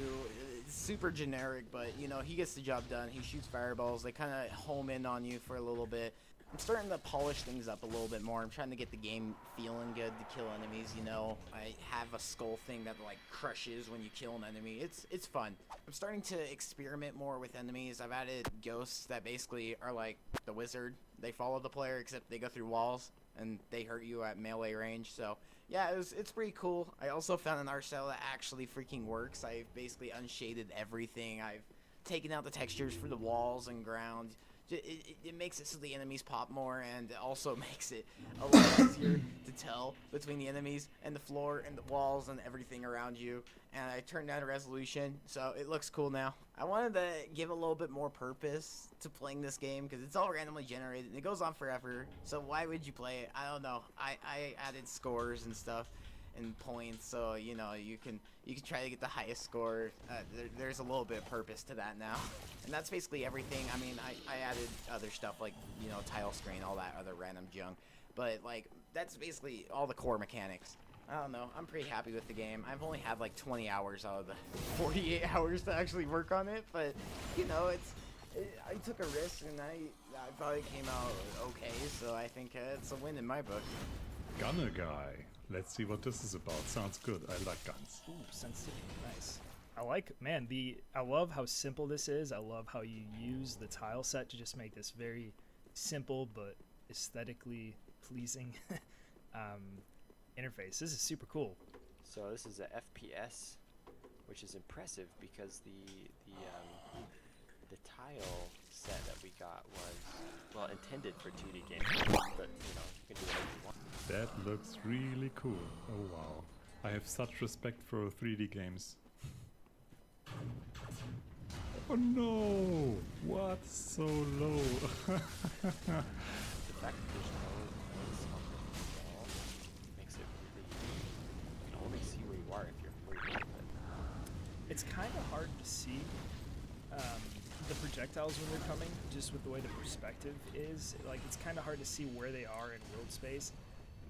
It's super generic, but, you know, he gets the job done. He shoots fireballs. They kind of home in on you for a little bit. I'm starting to polish things up a little bit more. I'm trying to get the game feeling good to kill enemies, you know. I have a skull thing that like crushes when you kill an enemy. It's fun. I'm starting to experiment more with enemies. I've added ghosts that basically are like the wizard. They follow the player except they go through walls and they hurt you at melee range. So yeah, it's pretty cool. I also found an art style that actually freaking works. I've basically unshaded everything. I've taken out the textures for the walls and ground. It makes it so the enemies pop more, and it also makes it a lot easier to tell between the enemies and the floor and the walls and everything around you. And I turned down the resolution, so it looks cool now. I wanted to give a little bit more purpose to playing this game because it's all randomly generated and it goes on forever. So why would you play it? I don't know. I added scores and stuff and points, so you know you can try to get the highest score. There's a little bit of purpose to that now, and that's basically everything. I mean, I added other stuff like, you know, tile screen, all that other random junk, but like that's basically all the core mechanics. I don't know. I'm pretty happy with the game. I've only had like 20 hours out of the 48 hours to actually work on it, but you know, I took a risk and I thought it came out okay, so I think it's a win in my book. Gunner guy. Let's see what this is about. Sounds good. I like guns. Ooh, sensitive. Nice. I like, man, I love how simple this is. I love how you use the tile set to just make this very simple but aesthetically pleasing interface. This is super cool. So this is a FPS, which is impressive because the tile set that we got was, well, intended for 2D games, but you know, you can do whatever you want. That looks really cool. Oh wow. I have such respect for 3D games. Oh no! What? So low? The fact that there's no noise on the wall makes it really, you can only see where you are if you're moving. It's kind of hard to see the projectiles when they're coming, just with the way the perspective is. Like, it's kind of hard to see where they are in world space.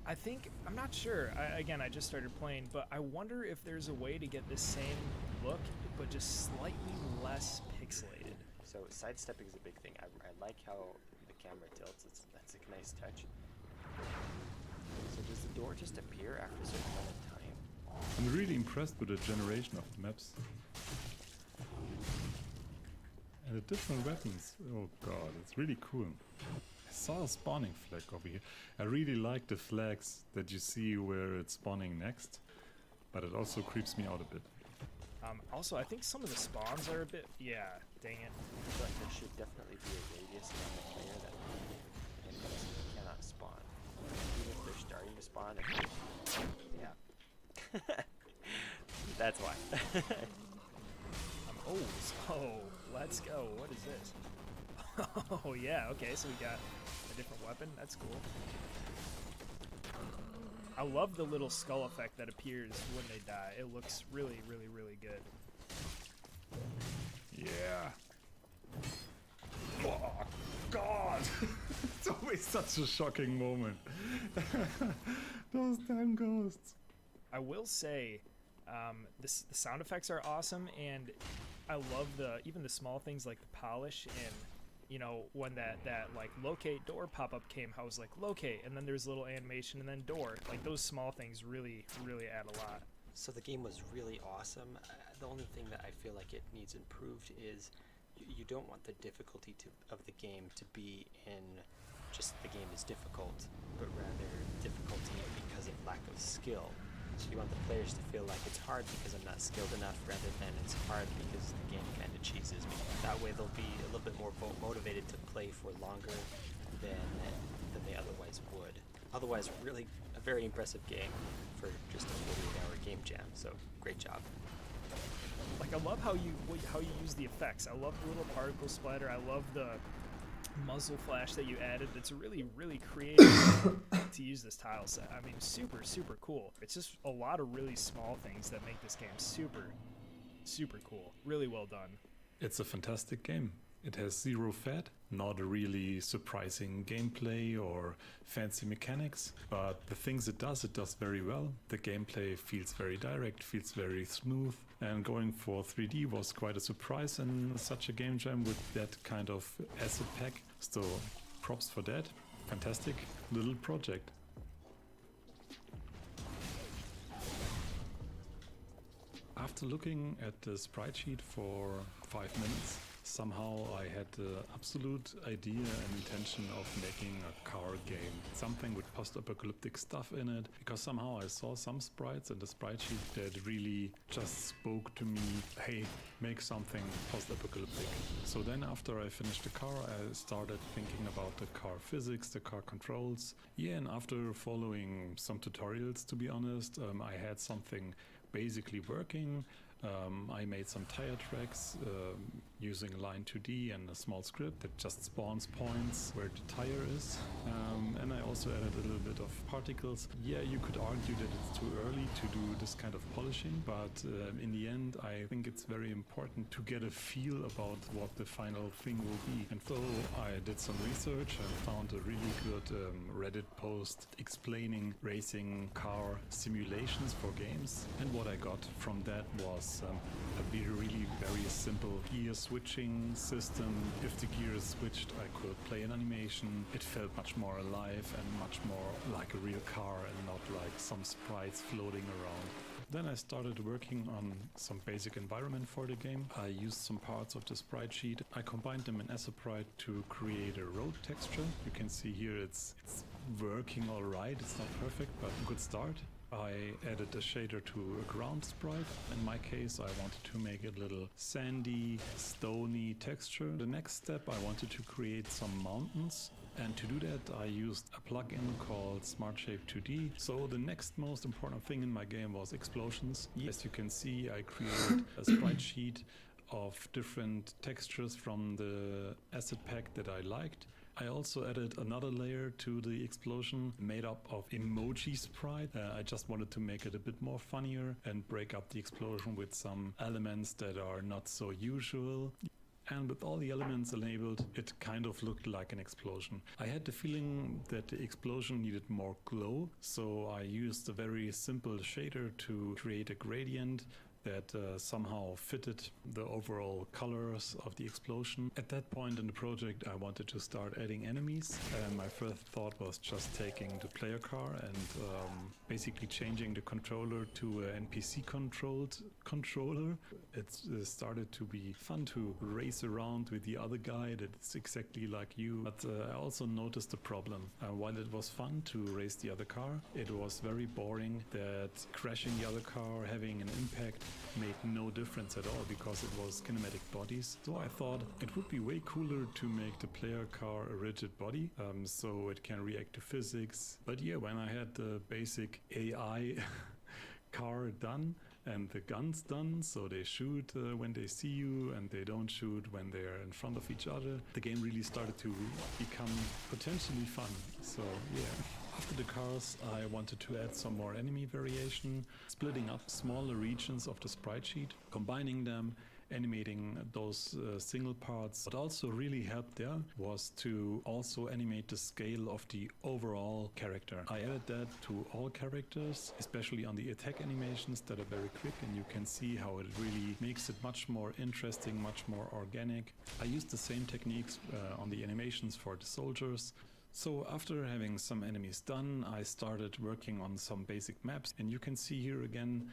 I think, I'm not sure, again, I just started playing, but I wonder if there's a way to get this same look, but just slightly less pixelated. So sidestepping is a big thing. I like how the camera tilts. That's a nice touch. So does the door just appear after a certain amount of time? I'm really impressed with the generation of the maps. And the different weapons. Oh god, it's really cool. I saw a spawning flag over here. I really like the flags that you see where it's spawning next, but it also creeps me out a bit. Also, I think some of the spawns are a bit, yeah, dang it. But there should definitely be a radius around the player that enemies cannot spawn. Even if they're starting to spawn. Yeah. That's why. Oh, let's go. What is this? Oh, yeah, okay, so we got a different weapon. That's cool. I love the little skull effect that appears when they die. It looks really, really, really good. Yeah. Oh, God! It's always such a shocking moment. Those damn ghosts. I will say, the sound effects are awesome, and I love even the small things like the polish and, you know, when that like locate door pop-up came, I was like, locate, and then there's a little animation and then door. Like, those small things really, really add a lot. So the game was really awesome. The only thing that I feel like it needs improved is you don't want the difficulty of the game to be in just the game is difficult, but rather difficulty because of lack of skill. So you want the players to feel like it's hard because I'm not skilled enough, rather than it's hard because the game kind of cheeses me. That way they'll be a little bit more motivated to play for longer than they otherwise would. Otherwise, really a very impressive game for just a 48-hour game jam. So great job. Like, I love how you use the effects. I love the little particle splatter. I love the muzzle flash that you added. It's really, really creative to use this tile set. I mean, super, super cool. It's just a lot of really small things that make this game super, super cool. Really well done. It's a fantastic game. It has zero fat, not a really surprising gameplay or fancy mechanics, but the things it does very well. The gameplay feels very direct, feels very smooth, and going for 3D was quite a surprise in such a game jam with that kind of asset pack. So props for that. Fantastic little project. After looking at the sprite sheet for 5 minutes, somehow I had the absolute idea and intention of making a car game. Something with post-apocalyptic stuff in it, because somehow I saw some sprites in the sprite sheet that really just spoke to me, hey, make something post-apocalyptic. So then after I finished the car, I started thinking about the car physics, the car controls. Yeah, and after following some tutorials, to be honest, I had something basically working. I made some tire tracks using Line2D and a small script that just spawns points where the tire is. And I also added a little bit of particles. Yeah, you could argue that it's too early to do this kind of polishing, but in the end, I think it's very important to get a feel about what the final thing will be. And so I did some research and found a really good Reddit post explaining racing car simulations for games. And what I got from that was a really very simple gear switching system. If the gear is switched, I could play an animation. It felt much more alive and much more like a real car and not like some sprites floating around. Then I started working on some basic environment for the game. I used some parts of the sprite sheet. I combined them in Aseprite to create a road texture. You can see here it's working all right. It's not perfect, but a good start. I added a shader to a ground sprite. In my case, I wanted to make it a little sandy, stony texture. The next step, I wanted to create some mountains. And to do that, I used a plugin called SmartShape 2D. So the next most important thing in my game was explosions. As you can see, I created a sprite sheet of different textures from the asset pack that I liked. I also added another layer to the explosion made up of emoji sprite. I just wanted to make it a bit more funnier and break up the explosion with some elements that are not so usual. And with all the elements enabled, it kind of looked like an explosion. I had the feeling that the explosion needed more glow, so I used a very simple shader to create a gradient that somehow fitted the overall colors of the explosion. At that point in the project, I wanted to start adding enemies, and my first thought was just taking the player car and basically changing the controller to an NPC-controlled controller. It started to be fun to race around with the other guy that's exactly like you, but I also noticed a problem. While it was fun to race the other car, it was very boring that crashing the other car, having an impact, made no difference at all because it was kinematic bodies. So I thought it would be way cooler to make the player car a rigid body so it can react to physics. But yeah, when I had the basic AI car done and the guns done, so they shoot when they see you and they don't shoot when they're in front of each other, the game really started to become potentially fun. So yeah. After the cars, I wanted to add some more enemy variation, splitting up smaller regions of the sprite sheet, combining them, animating those single parts. What also really helped there was to also animate the scale of the overall character. I added that to all characters, especially on the attack animations that are very quick, and you can see how it really makes it much more interesting, much more organic. I used the same techniques on the animations for the soldiers. So after having some enemies done, I started working on some basic maps, and you can see here again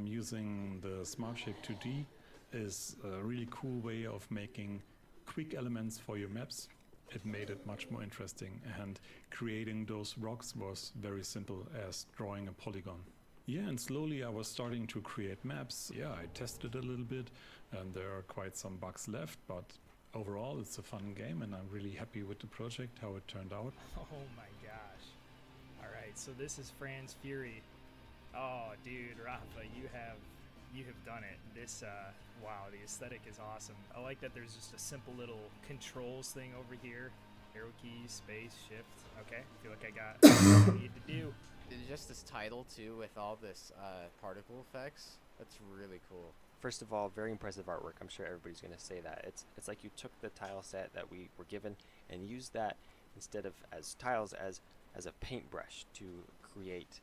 using the SmartShape 2D is a really cool way of making quick elements for your maps. It made it much more interesting, and creating those rocks was very simple as drawing a polygon. Yeah, and slowly I was starting to create maps. Yeah, I tested a little bit, and there are quite some bugs left, but overall, it's a fun game, and I'm really happy with the project, how it turned out. Oh my gosh. Alright, so this is Franz Fury. Oh, dude, Rafa, you have done it. This, wow, the aesthetic is awesome. I like that there's just a simple little controls thing over here. Arrow key, space, shift. Okay, I feel like I got what I need to do. Just this title, too, with all this particle effects, that's really cool. First of all, very impressive artwork. I'm sure everybody's going to say that. It's like you took the tile set that we were given and used that instead of as tiles as a paintbrush to create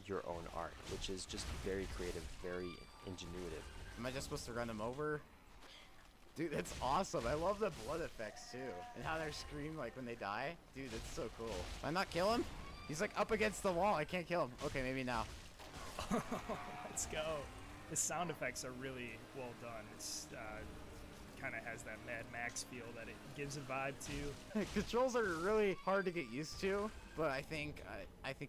your own art, which is just very creative, very ingenuitive. Am I just supposed to run them over? Dude, that's awesome. I love the blood effects too, and how they scream like when they die. Dude, that's so cool. Can I not kill him? He's like up against the wall. I can't kill him. Okay, maybe now. Let's go. The sound effects are really well done. It's kind of has that Mad Max feel that it gives a vibe to. Controls are really hard to get used to, but I think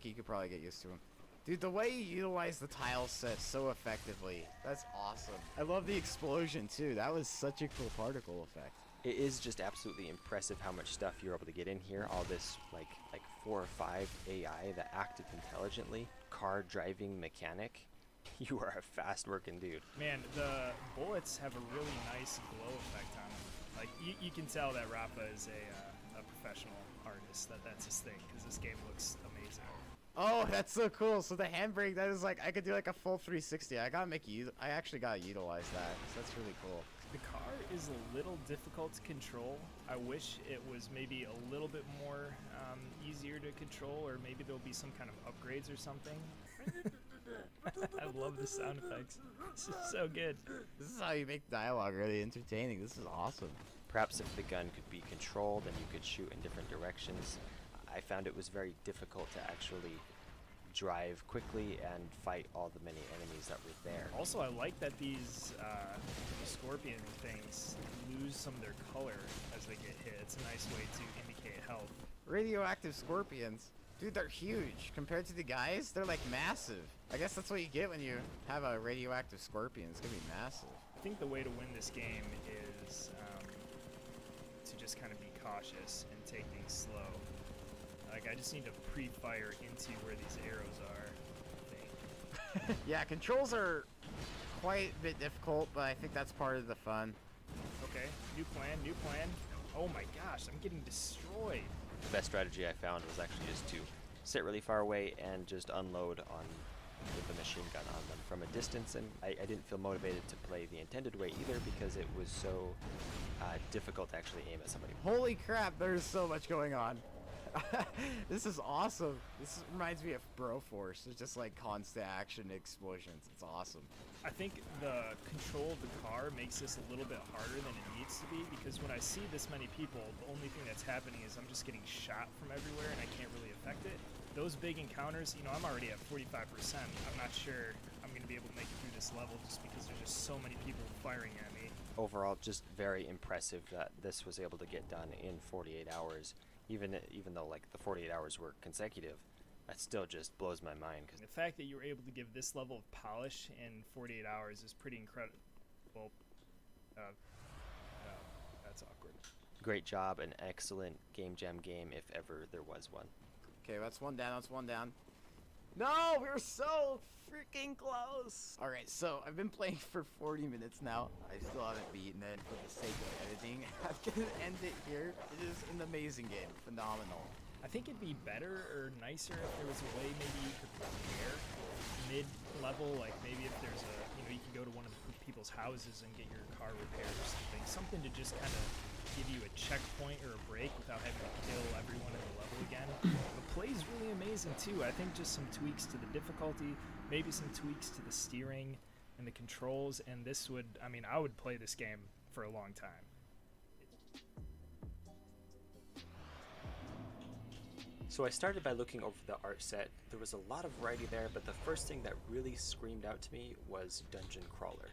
you could probably get used to them. Dude, the way you utilize the tile set so effectively, that's awesome. I love the explosion too. That was such a cool particle effect. It is just absolutely impressive how much stuff you're able to get in here. All this like 4 or 5 AI that acted intelligently. Car driving mechanic. You are a fast working dude. Man, the bullets have a really nice glow effect on them. Like you can tell that Rafa is a professional artist. That's his thing, because this game looks amazing. Oh, that's so cool. So the handbrake, that is like, I could do like a full 360. I actually gotta utilize that. So that's really cool. The car is a little difficult to control. I wish it was maybe a little bit more easier to control, or maybe there'll be some kind of upgrades or something. I love the sound effects. This is so good. This is how you make dialogue really entertaining. This is awesome. Perhaps if the gun could be controlled and you could shoot in different directions. I found it was very difficult to actually drive quickly and fight all the many enemies that were there. Also, I like that these scorpion things lose some of their color as they get hit. It's a nice way to indicate health. Radioactive scorpions. Dude, they're huge. Compared to the guys, they're like massive. I guess that's what you get when you have a radioactive scorpion. It's gonna be massive. I think the way to win this game is to just kind of be cautious and take things slow. Like, I just need to pre-fire into where these arrows are, I think. Yeah, controls are quite a bit difficult, but I think that's part of the fun. Okay, new plan. Oh my gosh, I'm getting destroyed. The best strategy I found was actually just to sit really far away and just unload on with a machine gun on them from a distance, and I didn't feel motivated to play the intended way either because it was so difficult to actually aim at somebody. Holy crap, there's so much going on. This is awesome. This reminds me of Broforce. It's just like constant action explosions. It's awesome. I think the control of the car makes this a little bit harder than it needs to be, because when I see this many people, the only thing that's happening is I'm just getting shot from everywhere and I can't really affect it. Those big encounters, you know, I'm already at 45%. I'm not sure I'm going to be able to make it through this level just because there's just so many people firing at me. Overall, just very impressive that this was able to get done in 48 hours. Even though like the 48 hours were consecutive, that still just blows my mind. The fact that you were able to give this level of polish in 48 hours is pretty incredible. Well, that's awkward. Great job, an excellent Game Jam game if ever there was one. Okay, that's one down. That's one down. No, we were so freaking close. All right, so I've been playing for 40 minutes now. I still haven't beaten it for the sake of editing. I'm gonna end it here. It is an amazing game, phenomenal. I think it'd be better or nicer if there was a way maybe you could repair mid-level, like maybe if there's a, you know, you can go to one of the people's houses and get your car repaired or something. Something to just kind of give you a checkpoint or a break without having to kill everyone in the level again. The play's really amazing too. I think just some tweaks to the difficulty, maybe some tweaks to the steering and the controls, and this would, I mean, I would play this game for a long time. So I started by looking over the art set. There was a lot of variety there, but the first thing that really screamed out to me was Dungeon Crawler.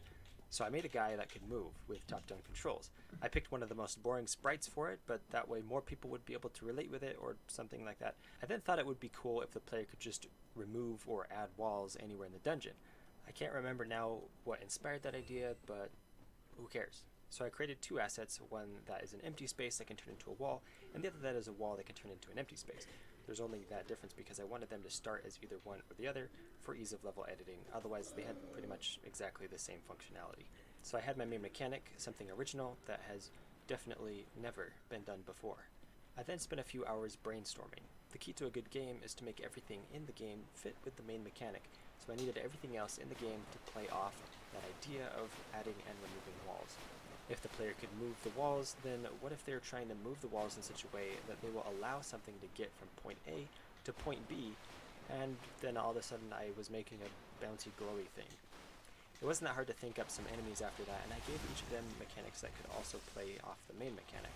So I made a guy that could move with top-down controls. I picked one of the most boring sprites for it, but that way more people would be able to relate with it or something like that. I then thought it would be cool if the player could just remove or add walls anywhere in the dungeon. I can't remember now what inspired that idea, but who cares? So I created two assets, one that is an empty space that can turn into a wall, and the other that is a wall that can turn into an empty space. There's only that difference because I wanted them to start as either one or the other for ease of level editing, otherwise they had pretty much exactly the same functionality. So I had my main mechanic, something original that has definitely never been done before. I then spent a few hours brainstorming. The key to a good game is to make everything in the game fit with the main mechanic, so I needed everything else in the game to play off that idea of adding and removing walls. If the player could move the walls, then what if they're trying to move the walls in such a way that they will allow something to get from point A to point B, and then all of a sudden I was making a bouncy glowy thing. It wasn't that hard to think up some enemies after that, and I gave each of them mechanics that could also play off the main mechanic.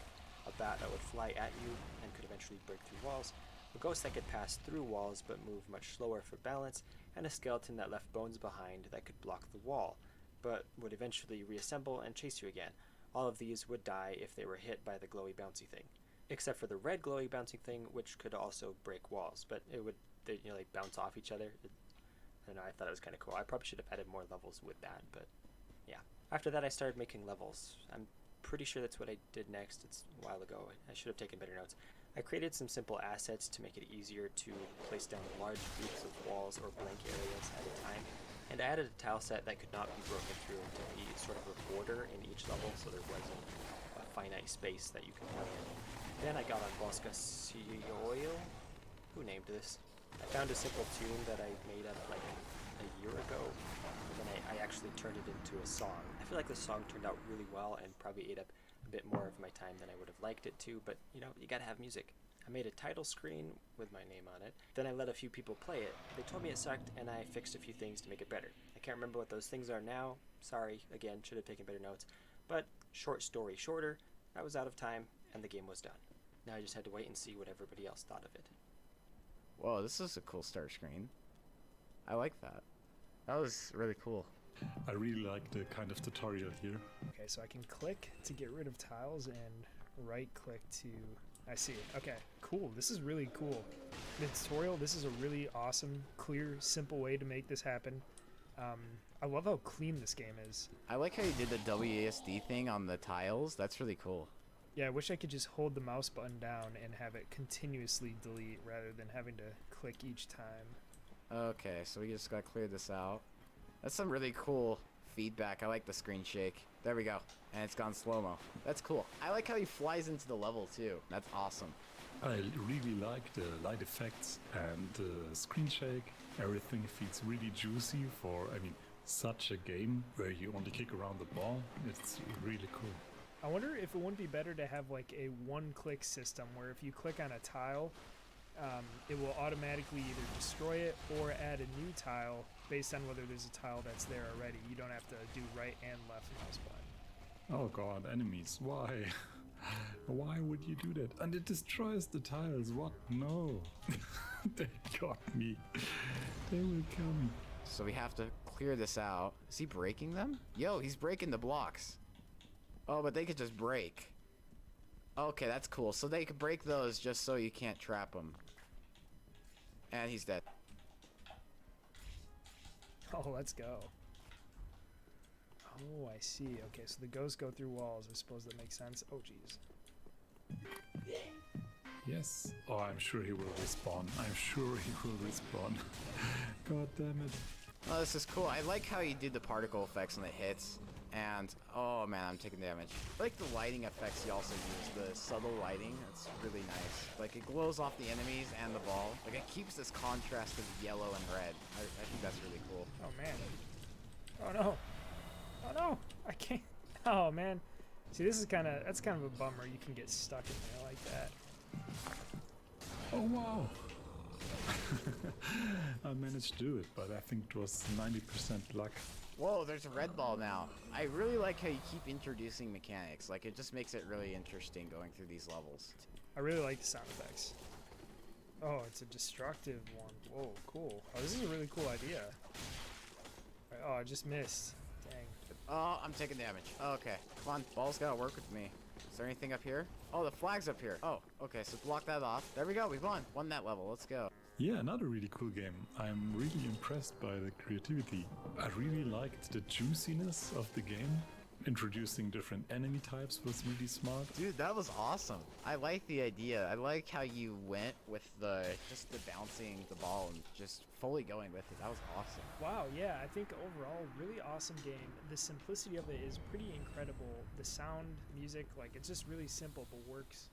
A bat that would fly at you and could eventually break through walls, a ghost that could pass through walls but move much slower for balance, and a skeleton that left bones behind that could block the wall, but would eventually reassemble and chase you again. All of these would die if they were hit by the glowy bouncy thing. Except for the red glowy bouncing thing, which could also break walls, but it would, you know, like bounce off each other. I don't know, I thought it was kind of cool. I probably should have added more levels with that, but yeah. After that I started making levels. I'm pretty sure that's what I did next. It's a while ago. I should have taken better notes. I created some simple assets to make it easier to place down large groups of walls or blank areas at a time. And I added a tile set that could not be broken through to be sort of a border in each level, so there wasn't a finite space that you could play in. Then I got on Bosca Sioio. Who named this? I found a simple tune that I made up like a year ago, and then I actually turned it into a song. I feel like the song turned out really well and probably ate up a bit more of my time than I would have liked it to, but you know, you gotta have music. I made a title screen with my name on it, then I let a few people play it. They told me it sucked, and I fixed a few things to make it better. I can't remember what those things are now. Sorry, again, should have taken better notes. But short story shorter, I was out of time, and the game was done. Now I just had to wait and see what everybody else thought of it. Whoa, this is a cool start screen. I like that. That was really cool. I really like the kind of tutorial here. Okay, so I can click to get rid of tiles and right click to I see. Okay, cool. This is really cool. The tutorial, this is a really awesome, clear, simple way to make this happen. I love how clean this game is. I like how you did the WASD thing on the tiles. That's really cool. Yeah, I wish I could just hold the mouse button down and have it continuously delete rather than having to click each time. Okay, so we just gotta clear this out. That's some really cool feedback. I like the screen shake. There we go. And it's gone slow-mo. That's cool. I like how he flies into the level too. That's awesome. I really like the light effects and the screen shake. Everything feels really juicy for, I mean, such a game where you only kick around the ball. It's really cool. I wonder if it wouldn't be better to have like a one-click system where if you click on a tile, it will automatically either destroy it or add a new tile based on whether there's a tile that's there already. You don't have to do right and left mouse button. Oh god, enemies, why? Why would you do that? And it destroys the tiles, what? No. They got me. They will kill me. So we have to clear this out. Is he breaking them? Yo, he's breaking the blocks. Oh, but they could just break. Okay, that's cool. So they could break those just so you can't trap them. And he's dead. Oh, let's go. Oh, I see. Okay, so the ghosts go through walls. I suppose that makes sense. Oh, jeez. Yes. Oh, I'm sure he will respawn. I'm sure he will respawn. God damn it. Oh, this is cool. I like how you did the particle effects when it hits. And, oh man, I'm taking damage. I like the lighting effects you also use. The subtle lighting. That's really nice. Like, it glows off the enemies and the ball. Like, it keeps this contrast of yellow and red. I think that's really cool. Oh, man. Oh, no. Oh, no. I can't. Oh, man. See, that's kind of a bummer. You can get stuck in there like that. Oh, wow. I managed to do it, but I think it was 90% luck. Whoa, there's a red ball now. I really like how you keep introducing mechanics. Like, it just makes it really interesting going through these levels. I really like the sound effects. Oh, it's a destructive one. Whoa, cool. Oh, this is a really cool idea. Oh, I just missed. Dang. Oh, I'm taking damage. Okay, come on. Ball's gotta work with me. Is there anything up here? Oh, the flag's up here. Oh, okay, so block that off. There we go, we won. Won that level, let's go. Yeah, another really cool game. I'm really impressed by the creativity. I really liked the juiciness of the game. Introducing different enemy types was really smart. Dude, that was awesome. I like the idea. I like how you went with just the bouncing the ball and just fully going with it. That was awesome. Wow, yeah, I think overall, really awesome game. The simplicity of it is pretty incredible. The sound, music, like, it's just really simple, but works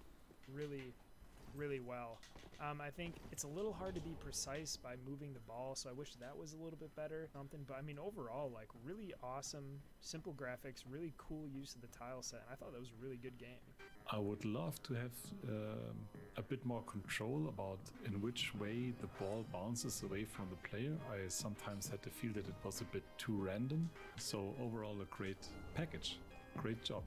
really, really well. I think it's a little hard to be precise by moving the ball, so I wish that was a little bit better. But I mean, overall, like, really awesome, simple graphics, really cool use of the tile set, and I thought that was a really good game. I would love to have a bit more control about in which way the ball bounces away from the player. I sometimes had to feel that it was a bit too random. So overall, a great package. Great job.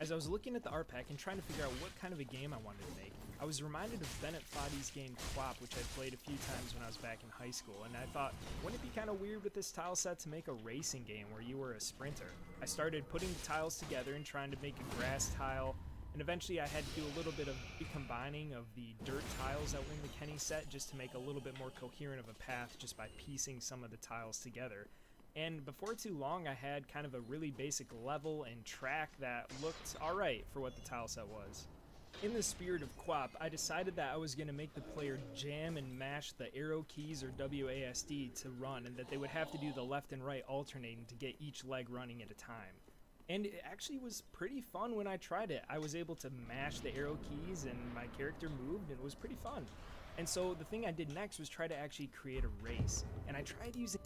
As I was looking at the art pack and trying to figure out what kind of a game I wanted to make, I was reminded of Bennett Foddy's game QWOP, which I played a few times when I was back in high school, and I thought, wouldn't it be kind of weird with this tile set to make a racing game where you were a sprinter? I started putting the tiles together and trying to make a grass tile, and eventually I had to do a little bit of combining of the dirt tiles that were in the Kenny set just to make a little bit more coherent of a path just by piecing some of the tiles together. And before too long, I had kind of a really basic level and track that looked alright for what the tile set was. In the spirit of QWOP, I decided that I was going to make the player jam and mash the arrow keys or WASD to run, and that they would have to do the left and right alternating to get each leg running at a time. And it actually was pretty fun when I tried it. I was able to mash the arrow keys and my character moved, and it was pretty fun. And so the thing I did next was try to actually create a race, and I tried using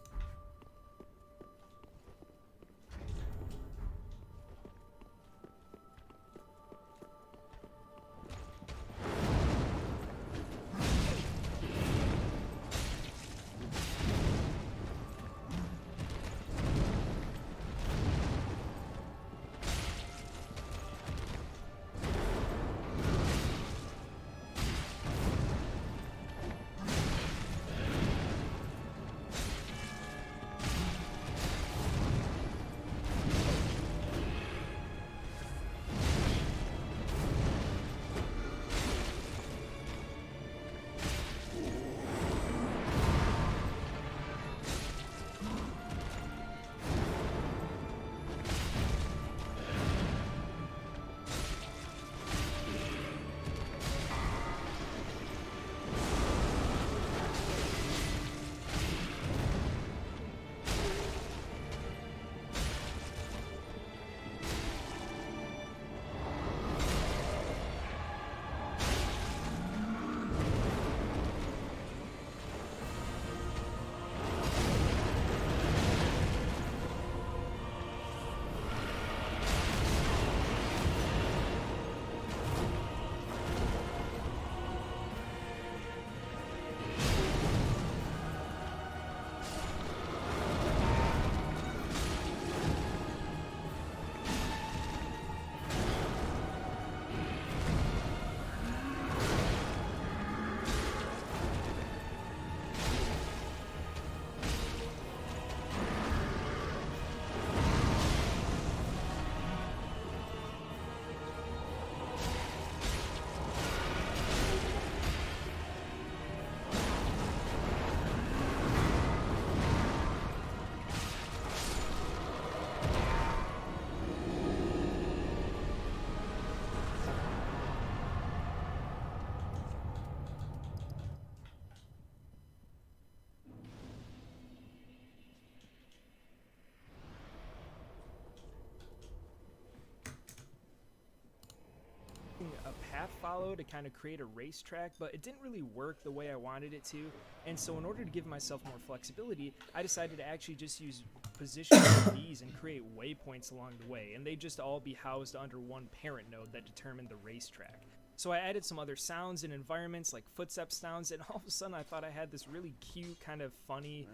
path follow to kind of create a racetrack, but it didn't really work the way I wanted it to. And so in order to give myself more flexibility, I decided to actually just use position IDs and create waypoints along the way, and they just all be housed under one parent node that determined the racetrack. So I added some other sounds and environments like footstep sounds, and all of a sudden I thought I had this really cute, kind of funny,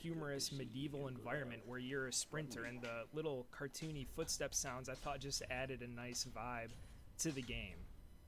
humorous medieval environment where you're a sprinter, and the little cartoony footstep sounds I thought just added a nice vibe to the game.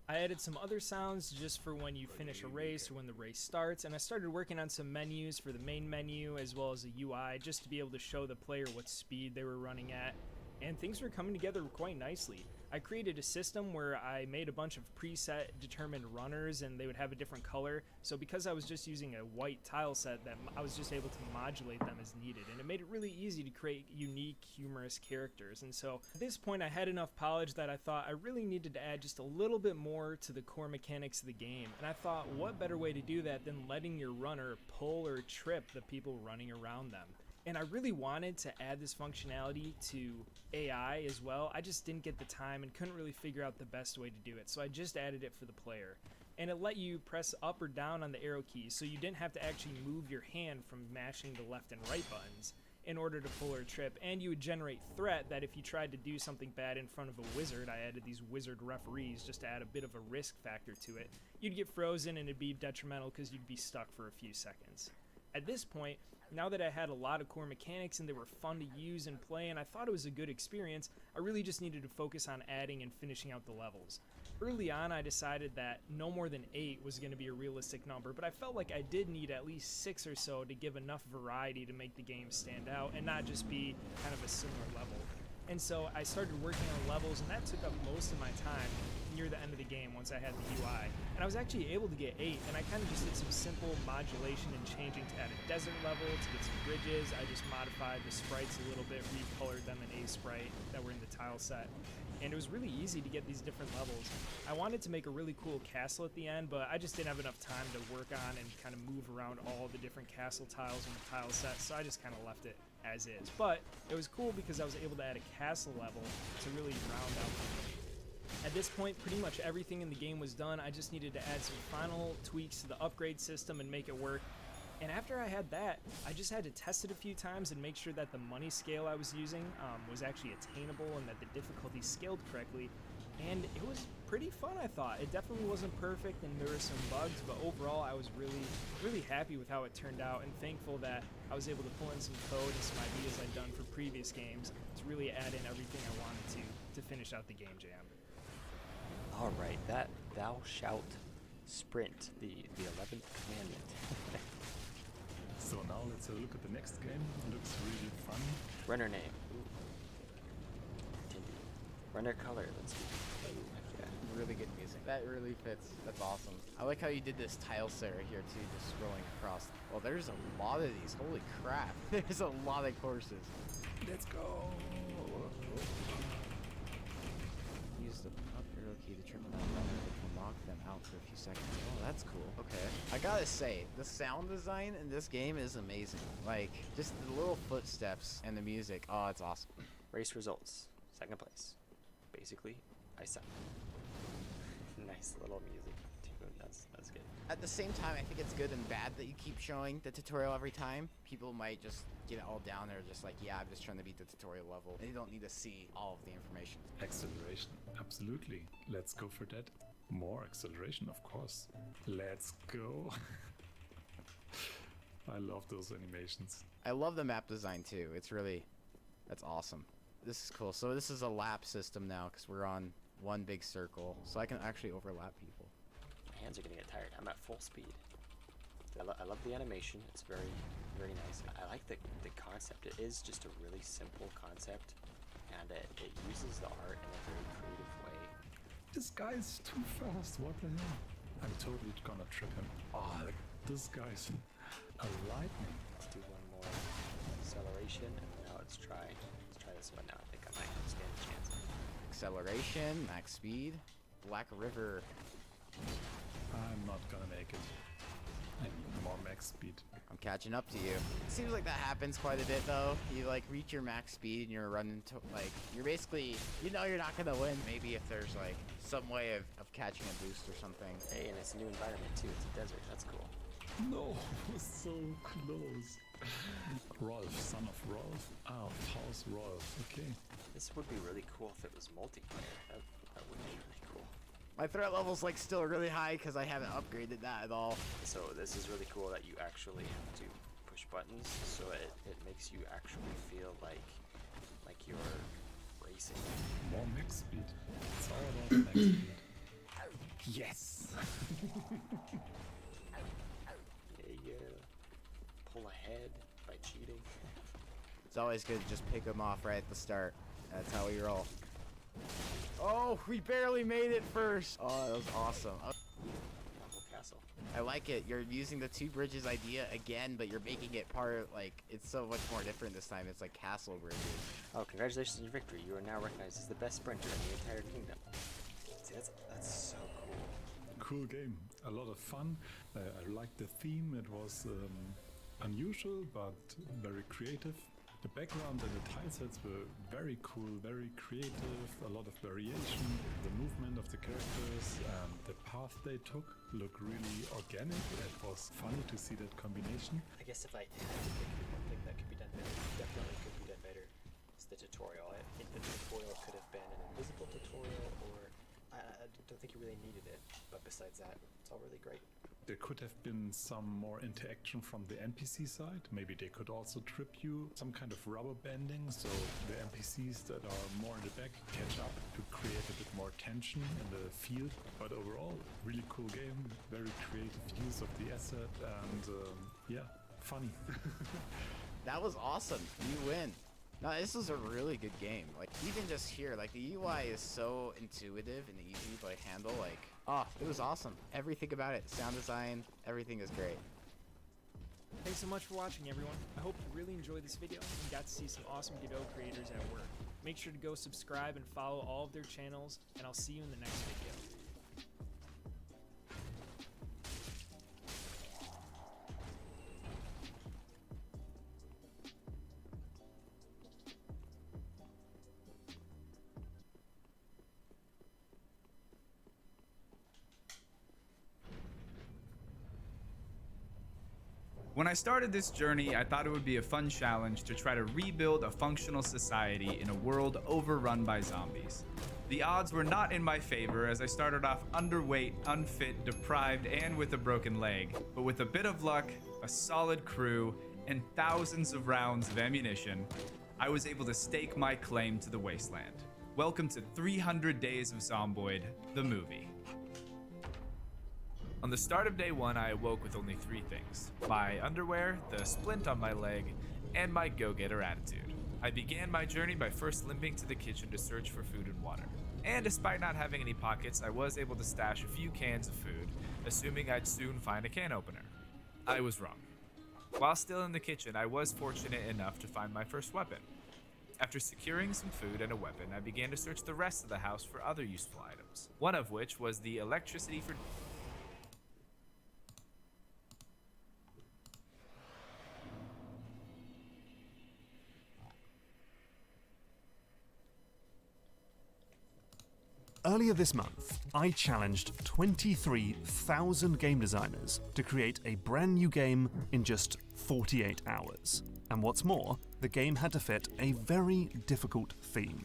I added some other sounds just for when you finish a race or when the race starts, and I started working on some menus for the main menu as well as a UI just to be able to show the player what speed they were running at, and things were coming together quite nicely. I created a system where I made a bunch of preset determined runners and they would have a different color, so because I was just using a white tile set, that I was just able to modulate them as needed, and it made it really easy to create unique, humorous characters. And so at this point I had enough polish that I thought I really needed to add just a little bit more to the core mechanics of the game, and I thought what better way to do that than letting your runner pull or trip the people running around them. And I really wanted to add this functionality to AI as well. I just didn't get the time and couldn't really figure out the best way to do it, so I just added it for the player. And it let you press up or down on the arrow keys, so you didn't have to actually move your hand from mashing the left and right buttons in order to pull or trip, and you would generate threat that if you tried to do something bad in front of a wizard, I added these wizard referees just to add a bit of a risk factor to it, you'd get frozen and it'd be detrimental because you'd be stuck for a few seconds. At this point, now that I had a lot of core mechanics and they were fun to use and play and I thought it was a good experience, I really just needed to focus on adding and finishing out the levels. Early on I decided that no more than 8 was going to be a realistic number, but I felt like I did need at least 6 or so to give enough variety to make the game stand out and not just be kind of a similar level. And so I started working on levels, and that took up most of my time near the end of the game once I had the UI. And I was actually able to get 8, and I kind of just did some simple modulation and changing to add a desert level, to get some bridges. I just modified the sprites a little bit, recolored them in A sprite that were in the tile set. And it was really easy to get these different levels. I wanted to make a really cool castle at the end, but I just didn't have enough time to work on and kind of move around all the different castle tiles in the tile set, so I just kind of left it as is. But it was cool because I was able to add a castle level to really round out the game. At this point, pretty much everything in the game was done. I just needed to add some final tweaks to the upgrade system and make it work. And after I had that, I just had to test it a few times and make sure that the money scale I was using was actually attainable and that the difficulty scaled correctly. And it was pretty fun, I thought. It definitely wasn't perfect and there were some bugs, but overall I was really happy with how it turned out and thankful that I was able to pull in some code and some ideas I'd done for previous games to really add in everything I wanted to finish out the game jam. Alright, that thou shalt sprint, the 11th commandment. So now let's have a look at the next game. It looks really fun. Runner name. Ooh. Continue. Runner color, let's do. Yeah. Really good music. That really fits. That's awesome. I like how you did this tile set right here too, just scrolling across. Well, there's a lot of these. Holy crap. There's a lot of courses. Let's go. Use the up arrow key to trip that runner, which will knock them out for a few seconds. Oh, that's cool. Okay. I gotta say, the sound design in this game is amazing. Like, just the little footsteps and the music. Oh, it's awesome. Race results. 2nd place. Basically, I suck. Nice little music tune. That's good. At the same time, I think it's good and bad that you keep showing the tutorial every time. People might just get it all down there, just like, yeah, I'm just trying to beat the tutorial level. And you don't need to see all of the information. Acceleration, absolutely. Let's go for that. More acceleration, of course. Let's go. I love those animations. I love the map design too. That's awesome. This is cool. So this is a lap system now because we're on one big circle. So I can actually overlap people. My hands are gonna get tired. I'm at full speed. I love the animation. It's very nice. I like the concept. It is just a really simple concept, and it uses the art in a very creative way. This guy's too fast. What the hell? I'm totally gonna trip him. Oh, this guy's a lightning. Let's do one more acceleration, and now let's try this one now. I think I might stand a chance. Acceleration, max speed, Black River. I'm not gonna make it. I need more max speed. I'm catching up to you. It seems like that happens quite a bit though. You like reach your max speed and you're running to like, you're basically, you know you're not gonna win. Maybe if there's like some way of catching a boost or something. Hey, and it's a new environment too. It's a desert. That's cool. No, so close. Rolf, son of Rolf. Alf, how's Rolf? Okay. This would be really cool if it was multiplayer. That would be really cool. My threat level's like still really high because I haven't upgraded that at all. So this is really cool that you actually have to push buttons, so it makes you actually feel like you're racing. More max speed. It's all about max speed. Yes. Yeah. Pull ahead by cheating. It's always good to just pick them off right at the start. That's how we roll. Oh, we barely made it first. Oh, that was awesome. Castle. I like it. You're using the two bridges idea again, but you're making it part, like, it's so much more different this time. It's like castle bridges. Oh, congratulations on your victory. You are now recognized as the best sprinter in the entire kingdom. See, that's so cool. Cool game. A lot of fun. I liked the theme. It was unusual, but very creative. The background and the tile sets were very cool, very creative, a lot of variation. The movement of the characters and the path they took look really organic. It was funny to see that combination. I guess if I had to pick one thing that could be done better, definitely could be done better, is the tutorial. I think the tutorial could have been an invisible tutorial, or I don't think you really needed it. But besides that, it's all really great. There could have been some more interaction from the NPC side. Maybe they could also trip you, some kind of rubber banding, so the NPCs that are more in the back catch up to create a bit more tension in the field. But overall, really cool game, very creative use of the asset, and yeah, funny. That was awesome. You win. No, this was a really good game. Like, even just here, like, the UI is so intuitive and easy to, like, handle. Like, oh, it was awesome. Everything about it, sound design, everything is great. Thanks so much for watching, everyone. I hope you really enjoyed this video and got to see some awesome Godot creators at work. Make sure to go subscribe and follow all of their channels, and I'll see you in the next video. When I started this journey, I thought it would be a fun challenge to try to rebuild a functional society in a world overrun by zombies. The odds were not in my favor as I started off underweight, unfit, deprived, and with a broken leg. But with a bit of luck, a solid crew, and thousands of rounds of ammunition, I was able to stake my claim to the wasteland. Welcome to 300 Days of Zomboid, the movie. On the start of day one, I awoke with only 3 things: my underwear, the splint on my leg, and my go-getter attitude. I began my journey by first limping to the kitchen to search for food and water. And despite not having any pockets, I was able to stash a few cans of food, assuming I'd soon find a can opener. I was wrong. While still in the kitchen, I was fortunate enough to find my first weapon. After securing some food and a weapon, I began to search the rest of the house for other useful items, one of which was the electricity for... Earlier this month, I challenged 23,000 game designers to create a brand new game in just 48 hours. And what's more, the game had to fit a very difficult theme.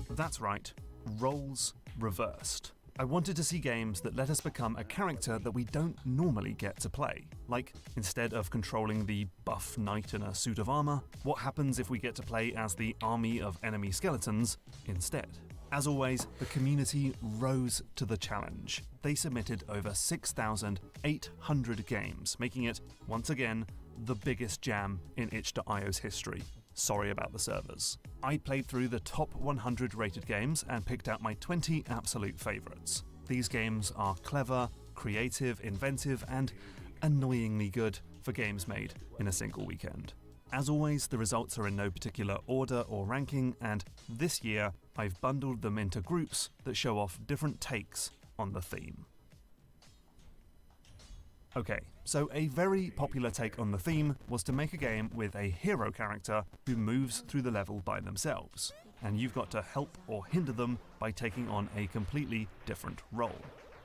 That's right, roles reversed. I wanted to see games that let us become a character that we don't normally get to play. Like, instead of controlling the buff knight in a suit of armor, what happens if we get to play as the army of enemy skeletons instead? As always, the community rose to the challenge. They submitted over 6,800 games, making it, once again, the biggest jam in itch.io's history. Sorry about the servers. I played through the top 100 rated games and picked out my 20 absolute favorites. These games are clever, creative, inventive, and annoyingly good for games made in a single weekend. As always, the results are in no particular order or ranking, and this year I've bundled them into groups that show off different takes on the theme. Okay, so a very popular take on the theme was to make a game with a hero character who moves through the level by themselves, and you've got to help or hinder them by taking on a completely different role.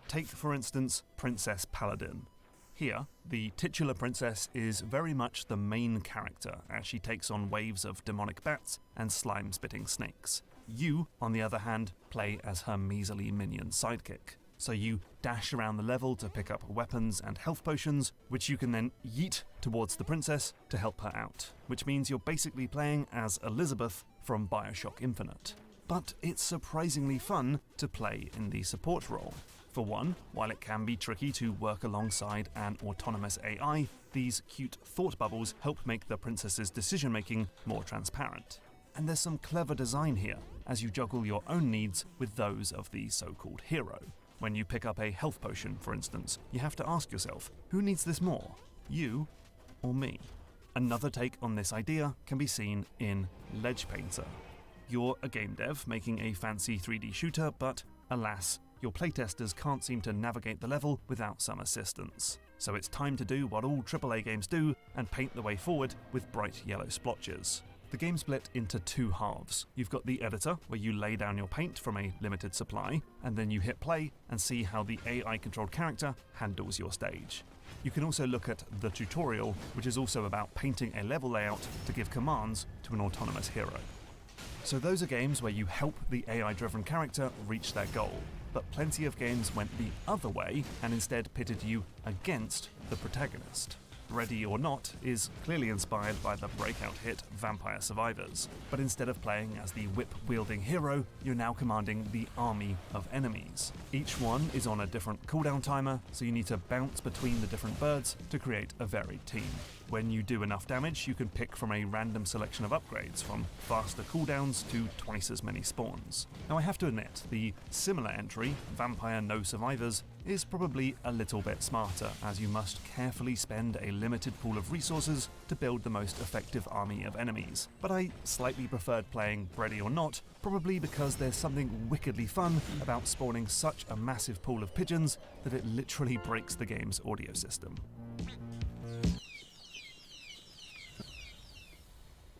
Take, for instance, Princess Paladin. Here, the titular princess is very much the main character as she takes on waves of demonic bats and slime-spitting snakes. You, on the other hand, play as her measly minion sidekick. So you dash around the level to pick up weapons and health potions, which you can then yeet towards the princess to help her out, which means you're basically playing as Elizabeth from BioShock Infinite. But it's surprisingly fun to play in the support role. For one, while it can be tricky to work alongside an autonomous AI, these cute thought bubbles help make the princess's decision-making more transparent. And there's some clever design here, as you juggle your own needs with those of the so-called hero. When you pick up a health potion, for instance, you have to ask yourself, who needs this more, you or me? Another take on this idea can be seen in Ledge Painter. You're a game dev making a fancy 3D shooter, but alas, your playtesters can't seem to navigate the level without some assistance. So it's time to do what all AAA games do and paint the way forward with bright yellow splotches. The game's split into two halves. You've got the editor, where you lay down your paint from a limited supply, and then you hit play and see how the AI-controlled character handles your stage. You can also look at the tutorial, which is also about painting a level layout to give commands to an autonomous hero. So those are games where you help the AI-driven character reach their goal, but plenty of games went the other way and instead pitted you against the protagonist. Ready or Not is clearly inspired by the breakout hit Vampire Survivors, but instead of playing as the whip-wielding hero, you're now commanding the army of enemies. Each one is on a different cooldown timer, so you need to bounce between the different birds to create a varied team. When you do enough damage, you can pick from a random selection of upgrades, from faster cooldowns to twice as many spawns. Now I have to admit, the similar entry, Vampire No Survivors, is probably a little bit smarter, as you must carefully spend a limited pool of resources to build the most effective army of enemies. But I slightly preferred playing Ready or Not, probably because there's something wickedly fun about spawning such a massive pool of pigeons that it literally breaks the game's audio system.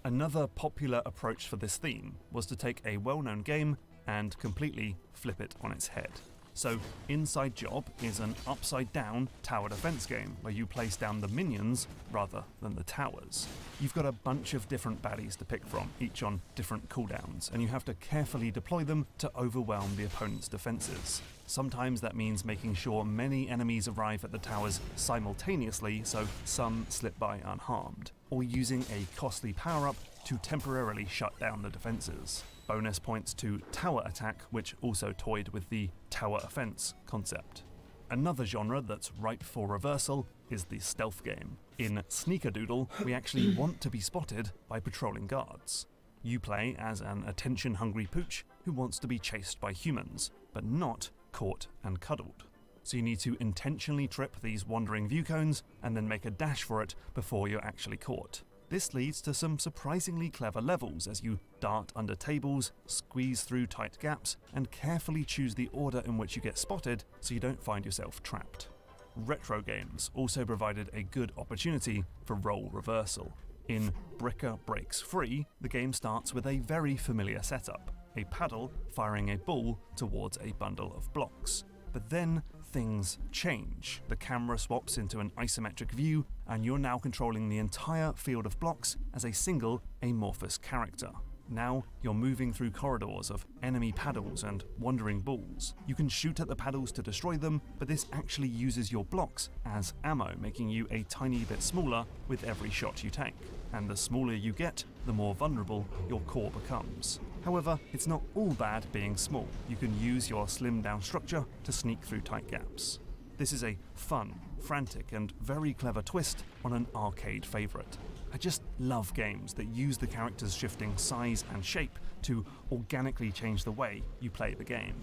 Another popular approach for this theme was to take a well-known game and completely flip it on its head. So Inside Job is an upside-down tower defense game where you place down the minions rather than the towers. You've got a bunch of different baddies to pick from, each on different cooldowns, and you have to carefully deploy them to overwhelm the opponent's defenses. Sometimes that means making sure many enemies arrive at the towers simultaneously so some slip by unharmed, or using a costly power-up to temporarily shut down the defenses. Bonus points to Tower Attack, which also toyed with the tower offense concept. Another genre that's ripe for reversal is the stealth game. In Sneakerdoodle, we actually want to be spotted by patrolling guards. You play as an attention-hungry pooch who wants to be chased by humans, but not caught and cuddled. So you need to intentionally trip these wandering view cones and then make a dash for it before you're actually caught. This leads to some surprisingly clever levels as you dart under tables, squeeze through tight gaps, and carefully choose the order in which you get spotted so you don't find yourself trapped. Retro games also provided a good opportunity for role reversal. In Bricker Breaks Free, the game starts with a very familiar setup, a paddle firing a ball towards a bundle of blocks. But then things change. The camera swaps into an isometric view, and you're now controlling the entire field of blocks as a single amorphous character. Now you're moving through corridors of enemy paddles and wandering balls. You can shoot at the paddles to destroy them, but this actually uses your blocks as ammo, making you a tiny bit smaller with every shot you take. And the smaller you get, the more vulnerable your core becomes. However, it's not all bad being small. You can use your slimmed down structure to sneak through tight gaps. This is a fun, frantic, and very clever twist on an arcade favourite. I just love games that use the character's shifting size and shape to organically change the way you play the game.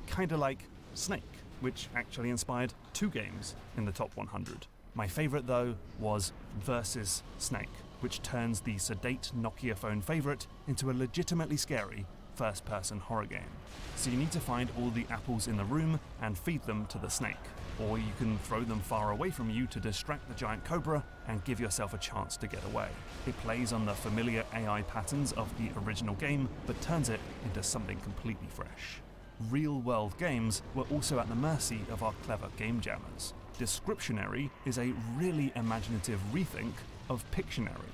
Kinda like Snake, which actually inspired 2 games in the top 100. My favourite though was Versus Snake, which turns the sedate Nokia phone favourite into a legitimately scary first-person horror game. So you need to find all the apples in the room and feed them to the snake. Or you can throw them far away from you to distract the giant cobra and give yourself a chance to get away. It plays on the familiar AI patterns of the original game, but turns it into something completely fresh. Real-world games were also at the mercy of our clever game jammers. Descriptionary is a really imaginative rethink of Pictionary.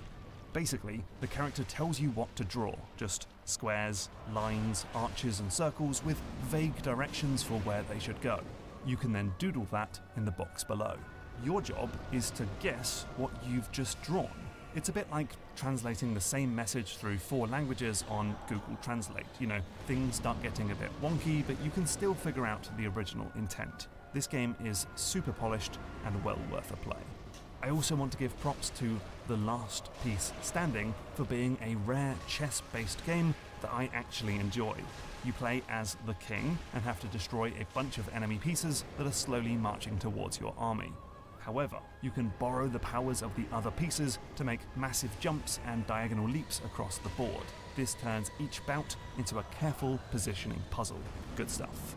Basically, the character tells you what to draw, just squares, lines, arches and circles with vague directions for where they should go. You can then doodle that in the box below. Your job is to guess what you've just drawn. It's a bit like translating the same message through 4 languages on Google Translate. You know, things start getting a bit wonky, but you can still figure out the original intent. This game is super polished and well worth a play. I also want to give props to The Last Piece Standing for being a rare chess-based game that I actually enjoy. You play as the king and have to destroy a bunch of enemy pieces that are slowly marching towards your army. However, you can borrow the powers of the other pieces to make massive jumps and diagonal leaps across the board. This turns each bout into a careful positioning puzzle. Good stuff.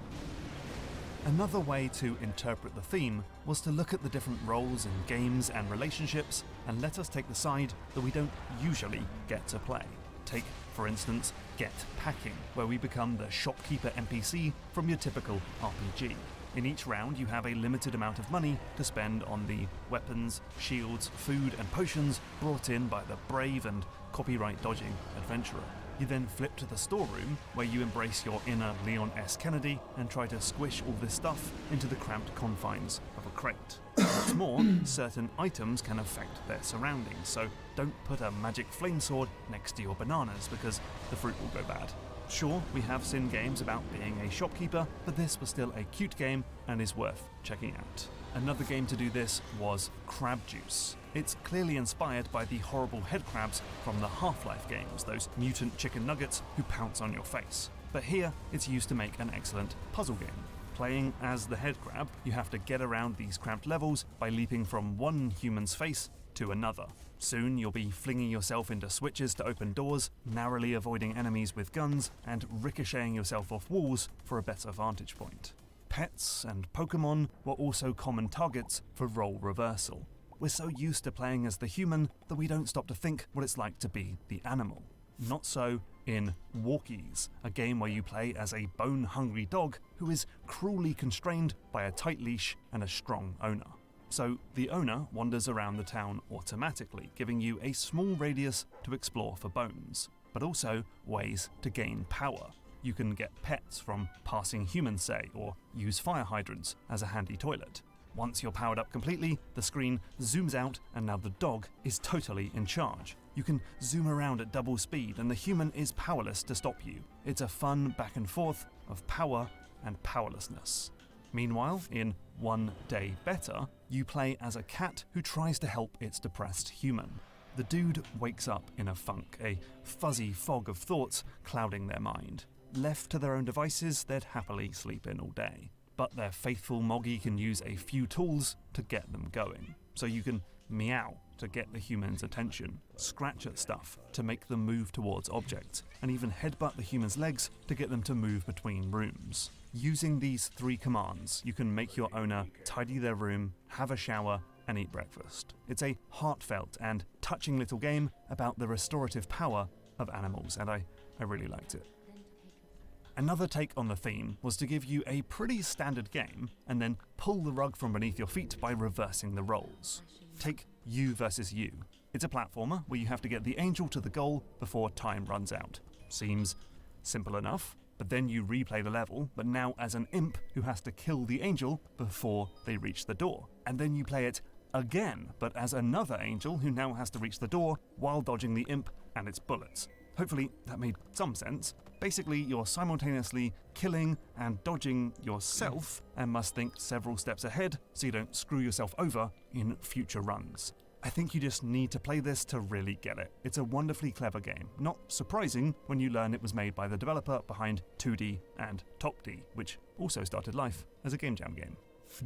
Another way to interpret the theme was to look at the different roles in games and relationships and let us take the side that we don't usually get to play. Take, for instance, Get Packing, where we become the shopkeeper NPC from your typical RPG. In each round, you have a limited amount of money to spend on the weapons, shields, food, and potions brought in by the brave and copyright-dodging adventurer. You then flip to the storeroom, where you embrace your inner Leon S. Kennedy and try to squish all this stuff into the cramped confines of a crate. What's more, certain items can affect their surroundings, so don't put a magic flame sword next to your bananas because the fruit will go bad. Sure, we have seen games about being a shopkeeper, but this was still a cute game and is worth checking out. Another game to do this was Crab Juice. It's clearly inspired by the horrible head crabs from the Half-Life games, those mutant chicken nuggets who pounce on your face. But here, it's used to make an excellent puzzle game. Playing as the head crab, you have to get around these cramped levels by leaping from one human's face to another. Soon you'll be flinging yourself into switches to open doors, narrowly avoiding enemies with guns, and ricocheting yourself off walls for a better vantage point. Pets and Pokemon were also common targets for role reversal. We're so used to playing as the human that we don't stop to think what it's like to be the animal. Not so in Walkies, a game where you play as a bone-hungry dog who is cruelly constrained by a tight leash and a strong owner. So the owner wanders around the town automatically, giving you a small radius to explore for bones, but also ways to gain power. You can get pets from passing humans, say, or use fire hydrants as a handy toilet. Once you're powered up completely, the screen zooms out and now the dog is totally in charge. You can zoom around at double speed and the human is powerless to stop you. It's a fun back and forth of power and powerlessness. Meanwhile, in One Day Better, you play as a cat who tries to help its depressed human. The dude wakes up in a funk, a fuzzy fog of thoughts clouding their mind. Left to their own devices, they'd happily sleep in all day. But their faithful Moggy can use a few tools to get them going. So you can meow to get the human's attention, scratch at stuff to make them move towards objects, and even headbutt the human's legs to get them to move between rooms. Using these 3 commands, you can make your owner tidy their room, have a shower, and eat breakfast. It's a heartfelt and touching little game about the restorative power of animals, and I really liked it. Another take on the theme was to give you a pretty standard game and then pull the rug from beneath your feet by reversing the roles. Take You vs. You. It's a platformer where you have to get the angel to the goal before time runs out. Seems simple enough, but then you replay the level, but now as an imp who has to kill the angel before they reach the door. And then you play it again, but as another angel who now has to reach the door while dodging the imp and its bullets. Hopefully that made some sense. Basically, you're simultaneously killing and dodging yourself and must think several steps ahead so you don't screw yourself over in future runs. I think you just need to play this to really get it. It's a wonderfully clever game. Not surprising when you learn it was made by the developer behind 2D and Top D, which also started life as a Game Jam game.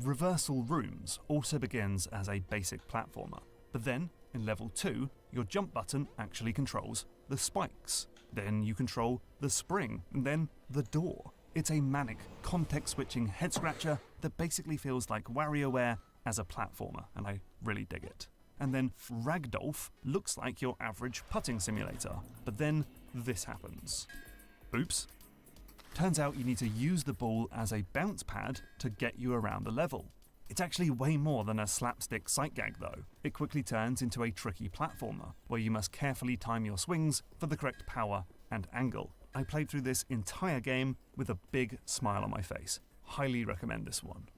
Reversal Rooms also begins as a basic platformer, but then in level 2, your jump button actually controls the spikes. Then you control the spring, and then the door. It's a manic, context-switching head-scratcher that basically feels like WarioWare as a platformer, and I really dig it. And then Ragdolph looks like your average putting simulator, but then this happens. Oops. Turns out you need to use the ball as a bounce pad to get you around the level. It's actually way more than a slapstick sight gag though. It quickly turns into a tricky platformer, where you must carefully time your swings for the correct power and angle. I played through this entire game with a big smile on my face. Highly recommend this one.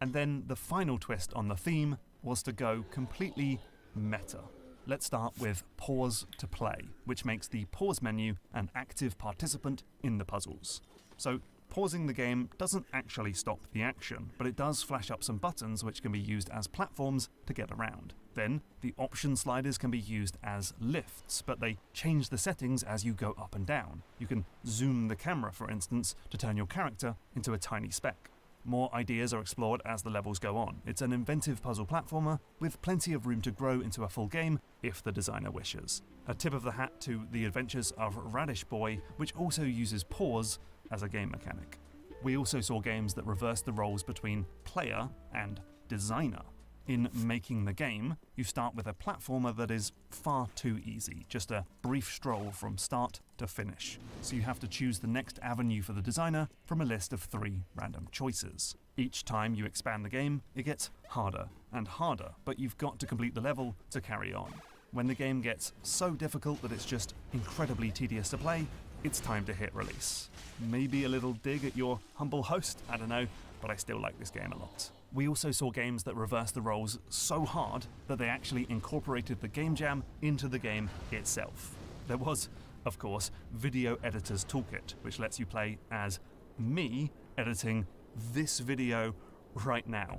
And then the final twist on the theme was to go completely meta. Let's start with Pause to Play, which makes the pause menu an active participant in the puzzles. So pausing the game doesn't actually stop the action, but it does flash up some buttons which can be used as platforms to get around. Then, the option sliders can be used as lifts, but they change the settings as you go up and down. You can zoom the camera, for instance, to turn your character into a tiny speck. More ideas are explored as the levels go on. It's an inventive puzzle platformer with plenty of room to grow into a full game if the designer wishes. A tip of the hat to the adventures of Radish Boy, which also uses pause as a game mechanic. We also saw games that reverse the roles between player and designer. In making the game, you start with a platformer that is far too easy, just a brief stroll from start to finish. So you have to choose the next avenue for the designer from a list of 3 random choices. Each time you expand the game, it gets harder and harder, but you've got to complete the level to carry on. When the game gets so difficult that it's just incredibly tedious to play, it's time to hit release. Maybe a little dig at your humble host, I don't know, but I still like this game a lot. We also saw games that reversed the roles so hard that they actually incorporated the game jam into the game itself. There was, of course, Video Editor's Toolkit, which lets you play as me editing this video right now.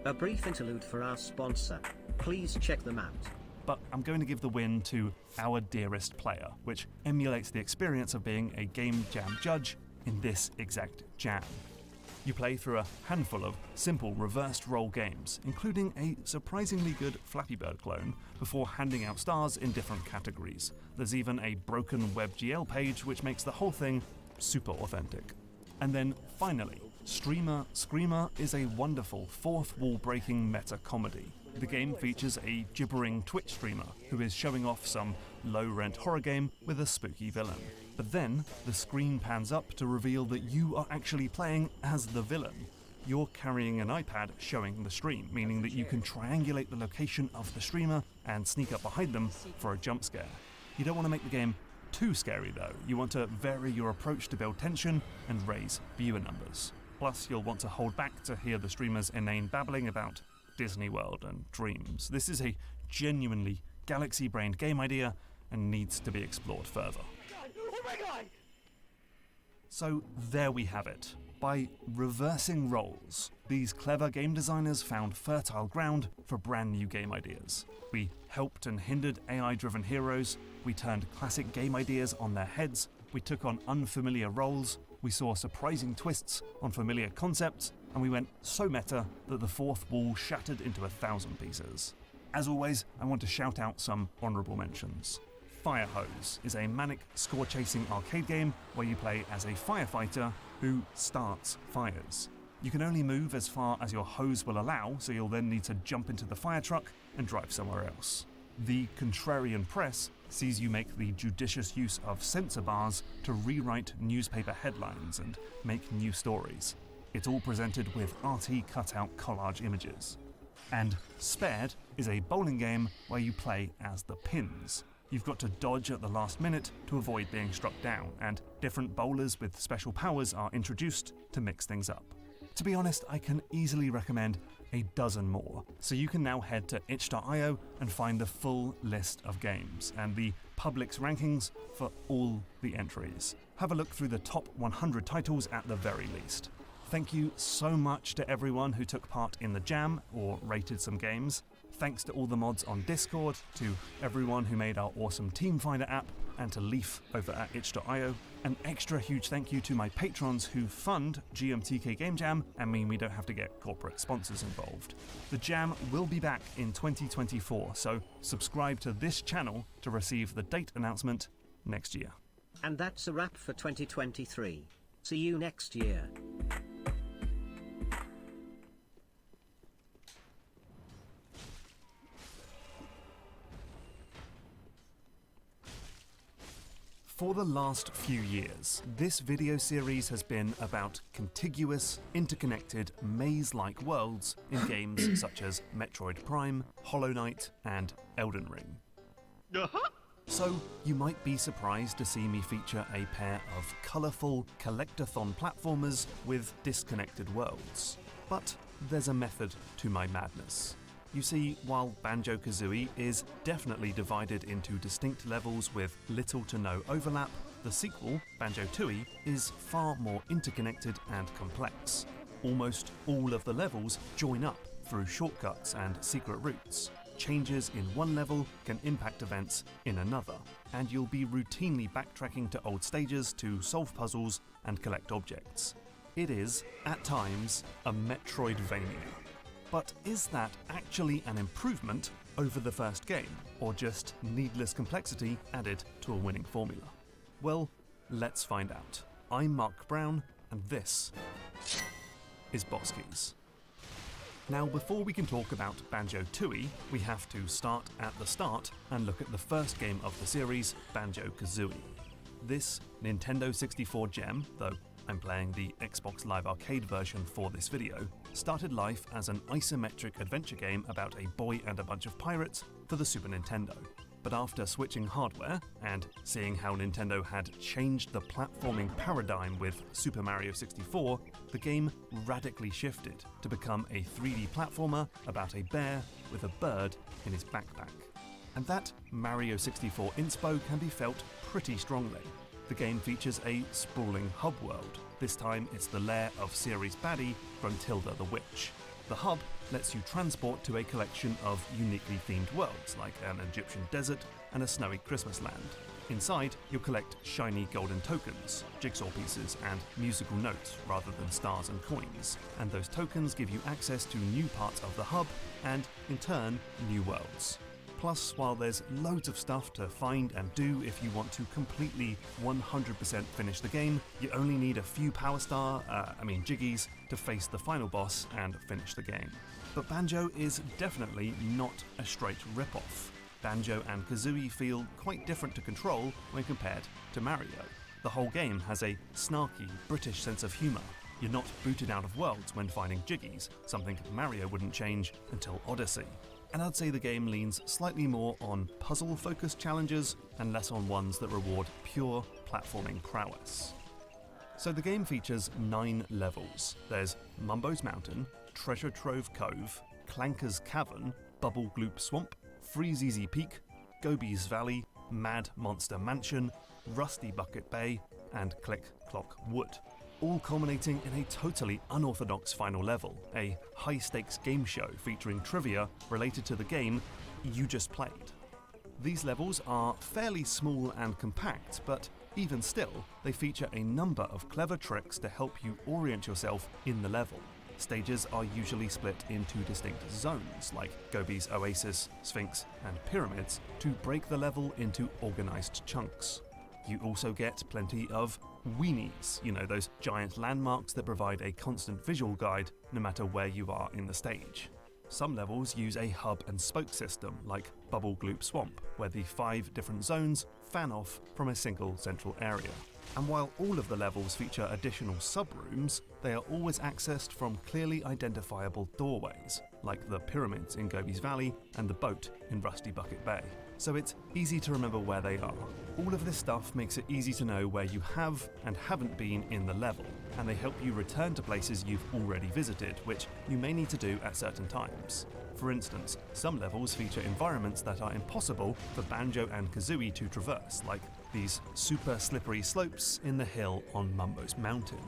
A brief interlude for our sponsor. Please check them out. But I'm going to give the win to Our Dearest Player, which emulates the experience of being a game jam judge in this exact jam. You play through a handful of simple reversed role games, including a surprisingly good Flappy Bird clone, before handing out stars in different categories. There's even a broken WebGL page which makes the whole thing super authentic. And then finally, Streamer Screamer is a wonderful fourth wall breaking meta comedy. The game features a gibbering Twitch streamer who is showing off some low-rent horror game with a spooky villain. But then, the screen pans up to reveal that you are actually playing as the villain. You're carrying an iPad showing the stream, meaning that you can triangulate the location of the streamer and sneak up behind them for a jump scare. You don't want to make the game too scary though. You want to vary your approach to build tension and raise viewer numbers. Plus, you'll want to hold back to hear the streamer's inane babbling about Disney World and dreams. This is a genuinely galaxy-brained game idea and needs to be explored further. Oh my god! So there we have it. By reversing roles, these clever game designers found fertile ground for brand new game ideas. We helped and hindered AI-driven heroes, we turned classic game ideas on their heads, we took on unfamiliar roles, we saw surprising twists on familiar concepts, and we went so meta that the fourth wall shattered into 1,000 pieces. As always, I want to shout out some honourable mentions. Fire Hose is a manic score-chasing arcade game where you play as a firefighter who starts fires. You can only move as far as your hose will allow, so you'll then need to jump into the fire truck and drive somewhere else. The Contrarian Press sees you make the judicious use of censor bars to rewrite newspaper headlines and make new stories. It's all presented with arty cutout collage images. And Spared is a bowling game where you play as the pins. You've got to dodge at the last minute to avoid being struck down, and different bowlers with special powers are introduced to mix things up. To be honest, I can easily recommend a dozen more, so you can now head to itch.io and find the full list of games and the public's rankings for all the entries. Have a look through the top 100 titles at the very least. Thank you so much to everyone who took part in the jam or rated some games. Thanks to all the mods on Discord, to everyone who made our awesome Team Finder app, and to Leaf over at itch.io. An extra huge thank you to my patrons who fund GMTK Game Jam and mean we don't have to get corporate sponsors involved. The jam will be back in 2024, so subscribe to this channel to receive the date announcement next year. And that's a wrap for 2023. See you next year. For the last few years, this video series has been about contiguous, interconnected, maze-like worlds in games such as Metroid Prime, Hollow Knight, and Elden Ring. So, you might be surprised to see me feature a pair of colourful collectathon platformers with disconnected worlds. But there's a method to my madness. You see, while Banjo-Kazooie is definitely divided into distinct levels with little to no overlap, the sequel, Banjo-Tooie, is far more interconnected and complex. Almost all of the levels join up through shortcuts and secret routes. Changes in one level can impact events in another, and you'll be routinely backtracking to old stages to solve puzzles and collect objects. It is, at times, a Metroidvania. But is that actually an improvement over the first game, or just needless complexity added to a winning formula? Well, let's find out. I'm Mark Brown, and this is Boss Keys. Now, before we can talk about Banjo-Tooie, we have to start at the start and look at the first game of the series, Banjo-Kazooie. This Nintendo 64 gem, though I'm playing the Xbox Live Arcade version for this video, started life as an isometric adventure game about a boy and a bunch of pirates for the Super Nintendo. But after switching hardware and seeing how Nintendo had changed the platforming paradigm with Super Mario 64, the game radically shifted to become a 3D platformer about a bear with a bird in his backpack. And that Mario 64 inspo can be felt pretty strongly. The game features a sprawling hub world. This time it's the lair of series baddie Gruntilda the Witch. The hub lets you transport to a collection of uniquely themed worlds, like an Egyptian desert and a snowy Christmas land. Inside, you'll collect shiny golden tokens, jigsaw pieces, and musical notes rather than stars and coins. And those tokens give you access to new parts of the hub and, in turn, new worlds. Plus, while there's loads of stuff to find and do if you want to completely 100% finish the game, you only need a few Jiggies, to face the final boss and finish the game. But Banjo is definitely not a straight rip-off. Banjo and Kazooie feel quite different to control when compared to Mario. The whole game has a snarky, British sense of humour. You're not booted out of worlds when finding Jiggies, something Mario wouldn't change until Odyssey. And I'd say the game leans slightly more on puzzle-focused challenges and less on ones that reward pure platforming prowess. So the game features 9 levels. There's Mumbo's Mountain, Treasure Trove Cove, Clanker's Cavern, Bubble Gloop Swamp, Freezeezy Peak, Gobi's Valley, Mad Monster Mansion, Rusty Bucket Bay, and Click Clock Wood, all culminating in a totally unorthodox final level, a high-stakes game show featuring trivia related to the game you just played. These levels are fairly small and compact, but even still, they feature a number of clever tricks to help you orient yourself in the level. Stages are usually split into distinct zones, like Gobi's Oasis, Sphinx, and Pyramids, to break the level into organized chunks. You also get plenty of weenies, those giant landmarks that provide a constant visual guide no matter where you are in the stage. Some levels use a hub and spoke system, like Bubble Gloop Swamp, where the 5 different zones fan off from a single central area. And while all of the levels feature additional sub-rooms, they are always accessed from clearly identifiable doorways, like the pyramids in Gobi's Valley and the boat in Rusty Bucket Bay. So it's easy to remember where they are. All of this stuff makes it easy to know where you have and haven't been in the level, and they help you return to places you've already visited, which you may need to do at certain times. For instance, some levels feature environments that are impossible for Banjo and Kazooie to traverse, like these super slippery slopes in the hill on Mumbo's Mountain.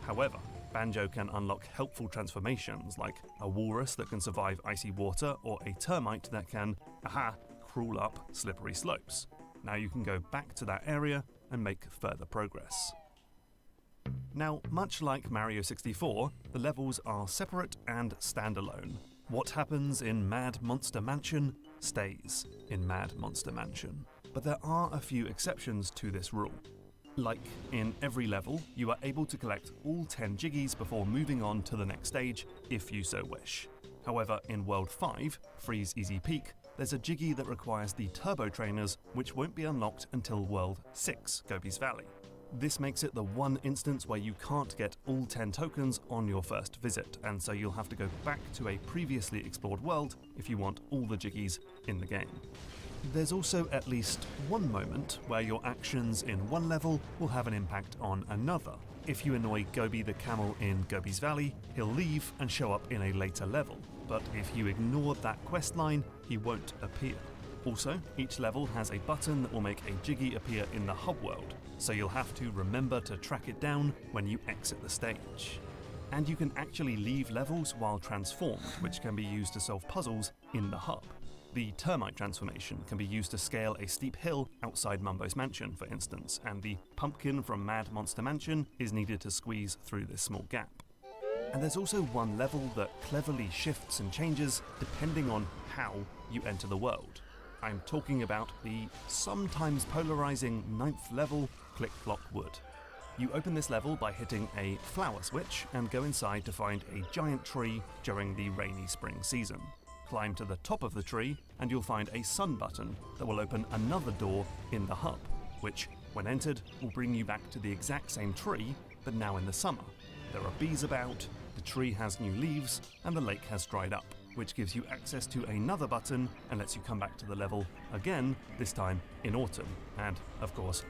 However, Banjo can unlock helpful transformations, like a walrus that can survive icy water or a termite that can, crawl up slippery slopes. Now you can go back to that area and make further progress. Now, much like Mario 64, the levels are separate and standalone. What happens in Mad Monster Mansion stays in Mad Monster Mansion. but there are a few exceptions to this rule. Like, in every level, you are able to collect all 10 Jiggies before moving on to the next stage, if you so wish. However, in World 5, Freeze Easy Peak, there's a Jiggy that requires the Turbo Trainers, which won't be unlocked until World 6, Gobi's Valley. This makes it the one instance where you can't get all 10 tokens on your first visit, and so you'll have to go back to a previously explored world if you want all the Jiggies in the game. There's also at least one moment where your actions in one level will have an impact on another. If you annoy Gobi the camel in Gobi's Valley, he'll leave and show up in a later level, but if you ignore that quest line, he won't appear. Also, each level has a button that will make a Jiggy appear in the hub world, so you'll have to remember to track it down when you exit the stage. And you can actually leave levels while transformed, which can be used to solve puzzles in the hub. The termite transformation can be used to scale a steep hill outside Mumbo's mansion, for instance, and the pumpkin from Mad Monster Mansion is needed to squeeze through this small gap. And there's also one level that cleverly shifts and changes depending on how you enter the world. I'm talking about the sometimes polarizing 9th level, Click Clock Wood. You open this level by hitting a flower switch and go inside to find a giant tree during the rainy spring season. Climb to the top of the tree and you'll find a sun button that will open another door in the hub, which, when entered, will bring you back to the exact same tree, but now in the summer. There are bees about, the tree has new leaves, and the lake has dried up, which gives you access to another button and lets you come back to the level again, this time in autumn, and, of course,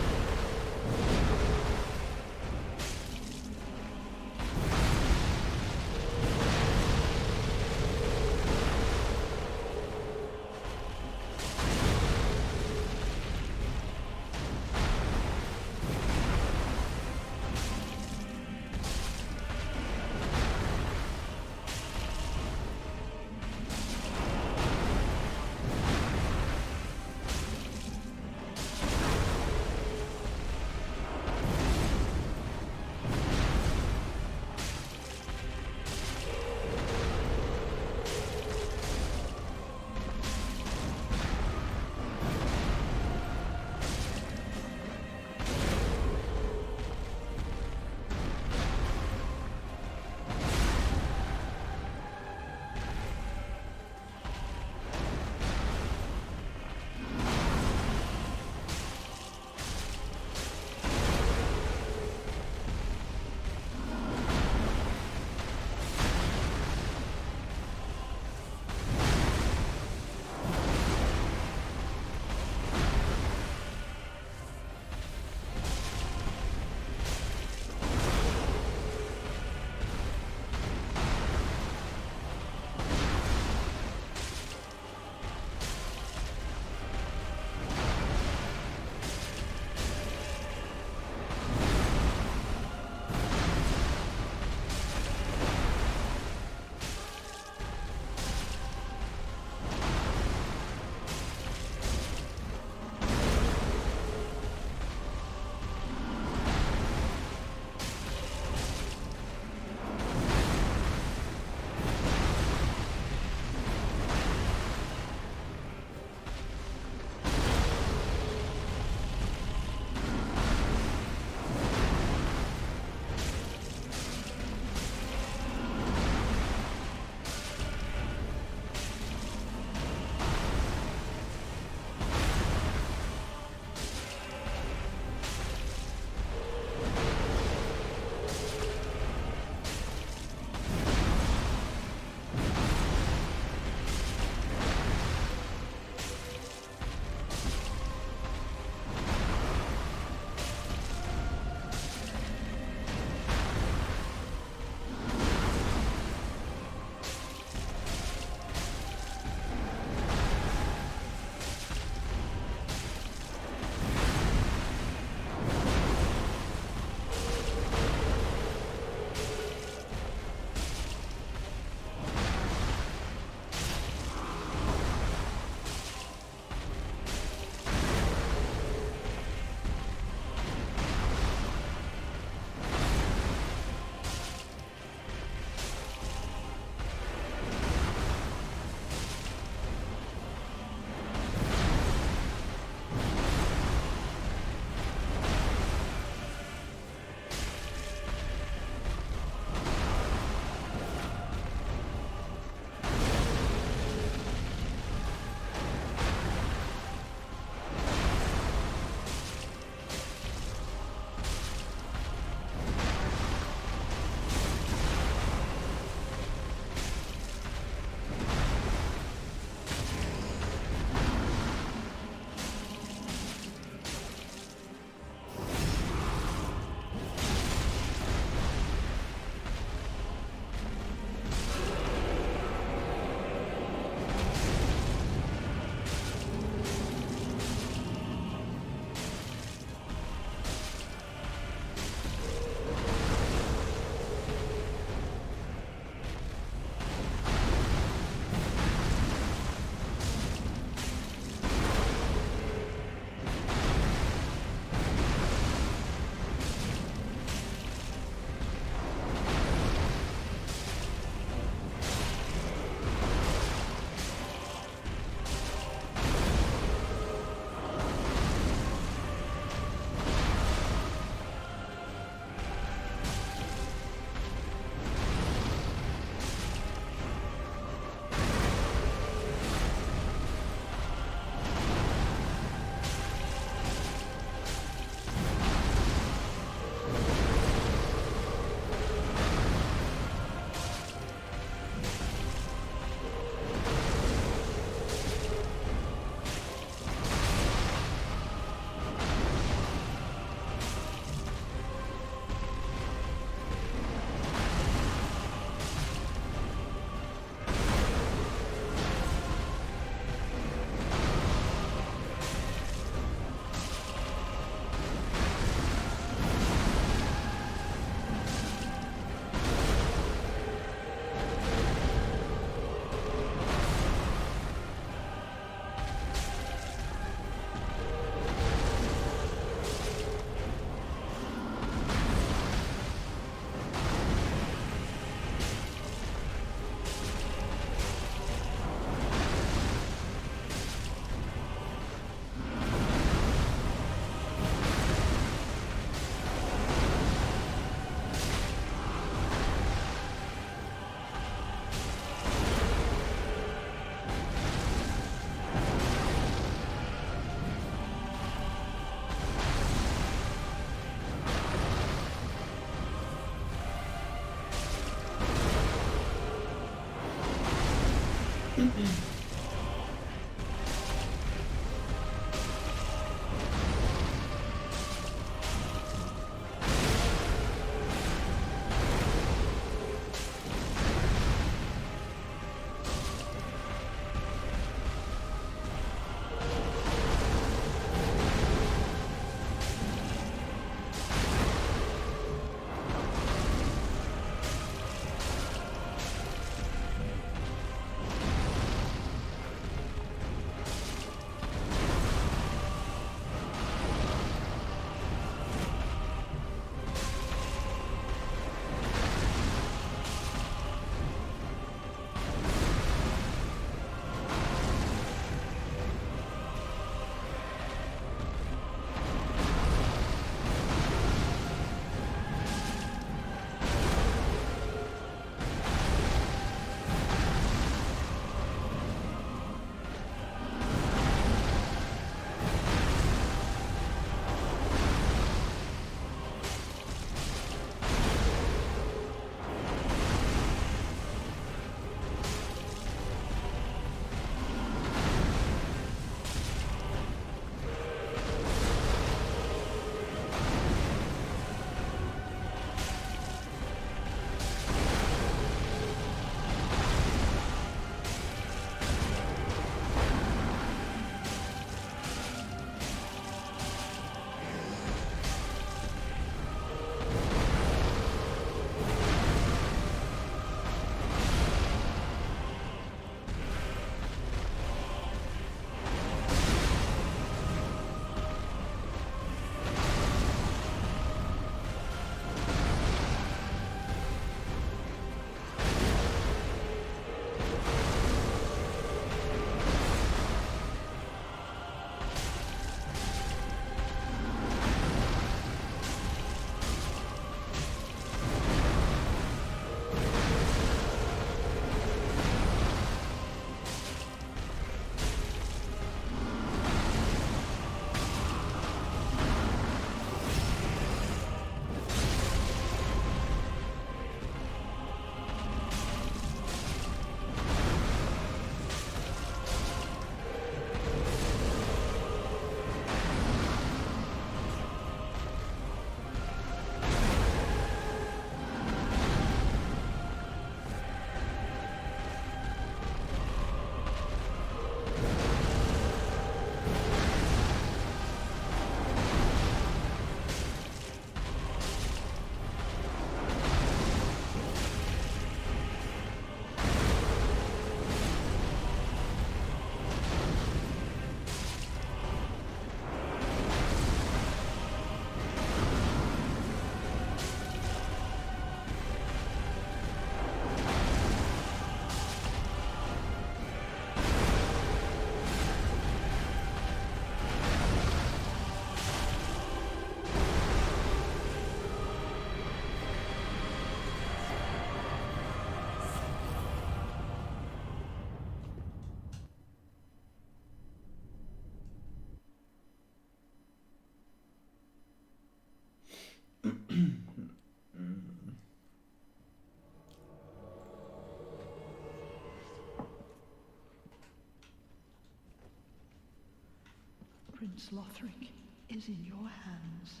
Prince Lothric is in your hands.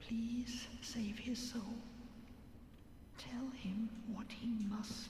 Please save his soul. Tell him what he must.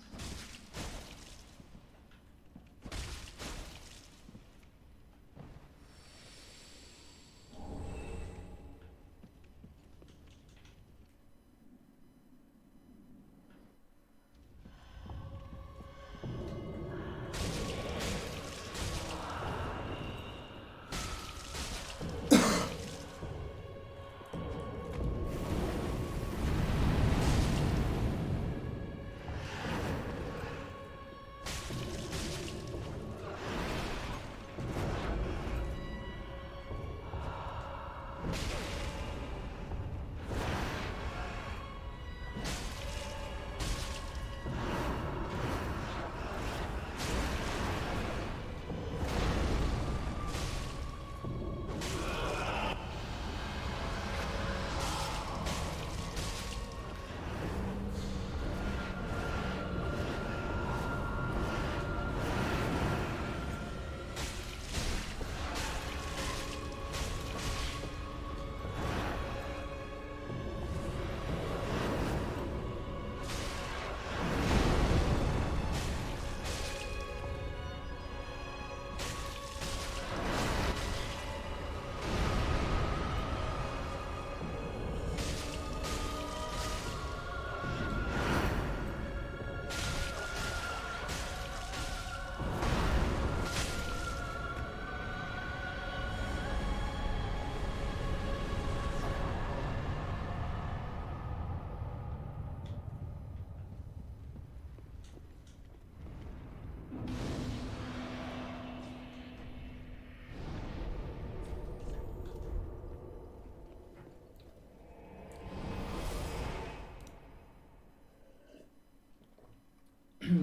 Oh,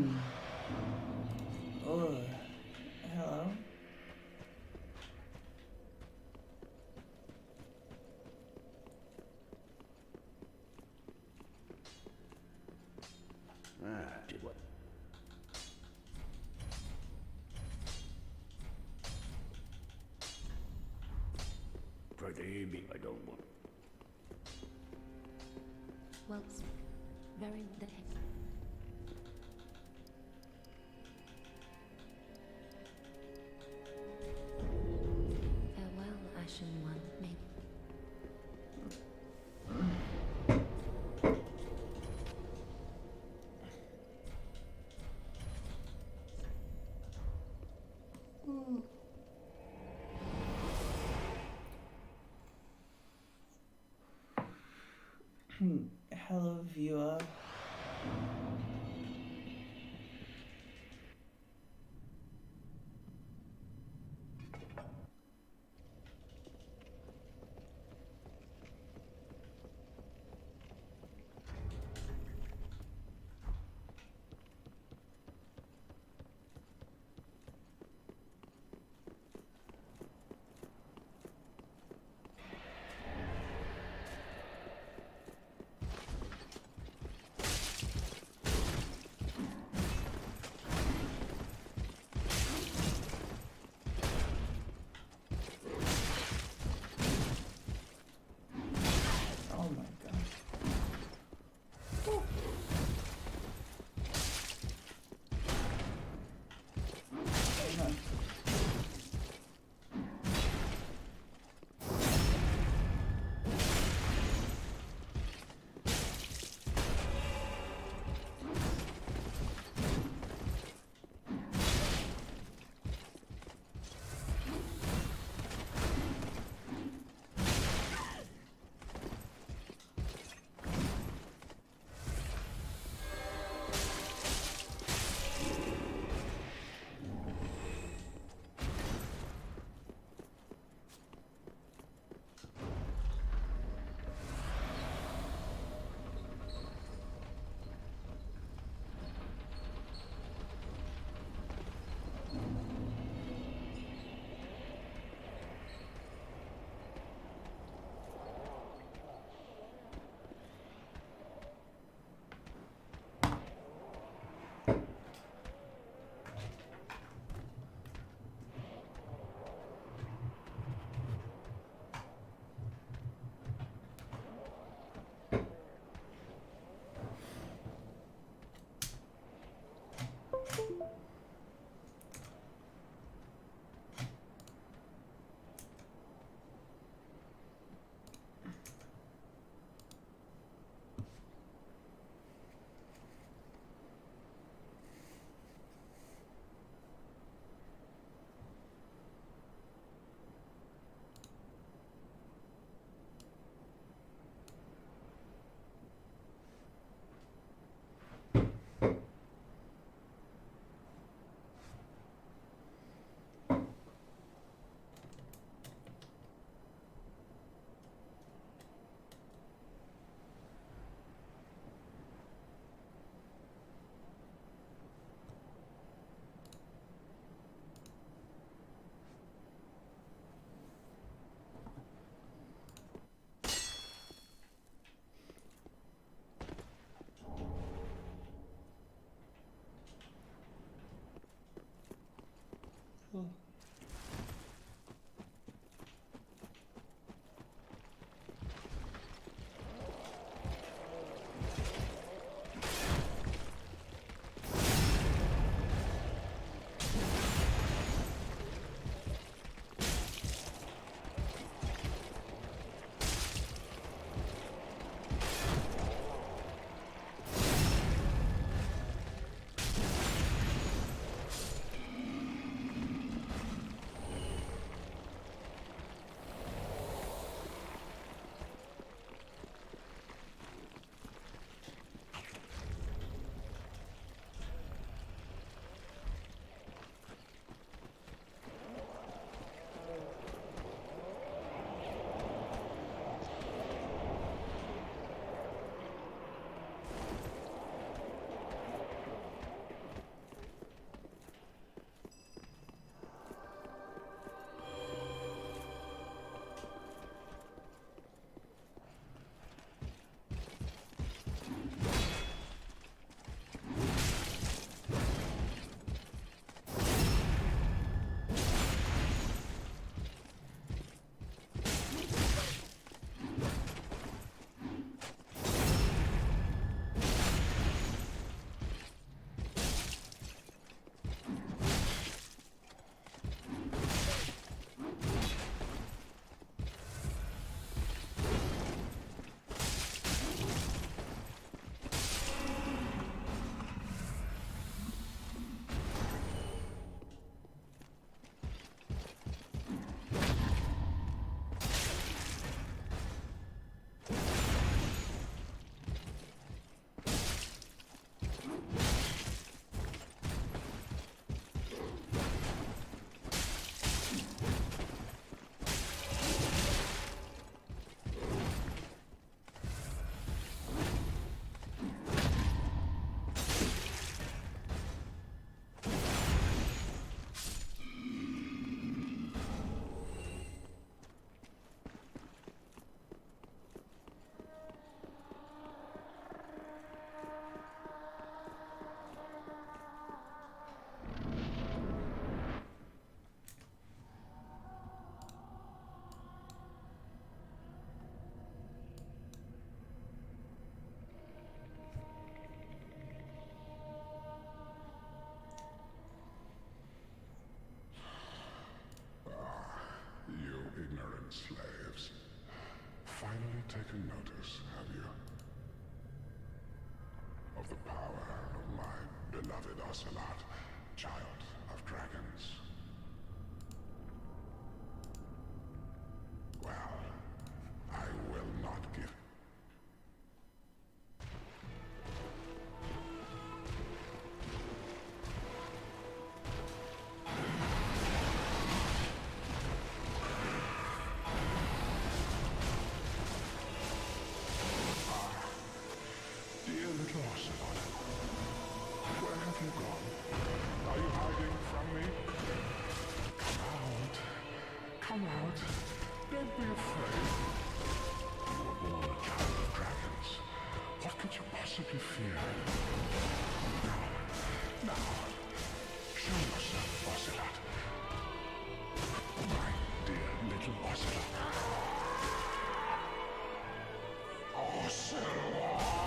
hello. Did what? Forgive me, I don't want. Well, very the farewell, Ashen One, maybe. Hello, viewer. slaves. Finally taken notice, have you? Of the power of my beloved Ocelot, child of dragons. Well, I will not give. Dear little Ocelot, where have you gone? Are you hiding from me? Come out. Come out. Don't be afraid. You were born a child of dragons. What could you possibly fear? Now, show yourself, Ocelot. My dear little Ocelot. Ocelot!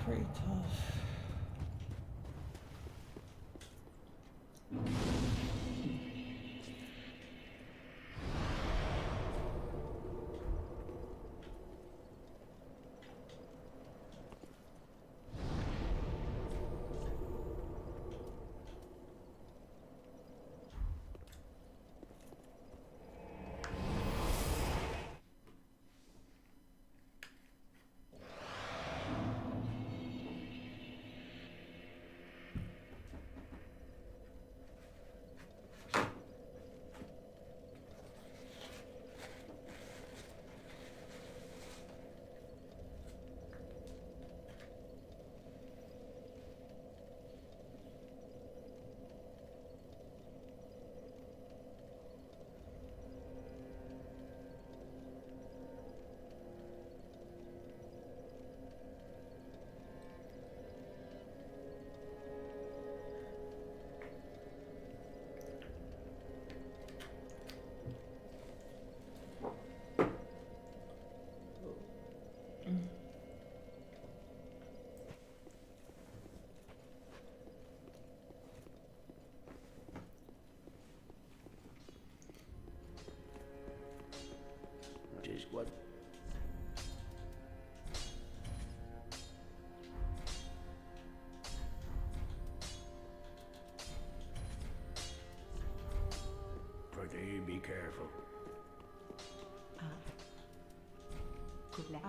pretty tough. Just what? Pretty be careful. Could lẽ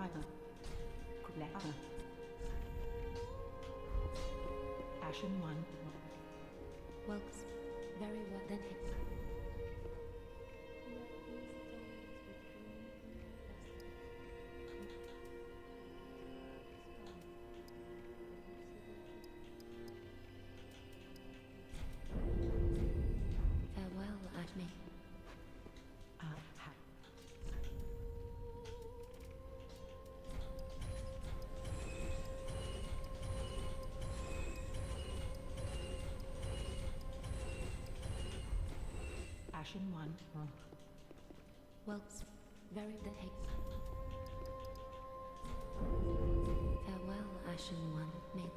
Ashen one. well, very well then. Farewell, Ashme. Ashen one. Well, very the farewell, Ashen one. May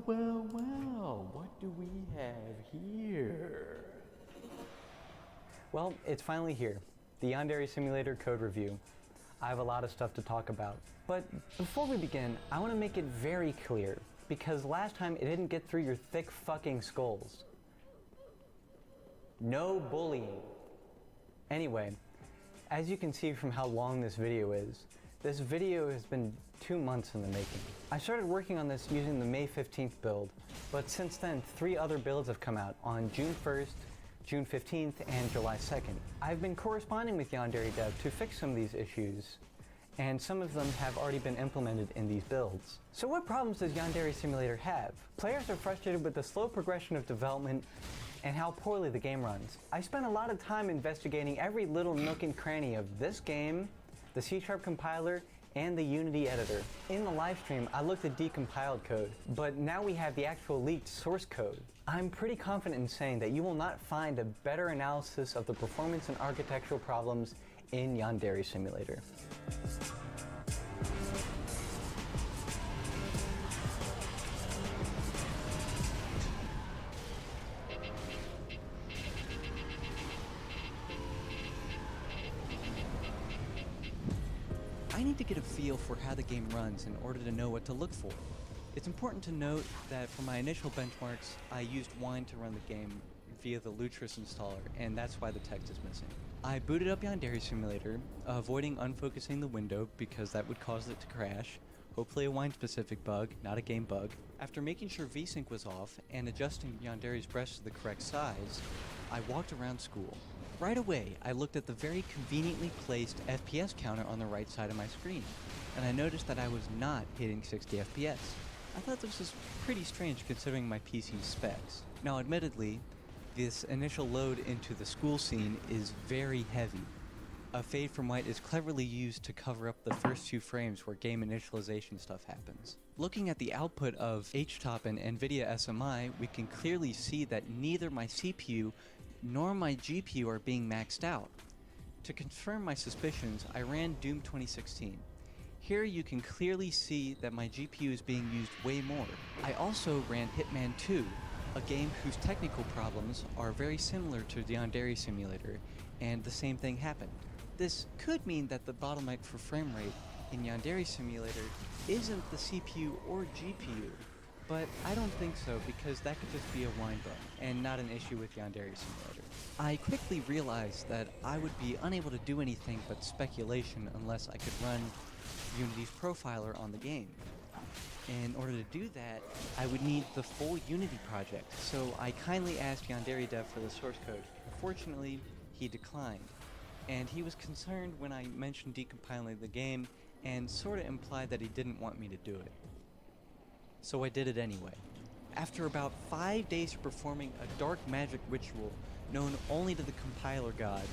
Well, what do we have here? Well, it's finally here. The Yandere Simulator code review. I have a lot of stuff to talk about. But before we begin, I want to make it very clear, because last time it didn't get through your thick fucking skulls. No bullying. Anyway, as you can see from how long this video is, this video has been 2 months in the making. I started working on this using the May 15th build, but since then 3 other builds have come out on June 1st, June 15th, and July 2nd. I've been corresponding with Yandere Dev to fix some of these issues, and some of them have already been implemented in these builds. So what problems does Yandere Simulator have? Players are frustrated with the slow progression of development and how poorly the game runs. I spent a lot of time investigating every little nook and cranny of this game, the C# compiler, and the Unity editor. In the live stream, I looked at decompiled code, but now we have the actual leaked source code. I'm pretty confident in saying that you will not find a better analysis of the performance and architectural problems in Yandere Simulator. I need to get a feel for how the game runs in order to know what to look for. It's important to note that for my initial benchmarks, I used Wine to run the game via the Lutris installer, and that's why the text is missing. I booted up Yandere Simulator, avoiding unfocusing the window because that would cause it to crash, hopefully a Wine-specific bug, not a game bug. After making sure VSync was off and adjusting Yandere's brush to the correct size, I walked around school. Right away, I looked at the very conveniently placed FPS counter on the right side of my screen, and I noticed that I was not hitting 60 FPS. I thought this was pretty strange considering my PC's specs. Now admittedly, this initial load into the school scene is very heavy. A fade from white is cleverly used to cover up the first 2 frames where game initialization stuff happens. Looking at the output of HTOP and NVIDIA SMI, we can clearly see that neither my CPU nor my GPU are being maxed out. To confirm my suspicions, I ran Doom 2016. Here you can clearly see that my GPU is being used way more. I also ran Hitman 2, a game whose technical problems are very similar to the Yandere Simulator, and the same thing happened. This could mean that the bottleneck for frame rate in Yandere Simulator isn't the CPU or GPU, but I don't think so because that could just be a Wine bug and not an issue with Yandere Simulator. I quickly realized that I would be unable to do anything but speculation unless I could run Unity's profiler on the game. In order to do that, I would need the full Unity project, so I kindly asked Yandere Dev for the source code. Unfortunately, he declined, and he was concerned when I mentioned decompiling the game and sorta implied that he didn't want me to do it. So I did it anyway. After about 5 days of performing a dark magic ritual known only to the compiler gods,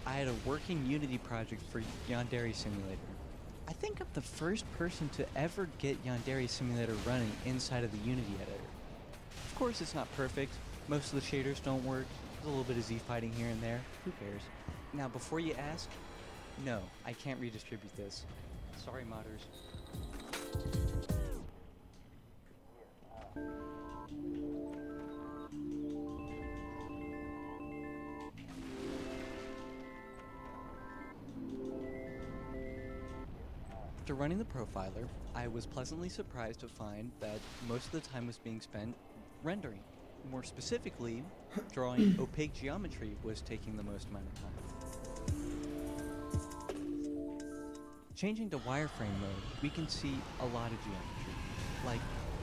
I had a working Unity project for Yandere Simulator. I think I'm the first person to ever get Yandere Simulator running inside of the Unity editor. Of course it's not perfect, most of the shaders don't work, there's a little bit of Z-fighting here and there, who cares? Now before you ask, no, I can't redistribute this. Sorry modders. After running the profiler, I was pleasantly surprised to find that most of the time was being spent rendering. More specifically, drawing opaque geometry was taking the most amount of time. Changing to wireframe mode, we can see a lot of geometry. Like,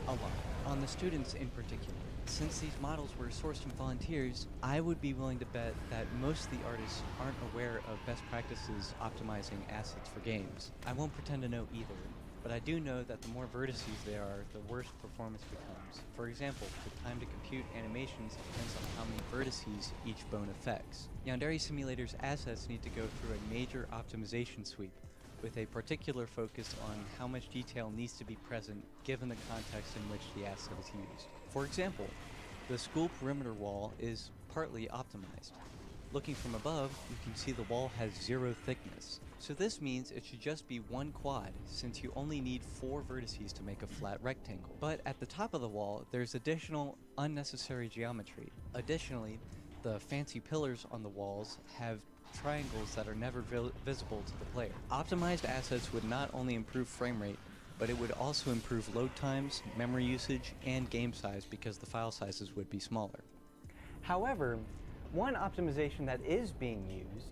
a lot. On the students in particular. Since these models were sourced from volunteers, I would be willing to bet that most of the artists aren't aware of best practices optimizing assets for games. I won't pretend to know either, but I do know that the more vertices there are, the worse performance becomes. For example, the time to compute animations depends on how many vertices each bone affects. Yandere Simulator's assets need to go through a major optimization sweep, with a particular focus on how much detail needs to be present given the context in which the asset is used. For example, the school perimeter wall is partly optimized. Looking from above, you can see the wall has 0 thickness. So this means it should just be one quad, since you only need 4 vertices to make a flat rectangle. But at the top of the wall, there's additional unnecessary geometry. Additionally, the fancy pillars on the walls have triangles that are never visible to the player. Optimized assets would not only improve frame rate, but it would also improve load times, memory usage, and game size because the file sizes would be smaller. However, one optimization that is being used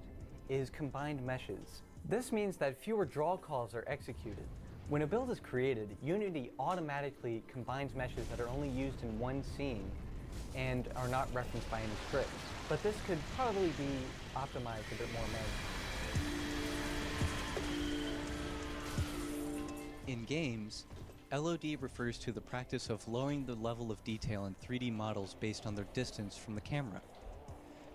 is combined meshes. This means that fewer draw calls are executed. When a build is created, Unity automatically combines meshes that are only used in one scene and are not referenced by any scripts. But this could probably be optimized a bit more manually. In games, LOD refers to the practice of lowering the level of detail in 3D models based on their distance from the camera.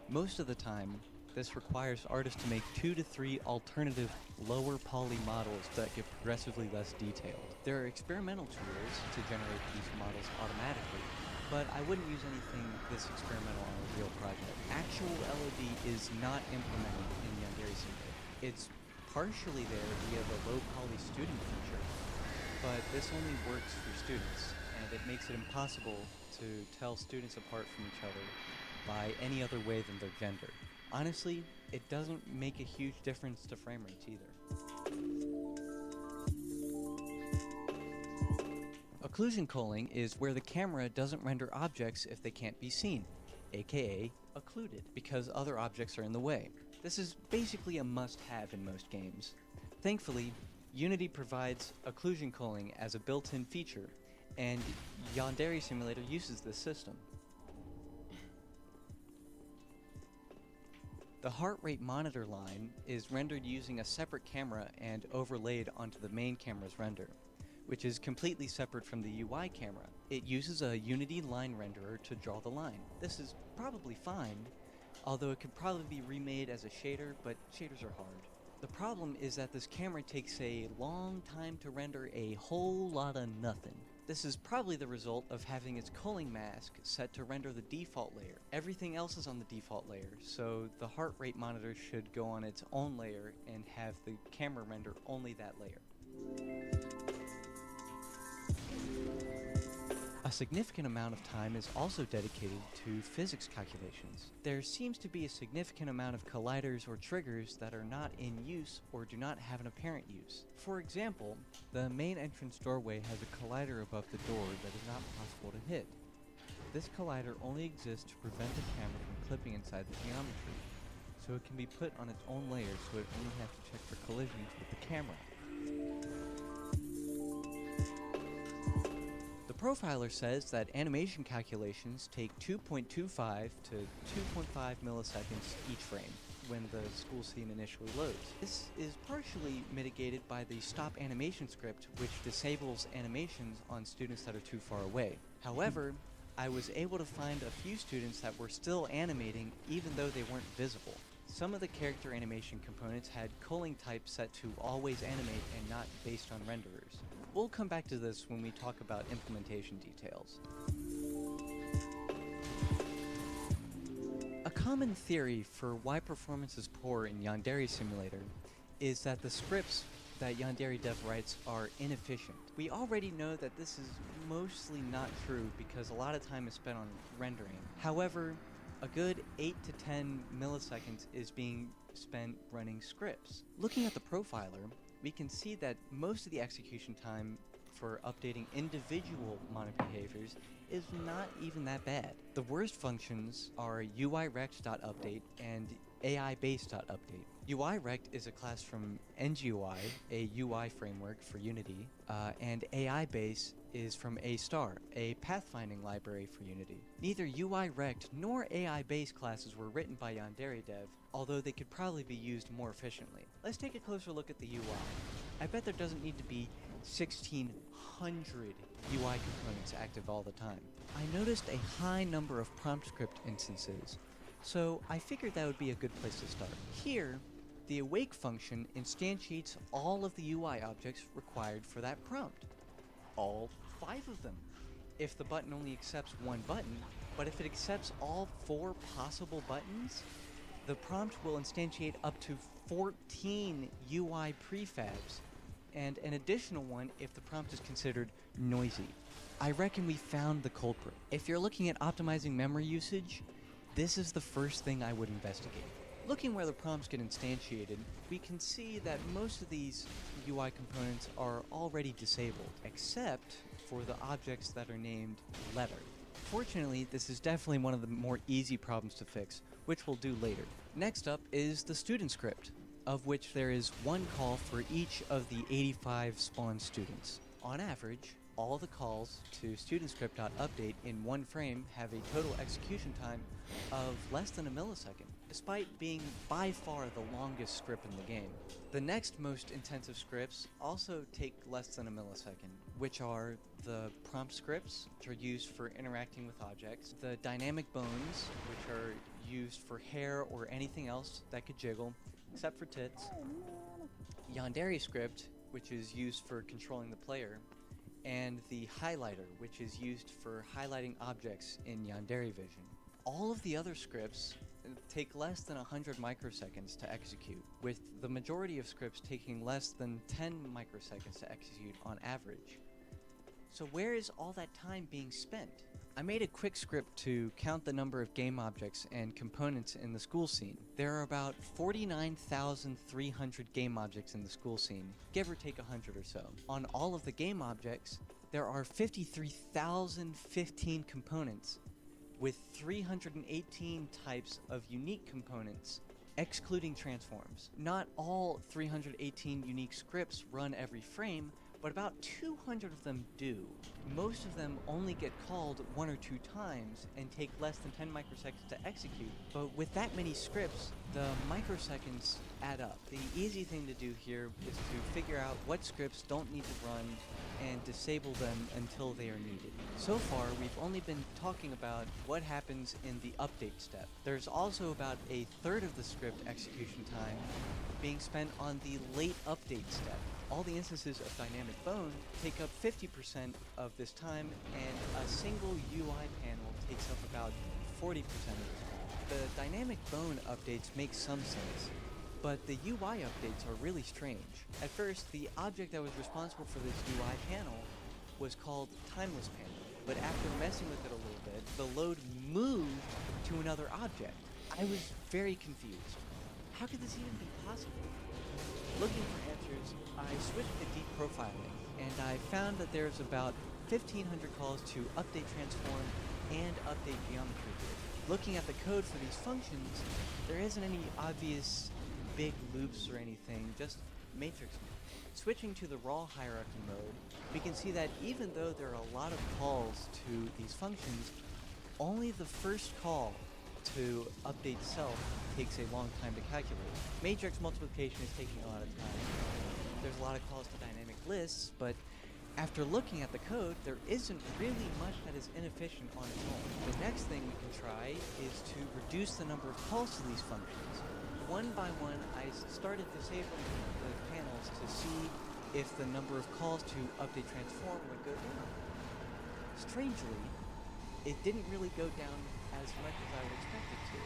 Most of the time, this requires artists to make 2 to 3 alternative lower poly models that get progressively less detailed. There are experimental tools to generate these models automatically, but I wouldn't use anything this experimental on a real project. Actual LOD is not implemented in Yandere Simulator. It's partially there via the low poly student feature, but this only works for students, and it makes it impossible to tell students apart from each other by any other way than their gender. Honestly, it doesn't make a huge difference to frame rates either. Occlusion culling is where the camera doesn't render objects if they can't be seen, aka occluded, because other objects are in the way. This is basically a must-have in most games. Thankfully, Unity provides occlusion culling as a built-in feature, and Yandere Simulator uses this system. The heart rate monitor line is rendered using a separate camera and overlaid onto the main camera's render, which is completely separate from the UI camera. It uses a Unity line renderer to draw the line. This is probably fine, although it could probably be remade as a shader, but shaders are hard. The problem is that this camera takes a long time to render a whole lot of nothing. This is probably the result of having its culling mask set to render the default layer. Everything else is on the default layer, so the heart rate monitor should go on its own layer and have the camera render only that layer. A significant amount of time is also dedicated to physics calculations. There seems to be a significant amount of colliders or triggers that are not in use or do not have an apparent use. For example, the main entrance doorway has a collider above the door that is not possible to hit. This collider only exists to prevent the camera from clipping inside the geometry, so it can be put on its own layer so it only has to check for collisions with the camera. The profiler says that animation calculations take 2.25 to 2.5 milliseconds each frame when the school scene initially loads. This is partially mitigated by the stop animation script, which disables animations on students that are too far away. However, I was able to find a few students that were still animating even though they weren't visible. Some of the character animation components had culling type set to always animate and not based on renderers. We'll come back to this when we talk about implementation details. A common theory for why performance is poor in Yandere Simulator is that the scripts that Yandere Dev writes are inefficient. We already know that this is mostly not true because a lot of time is spent on rendering. However, a good 8 to 10 milliseconds is being spent running scripts. Looking at the profiler, we can see that most of the execution time for updating individual monitor behaviors is not even that bad. The worst functions are UIRect.update and AIBase.update. UIRect is a class from NGUI, a UI framework for Unity, and AIBase is from A-Star, a pathfinding library for Unity. Neither UIRect nor AIBase classes were written by Yandere Dev, although they could probably be used more efficiently. Let's take a closer look at the UI. I bet there doesn't need to be 1,600 UI components active all the time. I noticed a high number of prompt script instances, so I figured that would be a good place to start. Here, the awake function instantiates all of the UI objects required for that prompt. All 5 of them. If the button only accepts one button, but if it accepts all 4 possible buttons, the prompt will instantiate up to 14 UI prefabs, and an additional one if the prompt is considered noisy. I reckon we found the culprit. If you're looking at optimizing memory usage, this is the first thing I would investigate. Looking where the prompts get instantiated, we can see that most of these UI components are already disabled, except for the objects that are named letter. Fortunately, this is definitely one of the more easy problems to fix, which we'll do later. Next up is the student script, of which there is one call for each of the 85 spawn students. On average, all the calls to studentscript.update in one frame have a total execution time of less than a millisecond, despite being by far the longest script in the game. The next most intensive scripts also take less than a millisecond, which are the prompt scripts, which are used for interacting with objects, the dynamic bones, which are used for hair or anything else that could jiggle, except for tits, Yandere script, which is used for controlling the player, and the highlighter, which is used for highlighting objects in Yandere Vision. All of the other scripts take less than 100 microseconds to execute, with the majority of scripts taking less than 10 microseconds to execute on average. So where is all that time being spent? I made a quick script to count the number of game objects and components in the school scene. There are about 49,300 game objects in the school scene, give or take 100 or so. On all of the game objects, there are 53,015 components, with 318 types of unique components, excluding transforms. Not all 318 unique scripts run every frame, but about 200 of them do. Most of them only get called 1 or 2 times and take less than 10 microseconds to execute. But with that many scripts, the microseconds add up. The easy thing to do here is to figure out what scripts don't need to run and disable them until they are needed. So far, we've only been talking about what happens in the update step. There's also about a third of the script execution time being spent on the late update step. All the instances of Dynamic Bone take up 50% of this time, and a single UI panel takes up about 40% of this time. The Dynamic Bone updates make some sense, but the UI updates are really strange. At first, the object that was responsible for this UI panel was called Timeless Panel, but after messing with it a little bit, the load moved to another object. I was very confused. How could this even be possible? Looking for answers, I switched to deep profiling, and I found that there's about 1,500 calls to update transform and update geometry here. Looking at the code for these functions, there isn't any obvious big loops or anything, just matrix mode. Switching to the raw hierarchy mode, we can see that even though there are a lot of calls to these functions, only the first call to update self takes a long time to calculate. Matrix multiplication is taking a lot of time. There's a lot of calls to dynamic lists, but after looking at the code, there isn't really much that is inefficient on its own. The next thing we can try is to reduce the number of calls to these functions. One by one, I started disabling the panels to see if the number of calls to update transform would go down. Strangely, it didn't really go down as much as I would expect it to.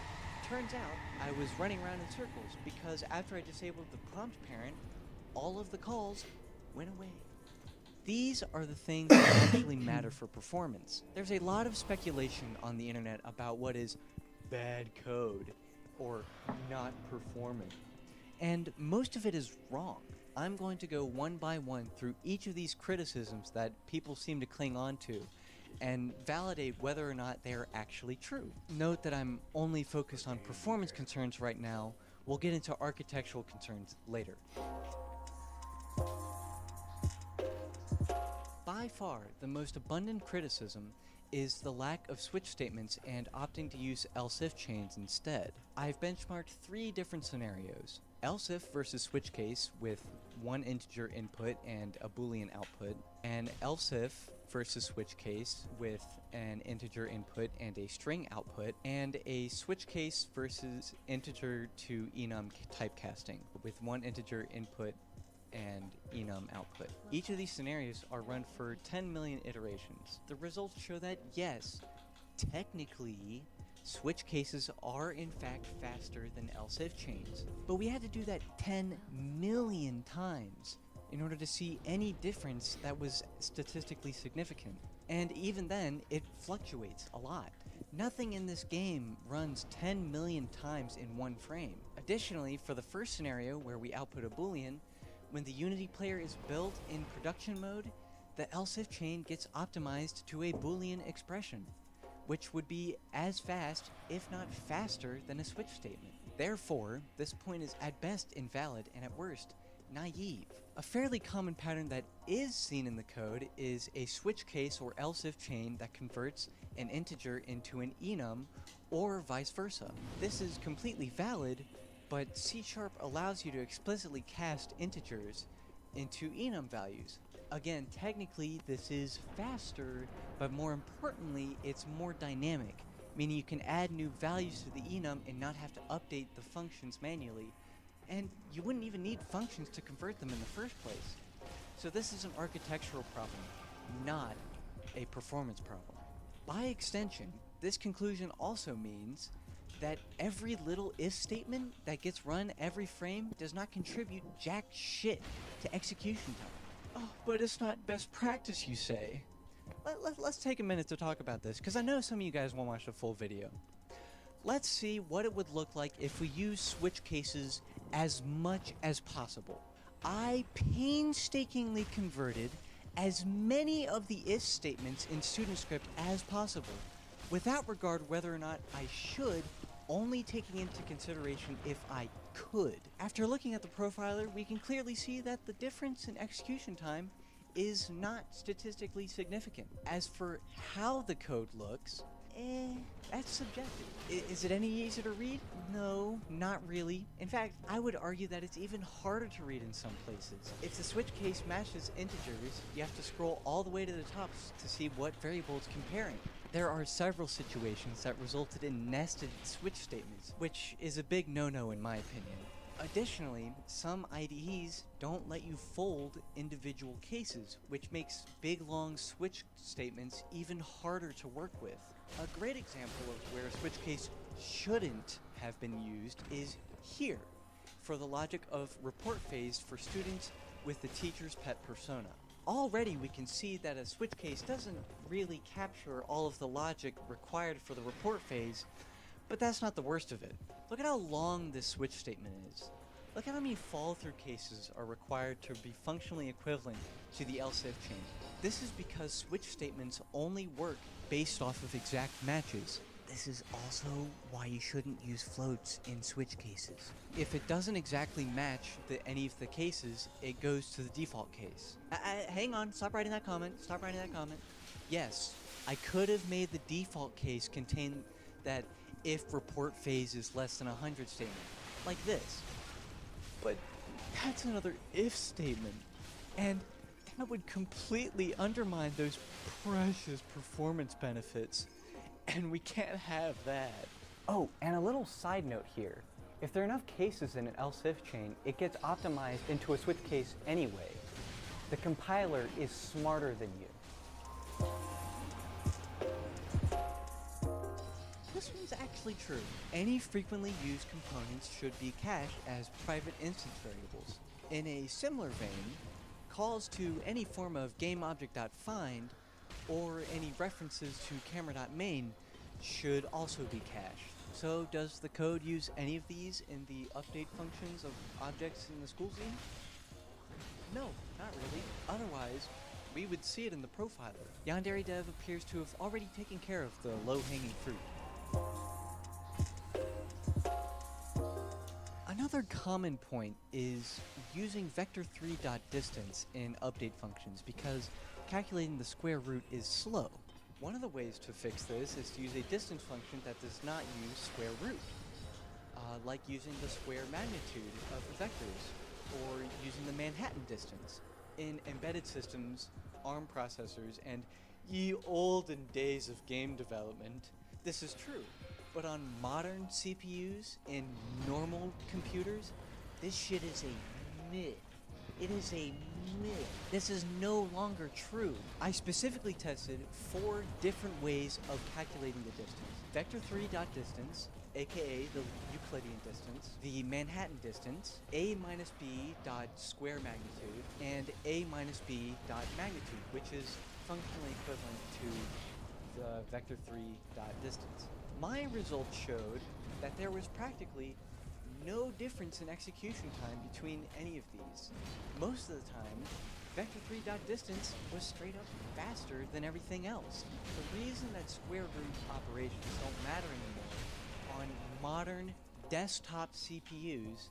Turns out, I was running around in circles because after I disabled the prompt parent, all of the calls went away. These are the things that actually matter for performance. There's a lot of speculation on the internet about what is bad code or not performing. And most of it is wrong. I'm going to go one by one through each of these criticisms that people seem to cling on to and validate whether or not they are actually true. Note that I'm only focused on performance concerns right now. We'll get into architectural concerns later. By far, the most abundant criticism is the lack of switch statements and opting to use else if chains instead. I've benchmarked 3 different scenarios. Else if versus switch case with one integer input and a boolean output, and else if versus switch case with an integer input and a string output, and a switch case versus integer to enum typecasting with one integer input and enum output. Each of these scenarios are run for 10 million iterations. The results show that yes, technically, switch cases are in fact faster than else if chains, but we had to do that 10 million times in order to see any difference that was statistically significant. And even then, it fluctuates a lot. Nothing in this game runs 10 million times in one frame. Additionally, for the first scenario where we output a boolean, when the Unity player is built in production mode, the else if chain gets optimized to a boolean expression, which would be as fast, if not faster, than a switch statement. Therefore, this point is at best invalid and at worst, naive. A fairly common pattern that is seen in the code is a switch case or else if chain that converts an integer into an enum or vice versa. This is completely valid, but C# allows you to explicitly cast integers into enum values. Again, technically this is faster, but more importantly, it's more dynamic, meaning you can add new values to the enum and not have to update the functions manually. And you wouldn't even need functions to convert them in the first place. So this is an architectural problem, not a performance problem. By extension, this conclusion also means that every little if statement that gets run every frame does not contribute jack shit to execution time. Oh, but it's not best practice, you say? Let's take a minute to talk about this, because I know some of you guys won't watch the full video. Let's see what it would look like if we use switch cases as much as possible. I painstakingly converted as many of the if statements in StudentScript as possible, without regard whether or not I should, only taking into consideration if I could. After looking at the profiler, we can clearly see that the difference in execution time is not statistically significant. As for how the code looks, that's subjective. Is it any easier to read? No, not really. In fact, I would argue that it's even harder to read in some places. If the switch case matches integers, you have to scroll all the way to the top to see what variable it's comparing. There are several situations that resulted in nested switch statements, which is a big no-no in my opinion. Additionally, some IDEs don't let you fold individual cases, which makes big long switch statements even harder to work with. A great example of where a switch case shouldn't have been used is here, for the logic of report phase for students with the teacher's pet persona. Already we can see that a switch case doesn't really capture all of the logic required for the report phase, but that's not the worst of it. Look at how long this switch statement is. Look at how many fall-through cases are required to be functionally equivalent to the else if chain. This is because switch statements only work based off of exact matches. This is also why you shouldn't use floats in switch cases. If it doesn't exactly match any of the cases, it goes to the default case. Hang on, stop writing that comment, stop writing that comment. Yes, I could have made the default case contain that if report phase is less than 100 statement, like this. But that's another if statement, and that would completely undermine those precious performance benefits. And we can't have that. Oh, and a little side note here. If there are enough cases in an else if chain, it gets optimized into a switch case anyway. The compiler is smarter than you. This one's actually true. Any frequently used components should be cached as private instance variables. In a similar vein, calls to any form of GameObject.find or any references to camera.main should also be cached. So does the code use any of these in the update functions of objects in the school scene? No, not really. Otherwise, we would see it in the profiler. Yandere Dev appears to have already taken care of the low-hanging fruit. Another common point is using vector3.distance in update functions because calculating the square root is slow. One of the ways to fix this is to use a distance function that does not use square root, like using the square magnitude of the vectors, or using the Manhattan distance. In embedded systems, ARM processors, and ye olden days of game development, this is true. But on modern CPUs in normal computers, this shit is a myth. It is a myth. This is no longer true. I specifically tested 4 different ways of calculating the distance. Vector3.distance, aka the Euclidean distance, the Manhattan distance, a minus b dot square magnitude, and a minus b dot magnitude, which is functionally equivalent to the vector3.distance. My results showed that there was practically no difference in execution time between any of these. Most of the time, vector3.distance was straight up faster than everything else. The reason that square root operations don't matter anymore on modern desktop CPUs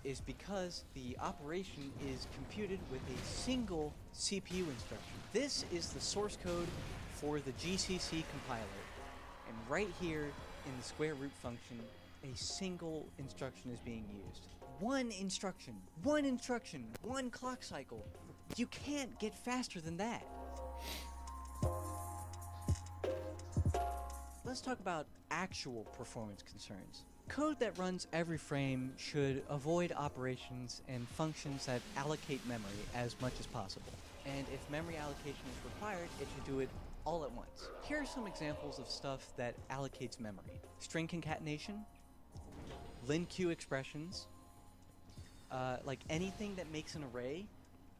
is because the operation is computed with a single CPU instruction. This is the source code for the GCC compiler. And right here in the square root function, a single instruction is being used. One instruction, one clock cycle. You can't get faster than that. Let's talk about actual performance concerns. Code that runs every frame should avoid operations and functions that allocate memory as much as possible. And if memory allocation is required, it should do it all at once. Here are some examples of stuff that allocates memory. String concatenation, linQ expressions, like anything that makes an array,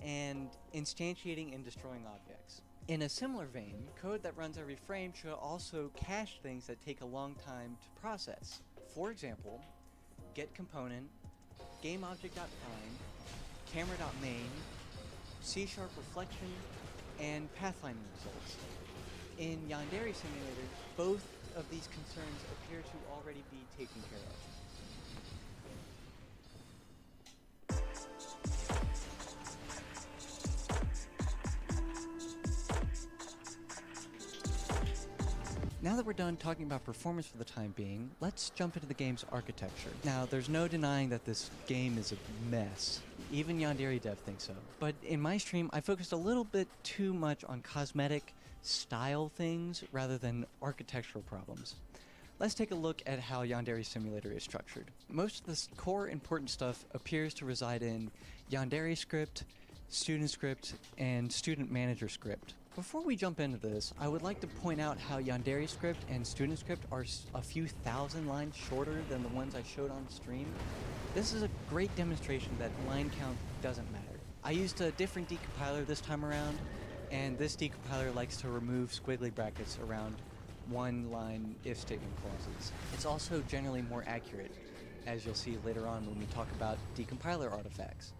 and instantiating and destroying objects. In a similar vein, code that runs every frame should also cache things that take a long time to process. For example, getComponent, GameObject.find, camera.main, C# reflection, and pathfinding results. In Yandere Simulator, both of these concerns appear to already be taken care of. Now that we're done talking about performance for the time being, let's jump into the game's architecture. Now, there's no denying that this game is a mess. Even Yandere Dev thinks so. But in my stream, I focused a little bit too much on cosmetic style things rather than architectural problems. Let's take a look at how Yandere Simulator is structured. Most of the core important stuff appears to reside in Yandere script, student script, and student manager script. Before we jump into this, I would like to point out how Yandere script and student script are a few thousand lines shorter than the ones I showed on stream. This is a great demonstration that line count doesn't matter. I used a different decompiler this time around, and this decompiler likes to remove squiggly brackets around one-line if statement clauses. It's also generally more accurate, as you'll see later on when we talk about decompiler artifacts.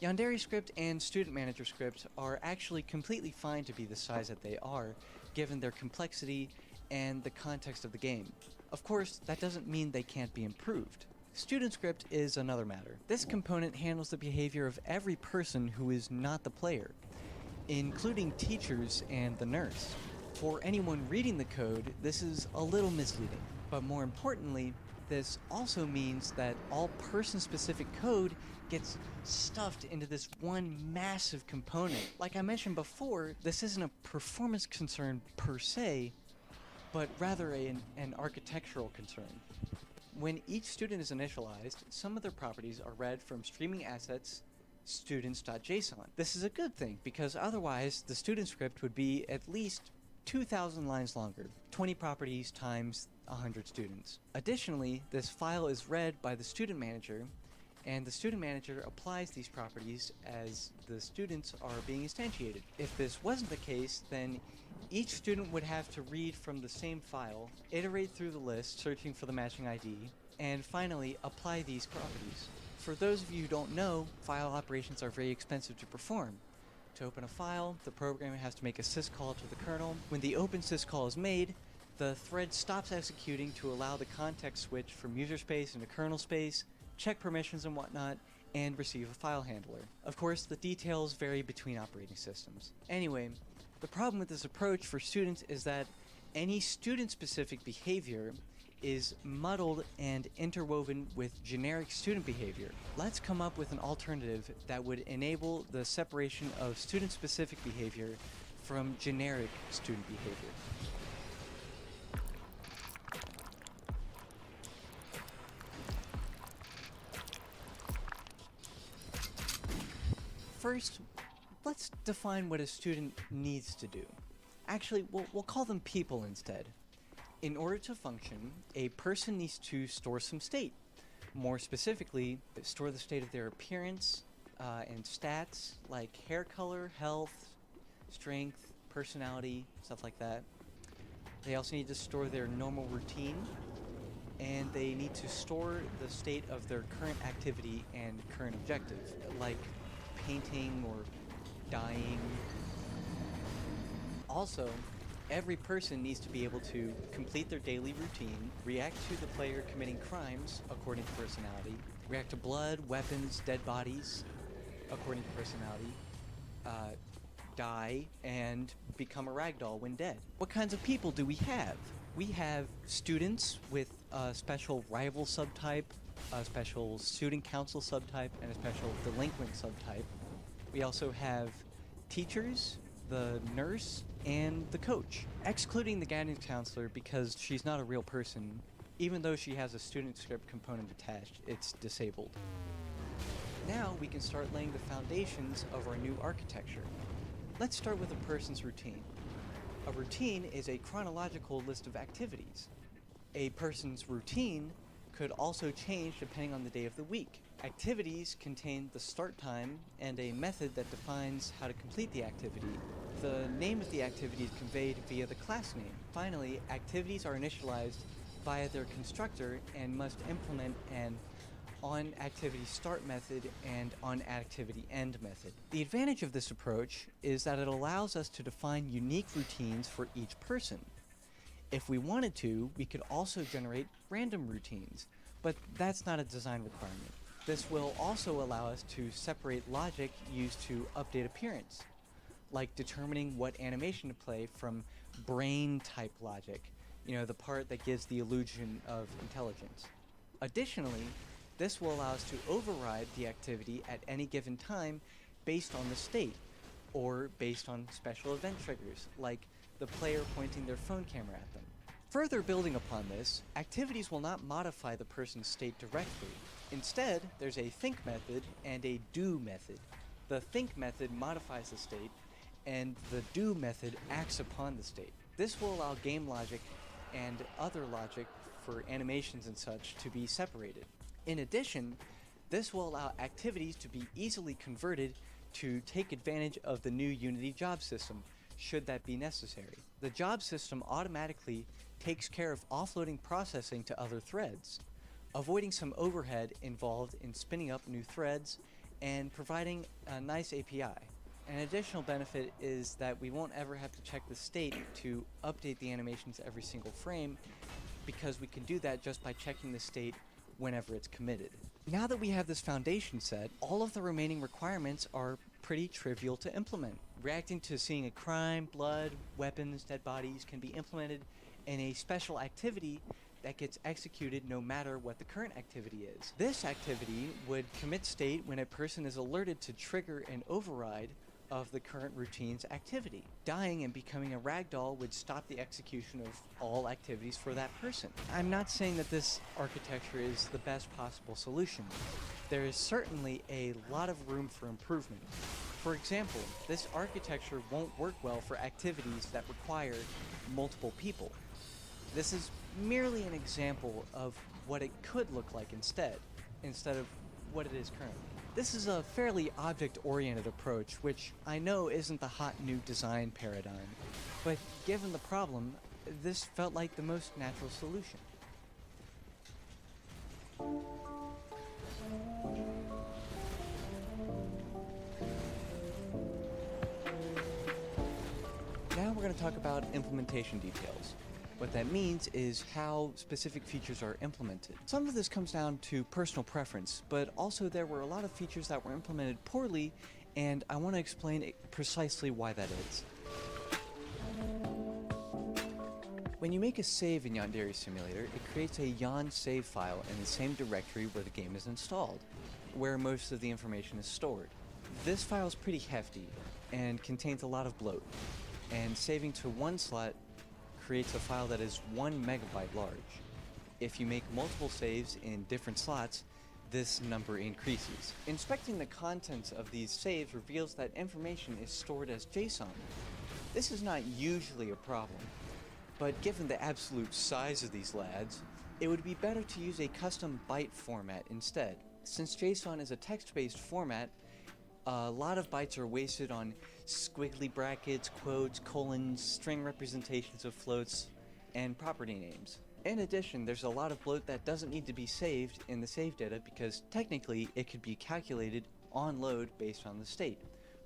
Yandere script and student manager script are actually completely fine to be the size that they are, given their complexity and the context of the game. Of course, that doesn't mean they can't be improved. Student script is another matter. This component handles the behavior of every person who is not the player, including teachers and the nurse. For anyone reading the code, this is a little misleading, but more importantly, this also means that all person-specific code gets stuffed into this one massive component. Like I mentioned before, this isn't a performance concern per se, but rather an architectural concern. When each student is initialized, some of their properties are read from streaming assets students.json. This is a good thing, because otherwise the student script would be at least 2,000 lines longer, 20 properties times 100 students. Additionally, this file is read by the student manager, and the student manager applies these properties as the students are being instantiated. If this wasn't the case, then each student would have to read from the same file, iterate through the list, searching for the matching ID, and finally apply these properties. For those of you who don't know, file operations are very expensive to perform. To open a file, the programmer has to make a syscall to the kernel. When the open syscall is made, the thread stops executing to allow the context switch from user space into kernel space, check permissions and whatnot, and receive a file handler. Of course, the details vary between operating systems. Anyway, the problem with this approach for students is that any student-specific behavior is muddled and interwoven with generic student behavior. Let's come up with an alternative that would enable the separation of student-specific behavior from generic student behavior. First, let's define what a student needs to do. Actually, we'll call them people instead. In order to function, a person needs to store some state. More specifically, store the state of their appearance and stats like hair color, health, strength, personality, stuff like that. They also need to store their normal routine, and they need to store the state of their current activity and current objective, like painting or dyeing. Also, every person needs to be able to complete their daily routine, react to the player committing crimes according to personality, react to blood, weapons, dead bodies according to personality, die, and become a ragdoll when dead. What kinds of people do we have? We have students with a special rival subtype, a special student council subtype, and a special delinquent subtype. We also have teachers, the nurse, and the coach, excluding the guidance counselor because she's not a real person. Even though she has a student script component attached, it's disabled. Now we can start laying the foundations of our new architecture. Let's start with a person's routine. A routine is a chronological list of activities. A person's routine could also change depending on the day of the week. Activities contain the start time and a method that defines how to complete the activity. The name of the activity is conveyed via the class name. Finally, activities are initialized via their constructor and must implement an onActivityStart method and onActivityEnd method. The advantage of this approach is that it allows us to define unique routines for each person. If we wanted to, we could also generate random routines, but that's not a design requirement. This will also allow us to separate logic used to update appearance, like determining what animation to play, from brain type logic, the part that gives the illusion of intelligence. Additionally, this will allow us to override the activity at any given time based on the state, or based on special event triggers, like the player pointing their phone camera at them. Further building upon this, activities will not modify the person's state directly. Instead, there's a think method and a do method. The think method modifies the state, and the do method acts upon the state. This will allow game logic and other logic for animations and such to be separated. In addition, this will allow activities to be easily converted to take advantage of the new Unity job system, should that be necessary. The job system automatically takes care of offloading processing to other threads, avoiding some overhead involved in spinning up new threads and providing a nice API. An additional benefit is that we won't ever have to check the state to update the animations every single frame, because we can do that just by checking the state whenever it's committed. Now that we have this foundation set, all of the remaining requirements are pretty trivial to implement. Reacting to seeing a crime, blood, weapons, dead bodies can be implemented in a special activity that gets executed no matter what the current activity is. This activity would commit state when a person is alerted to trigger an override of the current routine's activity. Dying and becoming a ragdoll would stop the execution of all activities for that person. I'm not saying that this architecture is the best possible solution. There is certainly a lot of room for improvement. For example, this architecture won't work well for activities that require multiple people. This is merely an example of what it could look like instead of what it is currently. This is a fairly object-oriented approach, which I know isn't the hot new design paradigm, but given the problem, this felt like the most natural solution. going to talk about implementation details. What that means is how specific features are implemented. Some of this comes down to personal preference, but also there were a lot of features that were implemented poorly, and I want to explain precisely why that is. When you make a save in Yandere Simulator, it creates a Yon save file in the same directory where the game is installed, where most of the information is stored. This file is pretty hefty and contains a lot of bloat, and saving to one slot creates a file that is 1 megabyte large. If you make multiple saves in different slots, this number increases. Inspecting the contents of these saves reveals that information is stored as JSON. This is not usually a problem, but given the absolute size of these lads, it would be better to use a custom byte format instead. Since JSON is a text-based format, a lot of bytes are wasted on squiggly brackets, quotes, colons, string representations of floats, and property names. In addition, there's a lot of bloat that doesn't need to be saved in the save data because technically it could be calculated on load based on the state.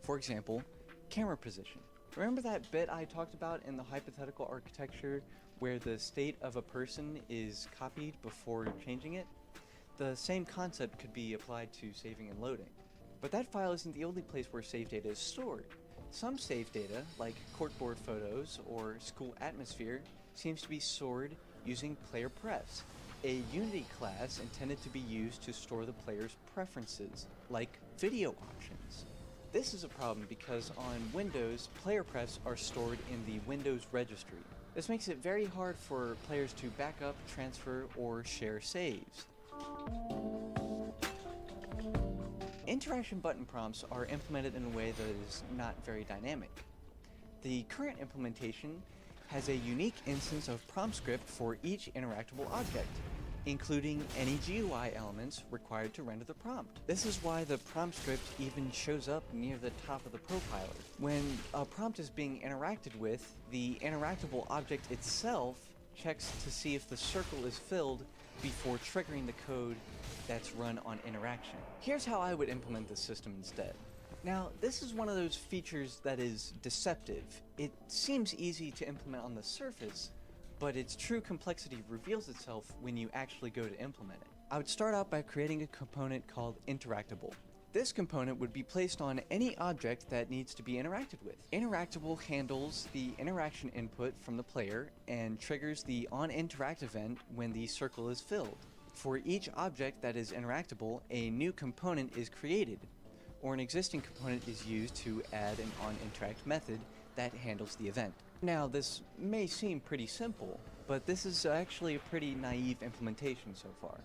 For example, camera position. Remember that bit I talked about in the hypothetical architecture where the state of a person is copied before changing it? The same concept could be applied to saving and loading. But that file isn't the only place where save data is stored. Some save data, like corkboard photos or school atmosphere, seems to be stored using player prefs, a Unity class intended to be used to store the player's preferences, like video options. This is a problem because on Windows, player prefs are stored in the Windows registry. This makes it very hard for players to back up, transfer, or share saves. Interaction button prompts are implemented in a way that is not very dynamic. The current implementation has a unique instance of prompt script for each interactable object, including any GUI elements required to render the prompt. This is why the prompt script even shows up near the top of the profiler. When a prompt is being interacted with, the interactable object itself checks to see if the circle is filled before triggering the code that's run on interaction. Here's how I would implement this system instead. Now, this is one of those features that is deceptive. It seems easy to implement on the surface, but its true complexity reveals itself when you actually go to implement it. I would start out by creating a component called Interactable. This component would be placed on any object that needs to be interacted with. Interactable handles the interaction input from the player and triggers the onInteract event when the circle is filled. For each object that is interactable, a new component is created, or an existing component is used to add an onInteract method that handles the event. Now, this may seem pretty simple, but this is actually a pretty naive implementation so far.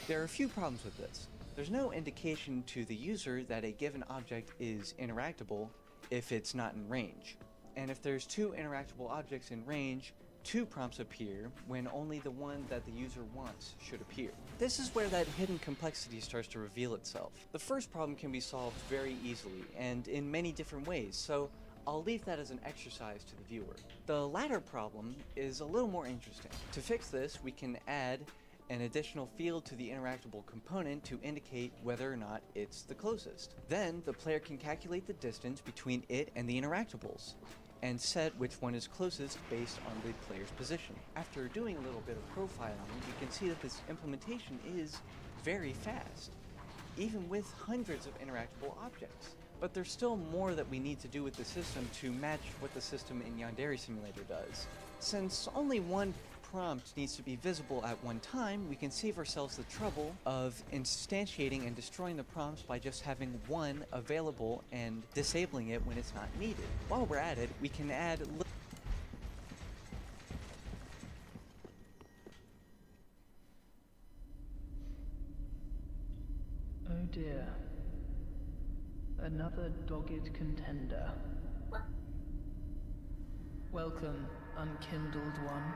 There are a few problems with this. There's no indication to the user that a given object is interactable if it's not in range. And if there's two interactable objects in range, two prompts appear when only the one that the user wants should appear. This is where that hidden complexity starts to reveal itself. The first problem can be solved very easily and in many different ways, so I'll leave that as an exercise to the viewer. The latter problem is a little more interesting. To fix this, we can add an additional field to the interactable component to indicate whether or not it's the closest. Then the player can calculate the distance between it and the interactables, and set which one is closest based on the player's position. After doing a little bit of profiling, you can see that this implementation is very fast, even with hundreds of interactable objects. But there's still more that we need to do with the system to match what the system in Yandere Simulator does. Since only one prompt needs to be visible at one time, we can save ourselves the trouble of instantiating and destroying the prompts by just having one available and disabling it when it's not needed. While we're at it, we can add Oh dear. Another dogged contender. Welcome, unkindled one.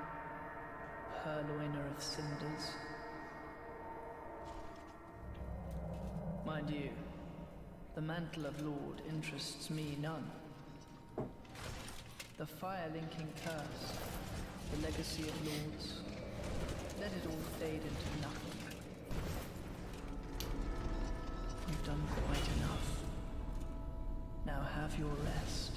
Purloiner of cinders. Mind you, the mantle of Lord interests me none. The fire-linking curse, the legacy of lords, let it all fade into nothing. You've done quite enough. Now have your rest.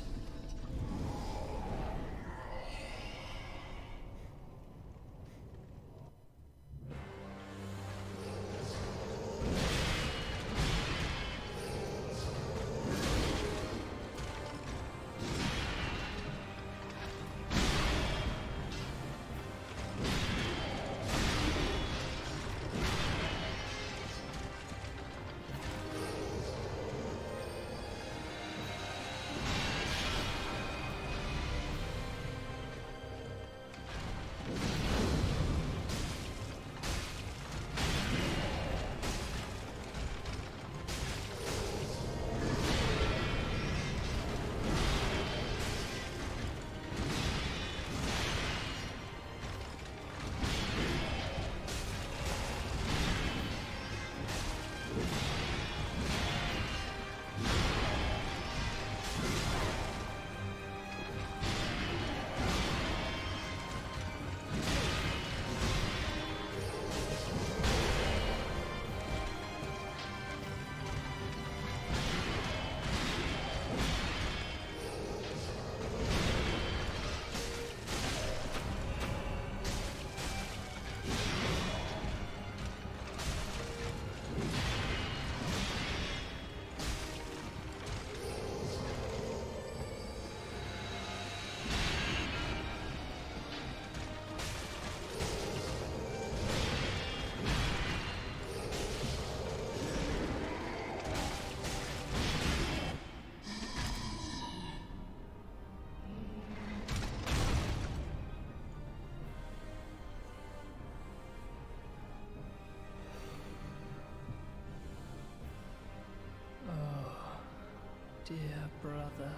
brother.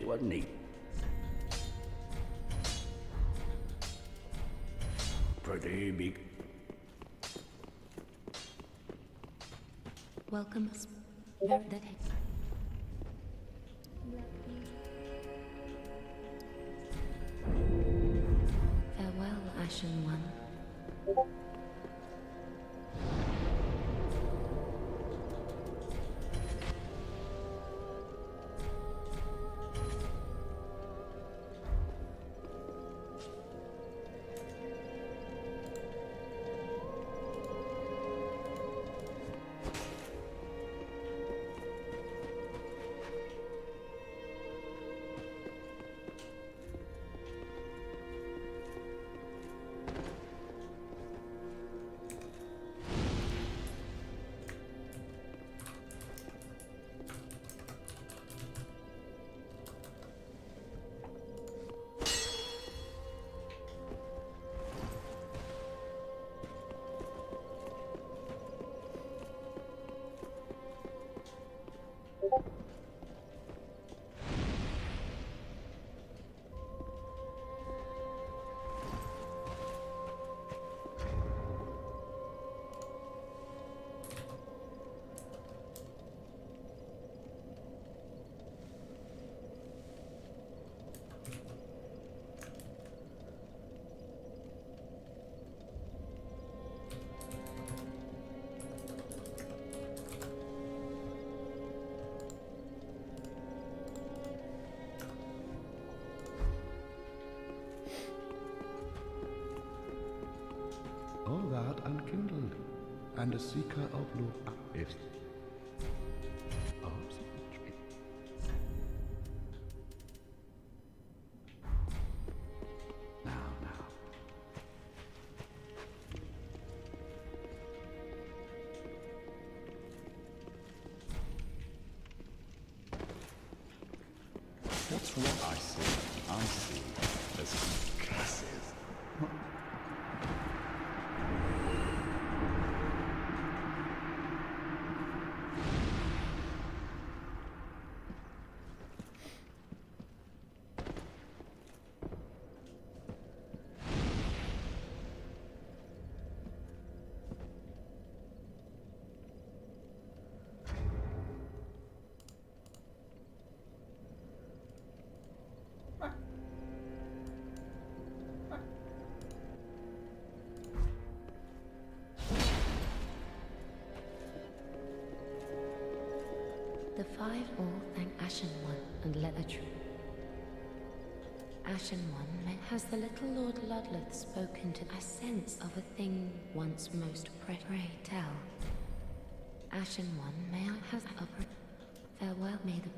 Wasn't he? Pretty big. Welcome. Very that farewell, Ashen One. unkindled, and a seeker of Lord is. What's wrong? I see as curses. The five all thank Ashen One and let the truth. Ashen One, has the little Lord Ludleth spoken to a sense of a thing once most pray tell? Ashen One, may I have a farewell, may the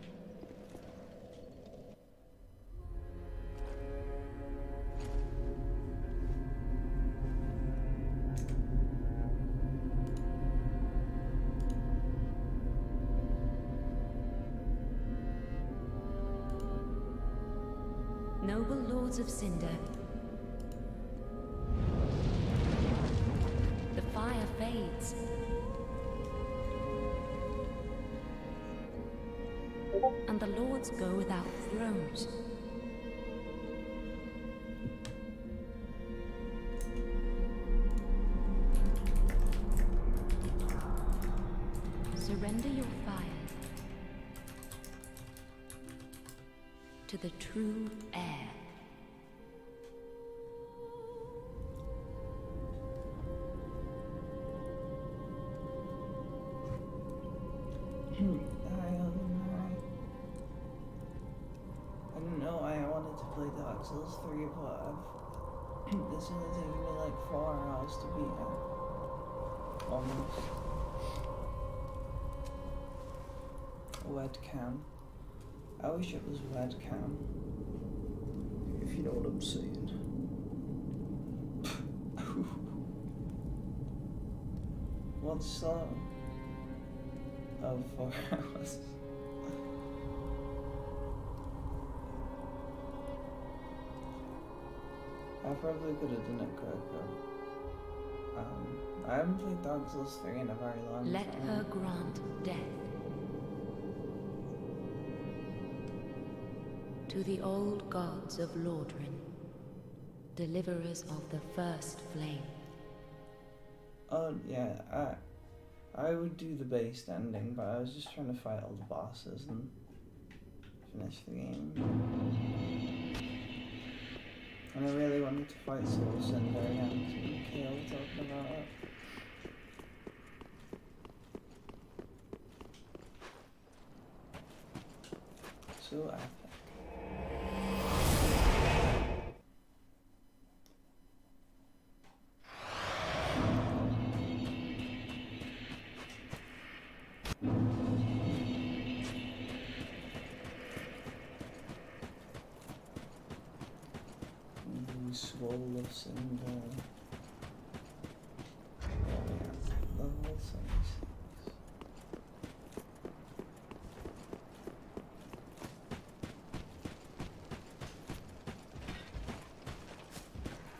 noble lords of Cinder. The fire fades. And the lords go without thrones. Surrender your fire to the true heir. I don't know why I wanted to play Dark Souls 3, but it's only taking me like 4 hours to beat it. Almost. Webcam. I wish it was webcam. If you know what I'm saying. What song? Oh, 4 hours. I probably could have done it quicker. I haven't played Dark Souls 3 in a very long time. Let her grant death to the old gods of Lordran, deliverers of the first flame. Oh yeah, I would do the base ending, but I was just trying to fight all the bosses and finish the game. And I really wanted to fight Soul Cinder again, because me and Kale were talking about it. So epic. Swole of Cinder. Oh yeah, level 76.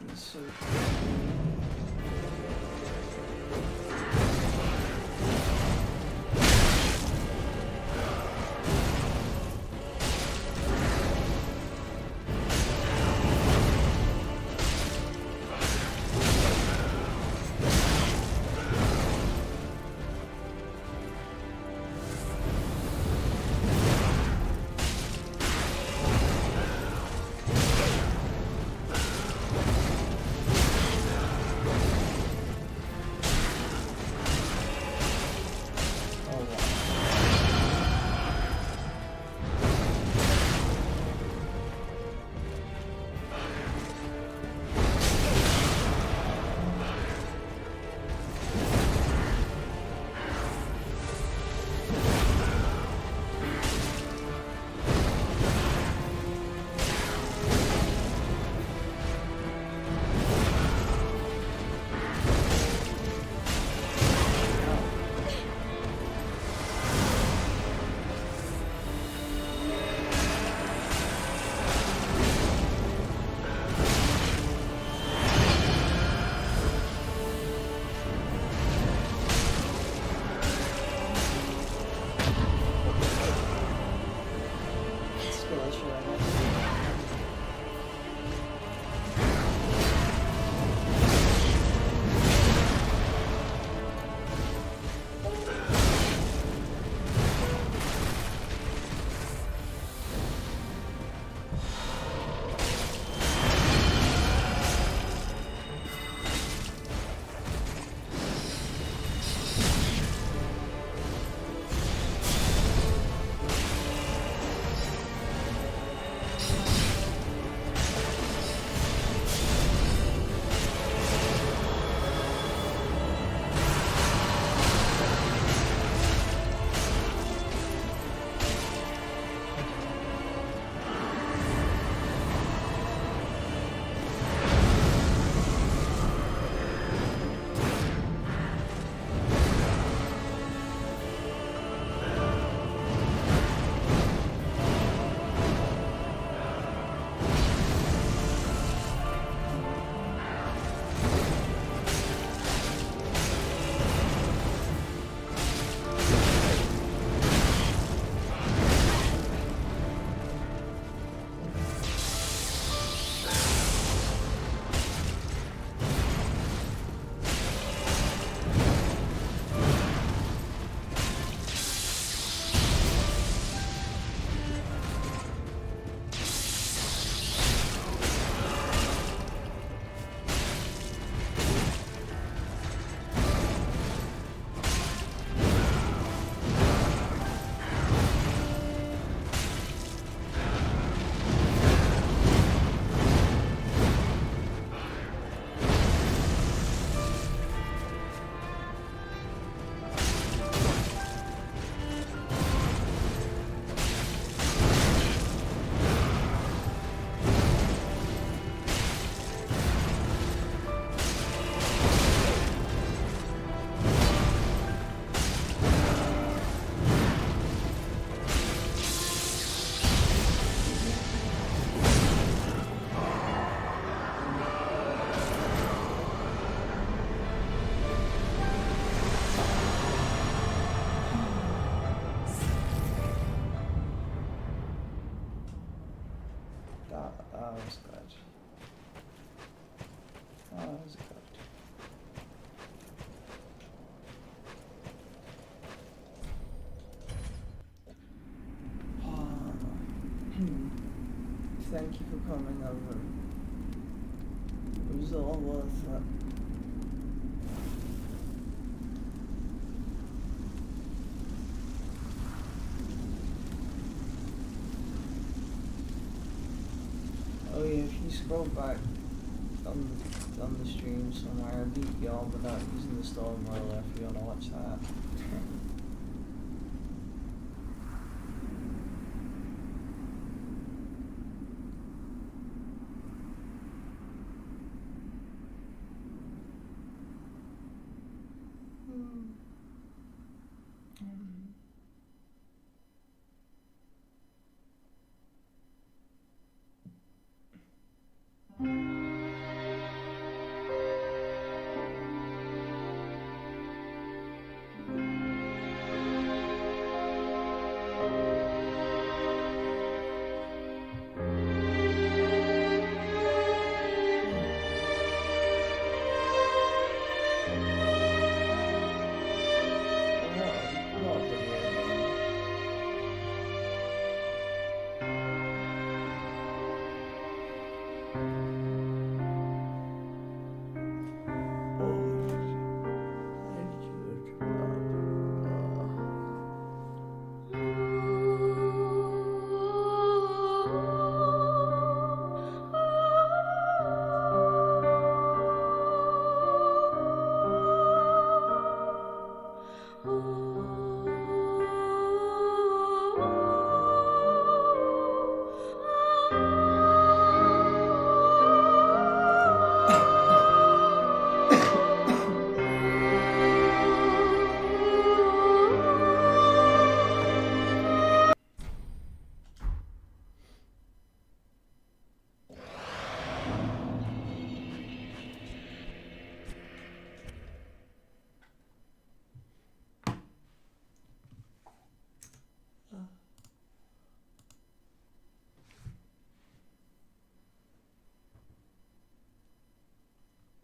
He's so cool. thank you for coming over. It was all worth it. Oh yeah, if you scroll back on the stream somewhere, I beat y'all without using the storm roller if you wanna watch that.